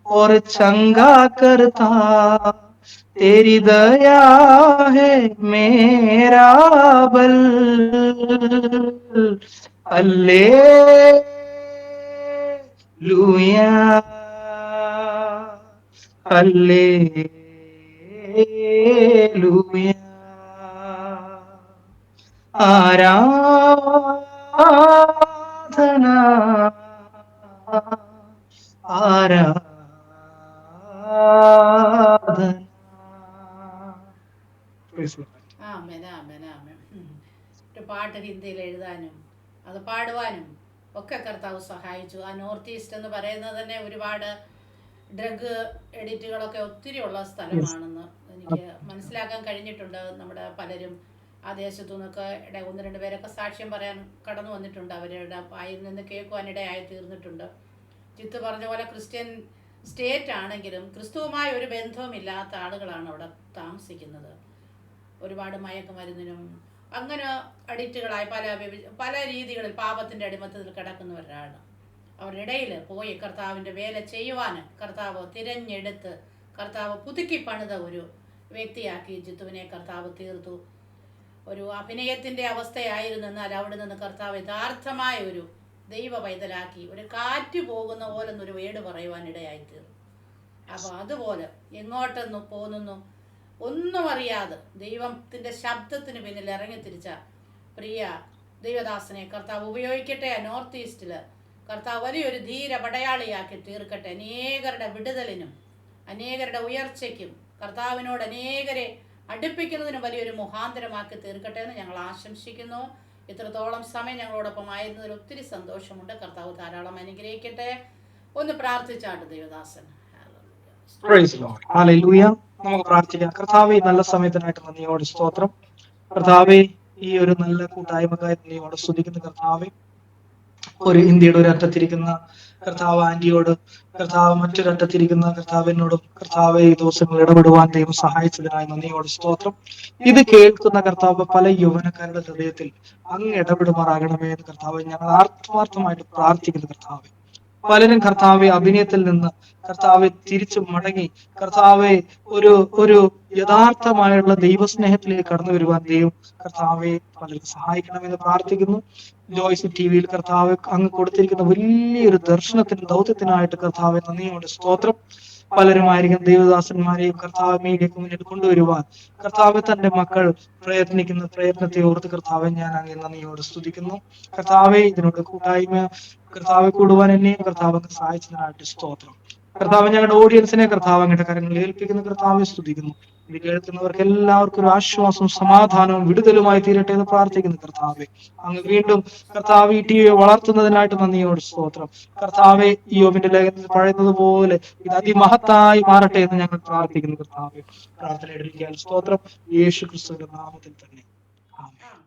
Speaker 2: और चंगा करता, तेरी दया है मेरा बल। Hallelujah hallelujah. ആരാധന ആരാധന.
Speaker 1: ആമേൻ ആമേൻ ആമേൻ. ഒരു പാട്ട് ഹിന്ദിയിൽ എഴുതാനും അത് പാടുവാനും ഒക്കെ കർത്താവ് സഹായിച്ചു. ആ നോർത്ത് ഈസ്റ്റ് എന്ന് പറയുന്നത് തന്നെ ഒരുപാട് ഡ്രഗ് എഡിറ്റുകളൊക്കെ ഒത്തിരി ഉള്ള സ്ഥലമാണെന്ന് എനിക്ക് മനസ്സിലാക്കാൻ കഴിഞ്ഞിട്ടുണ്ട്. നമ്മുടെ പലരും ആ ദേശത്തു നിന്നൊക്കെ ഒന്ന് രണ്ട് പേരൊക്കെ സാക്ഷ്യം പറയാൻ കടന്നു വന്നിട്ടുണ്ട്. അവരുടെ വായിൽ നിന്ന് കേൾക്കുവാനിടയായി തീർന്നിട്ടുണ്ട്. ജിത്ത് പറഞ്ഞ പോലെ ക്രിസ്ത്യൻ സ്റ്റേറ്റ് ആണെങ്കിലും ക്രിസ്തുവുമായി ഒരു ബന്ധവുമില്ലാത്ത ആളുകളാണ് അവിടെ താമസിക്കുന്നത്. ഒരുപാട് മയക്കുമരുന്നിനും അങ്ങനെ അഡിക്റ്റുകളായി പല രീതികളിൽ പാപത്തിൻ്റെ അടിമത്തത്തിൽ കിടക്കുന്നവരാണ്. അവരുടെ ഇടയിൽ പോയി കർത്താവിൻ്റെ വേല ചെയ്യുവാൻ കർത്താവ് തിരഞ്ഞെടുത്ത് കർത്താവ് പുതുക്കി പണിത ഒരു വ്യക്തിയാക്കി ജിത്തുവിനെ കർത്താവ് തീർത്തു. ഒരു അഭിനയത്തിൻ്റെ അവസ്ഥയായിരുന്നു, എന്നാൽ അവിടെ നിന്ന് കർത്താവ് യഥാർത്ഥമായ ഒരു ദൈവ പൈതലാക്കി. ഒരു കാറ്റ് പോകുന്ന പോലൊന്നൊരു വേട് പറയുവാനിടയായിത്തീർന്നു. അപ്പോൾ അതുപോലെ എങ്ങോട്ടൊന്ന് പോകുന്നു ഒന്നും അറിയാതെ ദൈവത്തിൻ്റെ ശബ്ദത്തിന് പിന്നിൽ ഇറങ്ങിത്തിരിച്ച പ്രിയ ദൈവദാസനെ കർത്താവ് ഉപയോഗിക്കട്ടെ. നോർത്ത് ഈസ്റ്റിൽ കർത്താവ് വലിയൊരു ധീര പടയാളിയാക്കി തീർക്കട്ടെ. അനേകരുടെ വിടുതലിനും അനേകരുടെ ഉയർച്ചയ്ക്കും കർത്താവിനോട് അനേകരെ അടുപ്പിക്കുന്നതിനും വലിയൊരു മുഖാന്തരമാക്കി തീർക്കട്ടെ എന്ന് ഞങ്ങൾ ആശംസിക്കുന്നു. ഇത്രത്തോളം സമയം ഞങ്ങളോടൊപ്പം ആയിരുന്നതിൽ ഒത്തിരി സന്തോഷമുണ്ട്. കർത്താവ് ധാരാളം അനുഗ്രഹിക്കട്ടെ. ഒന്ന് പ്രാർത്ഥിച്ചാട്ട് ദൈവദാസൻ.
Speaker 2: നമുക്ക് പ്രാർത്ഥിക്കാം. കർത്താവേ, നല്ല സമയത്തിനായിട്ട് നന്ദിയോട് സ്തോത്രം. കർത്താവേ, ഈ ഒരു നല്ല കൂട്ടായ്മക്കായി നന്ദിയോട് സ്തുതിക്കുന്ന കർത്താവേ, ഒരു ഇന്ത്യയുടെ ഒരു അറ്റത്തിരിക്കുന്ന കർത്താവ് ആന്റിയോട്, കർത്താവ് മറ്റൊരറ്റത്തിരിക്കുന്ന കർത്താവിനോടും കർത്താവെ ഈ ദിവസങ്ങൾ ഇടപെടുവാൻ ദൈവം സഹായിച്ചതിനായി നന്ദിയോട് സ്തോത്രം. ഇത് കേൾക്കുന്ന കർത്താവ് പല യൗവനക്കാരുടെ ഹൃദയത്തിൽ അങ്ങ് ഇടപെടുമാറാകണമേ എന്ന് കർത്താവ് ഞങ്ങൾ ആത്മാർത്ഥമായിട്ട് പ്രാർത്ഥിക്കുന്നു. കർത്താവെ, പലരും കർത്താവെ അഭിനയത്തിൽ നിന്ന് കർത്താവെ തിരിച്ചു മടങ്ങി കർത്താവെ ഒരു യഥാർത്ഥമായുള്ള ദൈവസ്നേഹത്തിലേക്ക് കടന്നു വരുവാൻ ദൈവം കർത്താവെ പലരും സഹായിക്കണമെന്ന് പ്രാർത്ഥിക്കുന്നു. ജോയ്സ് ടിവിയിൽ കർത്താവ് അങ്ങ് കൊടുത്തിരിക്കുന്ന വലിയൊരു ദർശനത്തിന് ദൗത്യത്തിനായിട്ട് കർത്താവെ നന്ദിയോട് സ്തോത്രം. പലരുമായിരിക്കും ദൈവദാസന്മാരെയും കർത്താവ് മീഡിയക്ക് മുന്നിൽ കൊണ്ടുവരുവാൻ കർത്താവ് തന്റെ മക്കൾ പ്രയത്നിക്കുന്ന പ്രയത്നത്തെ ഓർത്ത് കർത്താവെ ഞാൻ അങ്ങ് നന്ദിയോട് സ്തുതിക്കുന്നു. കർത്താവെ, ഇതിനോട് കൂട്ടായ്മ കർത്താവ് കൂടുവാൻ എന്നെയും കർത്താവ് സഹായിച്ചതിനായിട്ട് സ്തോത്രം. കർത്താവ് ഞങ്ങളുടെ ഓഡിയൻസിനെ കർത്താവ് അങ്ങയുടെ കരങ്ങളിൽ ഏൽപ്പിക്കുന്ന കർത്താവെ സ്തുതിക്കുന്നു. ഇത് കേൾക്കുന്നവർക്ക് എല്ലാവർക്കും ഒരു ആശ്വാസവും സമാധാനവും വിടുതലുമായി തീരട്ടെ എന്ന് പ്രാർത്ഥിക്കുന്നു. കർത്താവെ, അങ്ങ് വീണ്ടും കർത്താവ് ഈ ടിവിയെ വളർത്തുന്നതിനായിട്ട് നന്ദിയോട് സ്തോത്രം. കർത്താവെ, യോബിന്റെ ലേഖനത്തിൽ പറയുന്നത് പോലെ ഇത് അതിമഹത്തായി മാറട്ടെ എന്ന് ഞങ്ങൾ പ്രാർത്ഥിക്കുന്നു. കർത്താവെ, പ്രാർത്ഥന എടുക്കാൻ സ്തോത്രം. യേശു ക്രിസ്തുവിന്റെ നാമത്തിൽ തന്നെ ആമേൻ.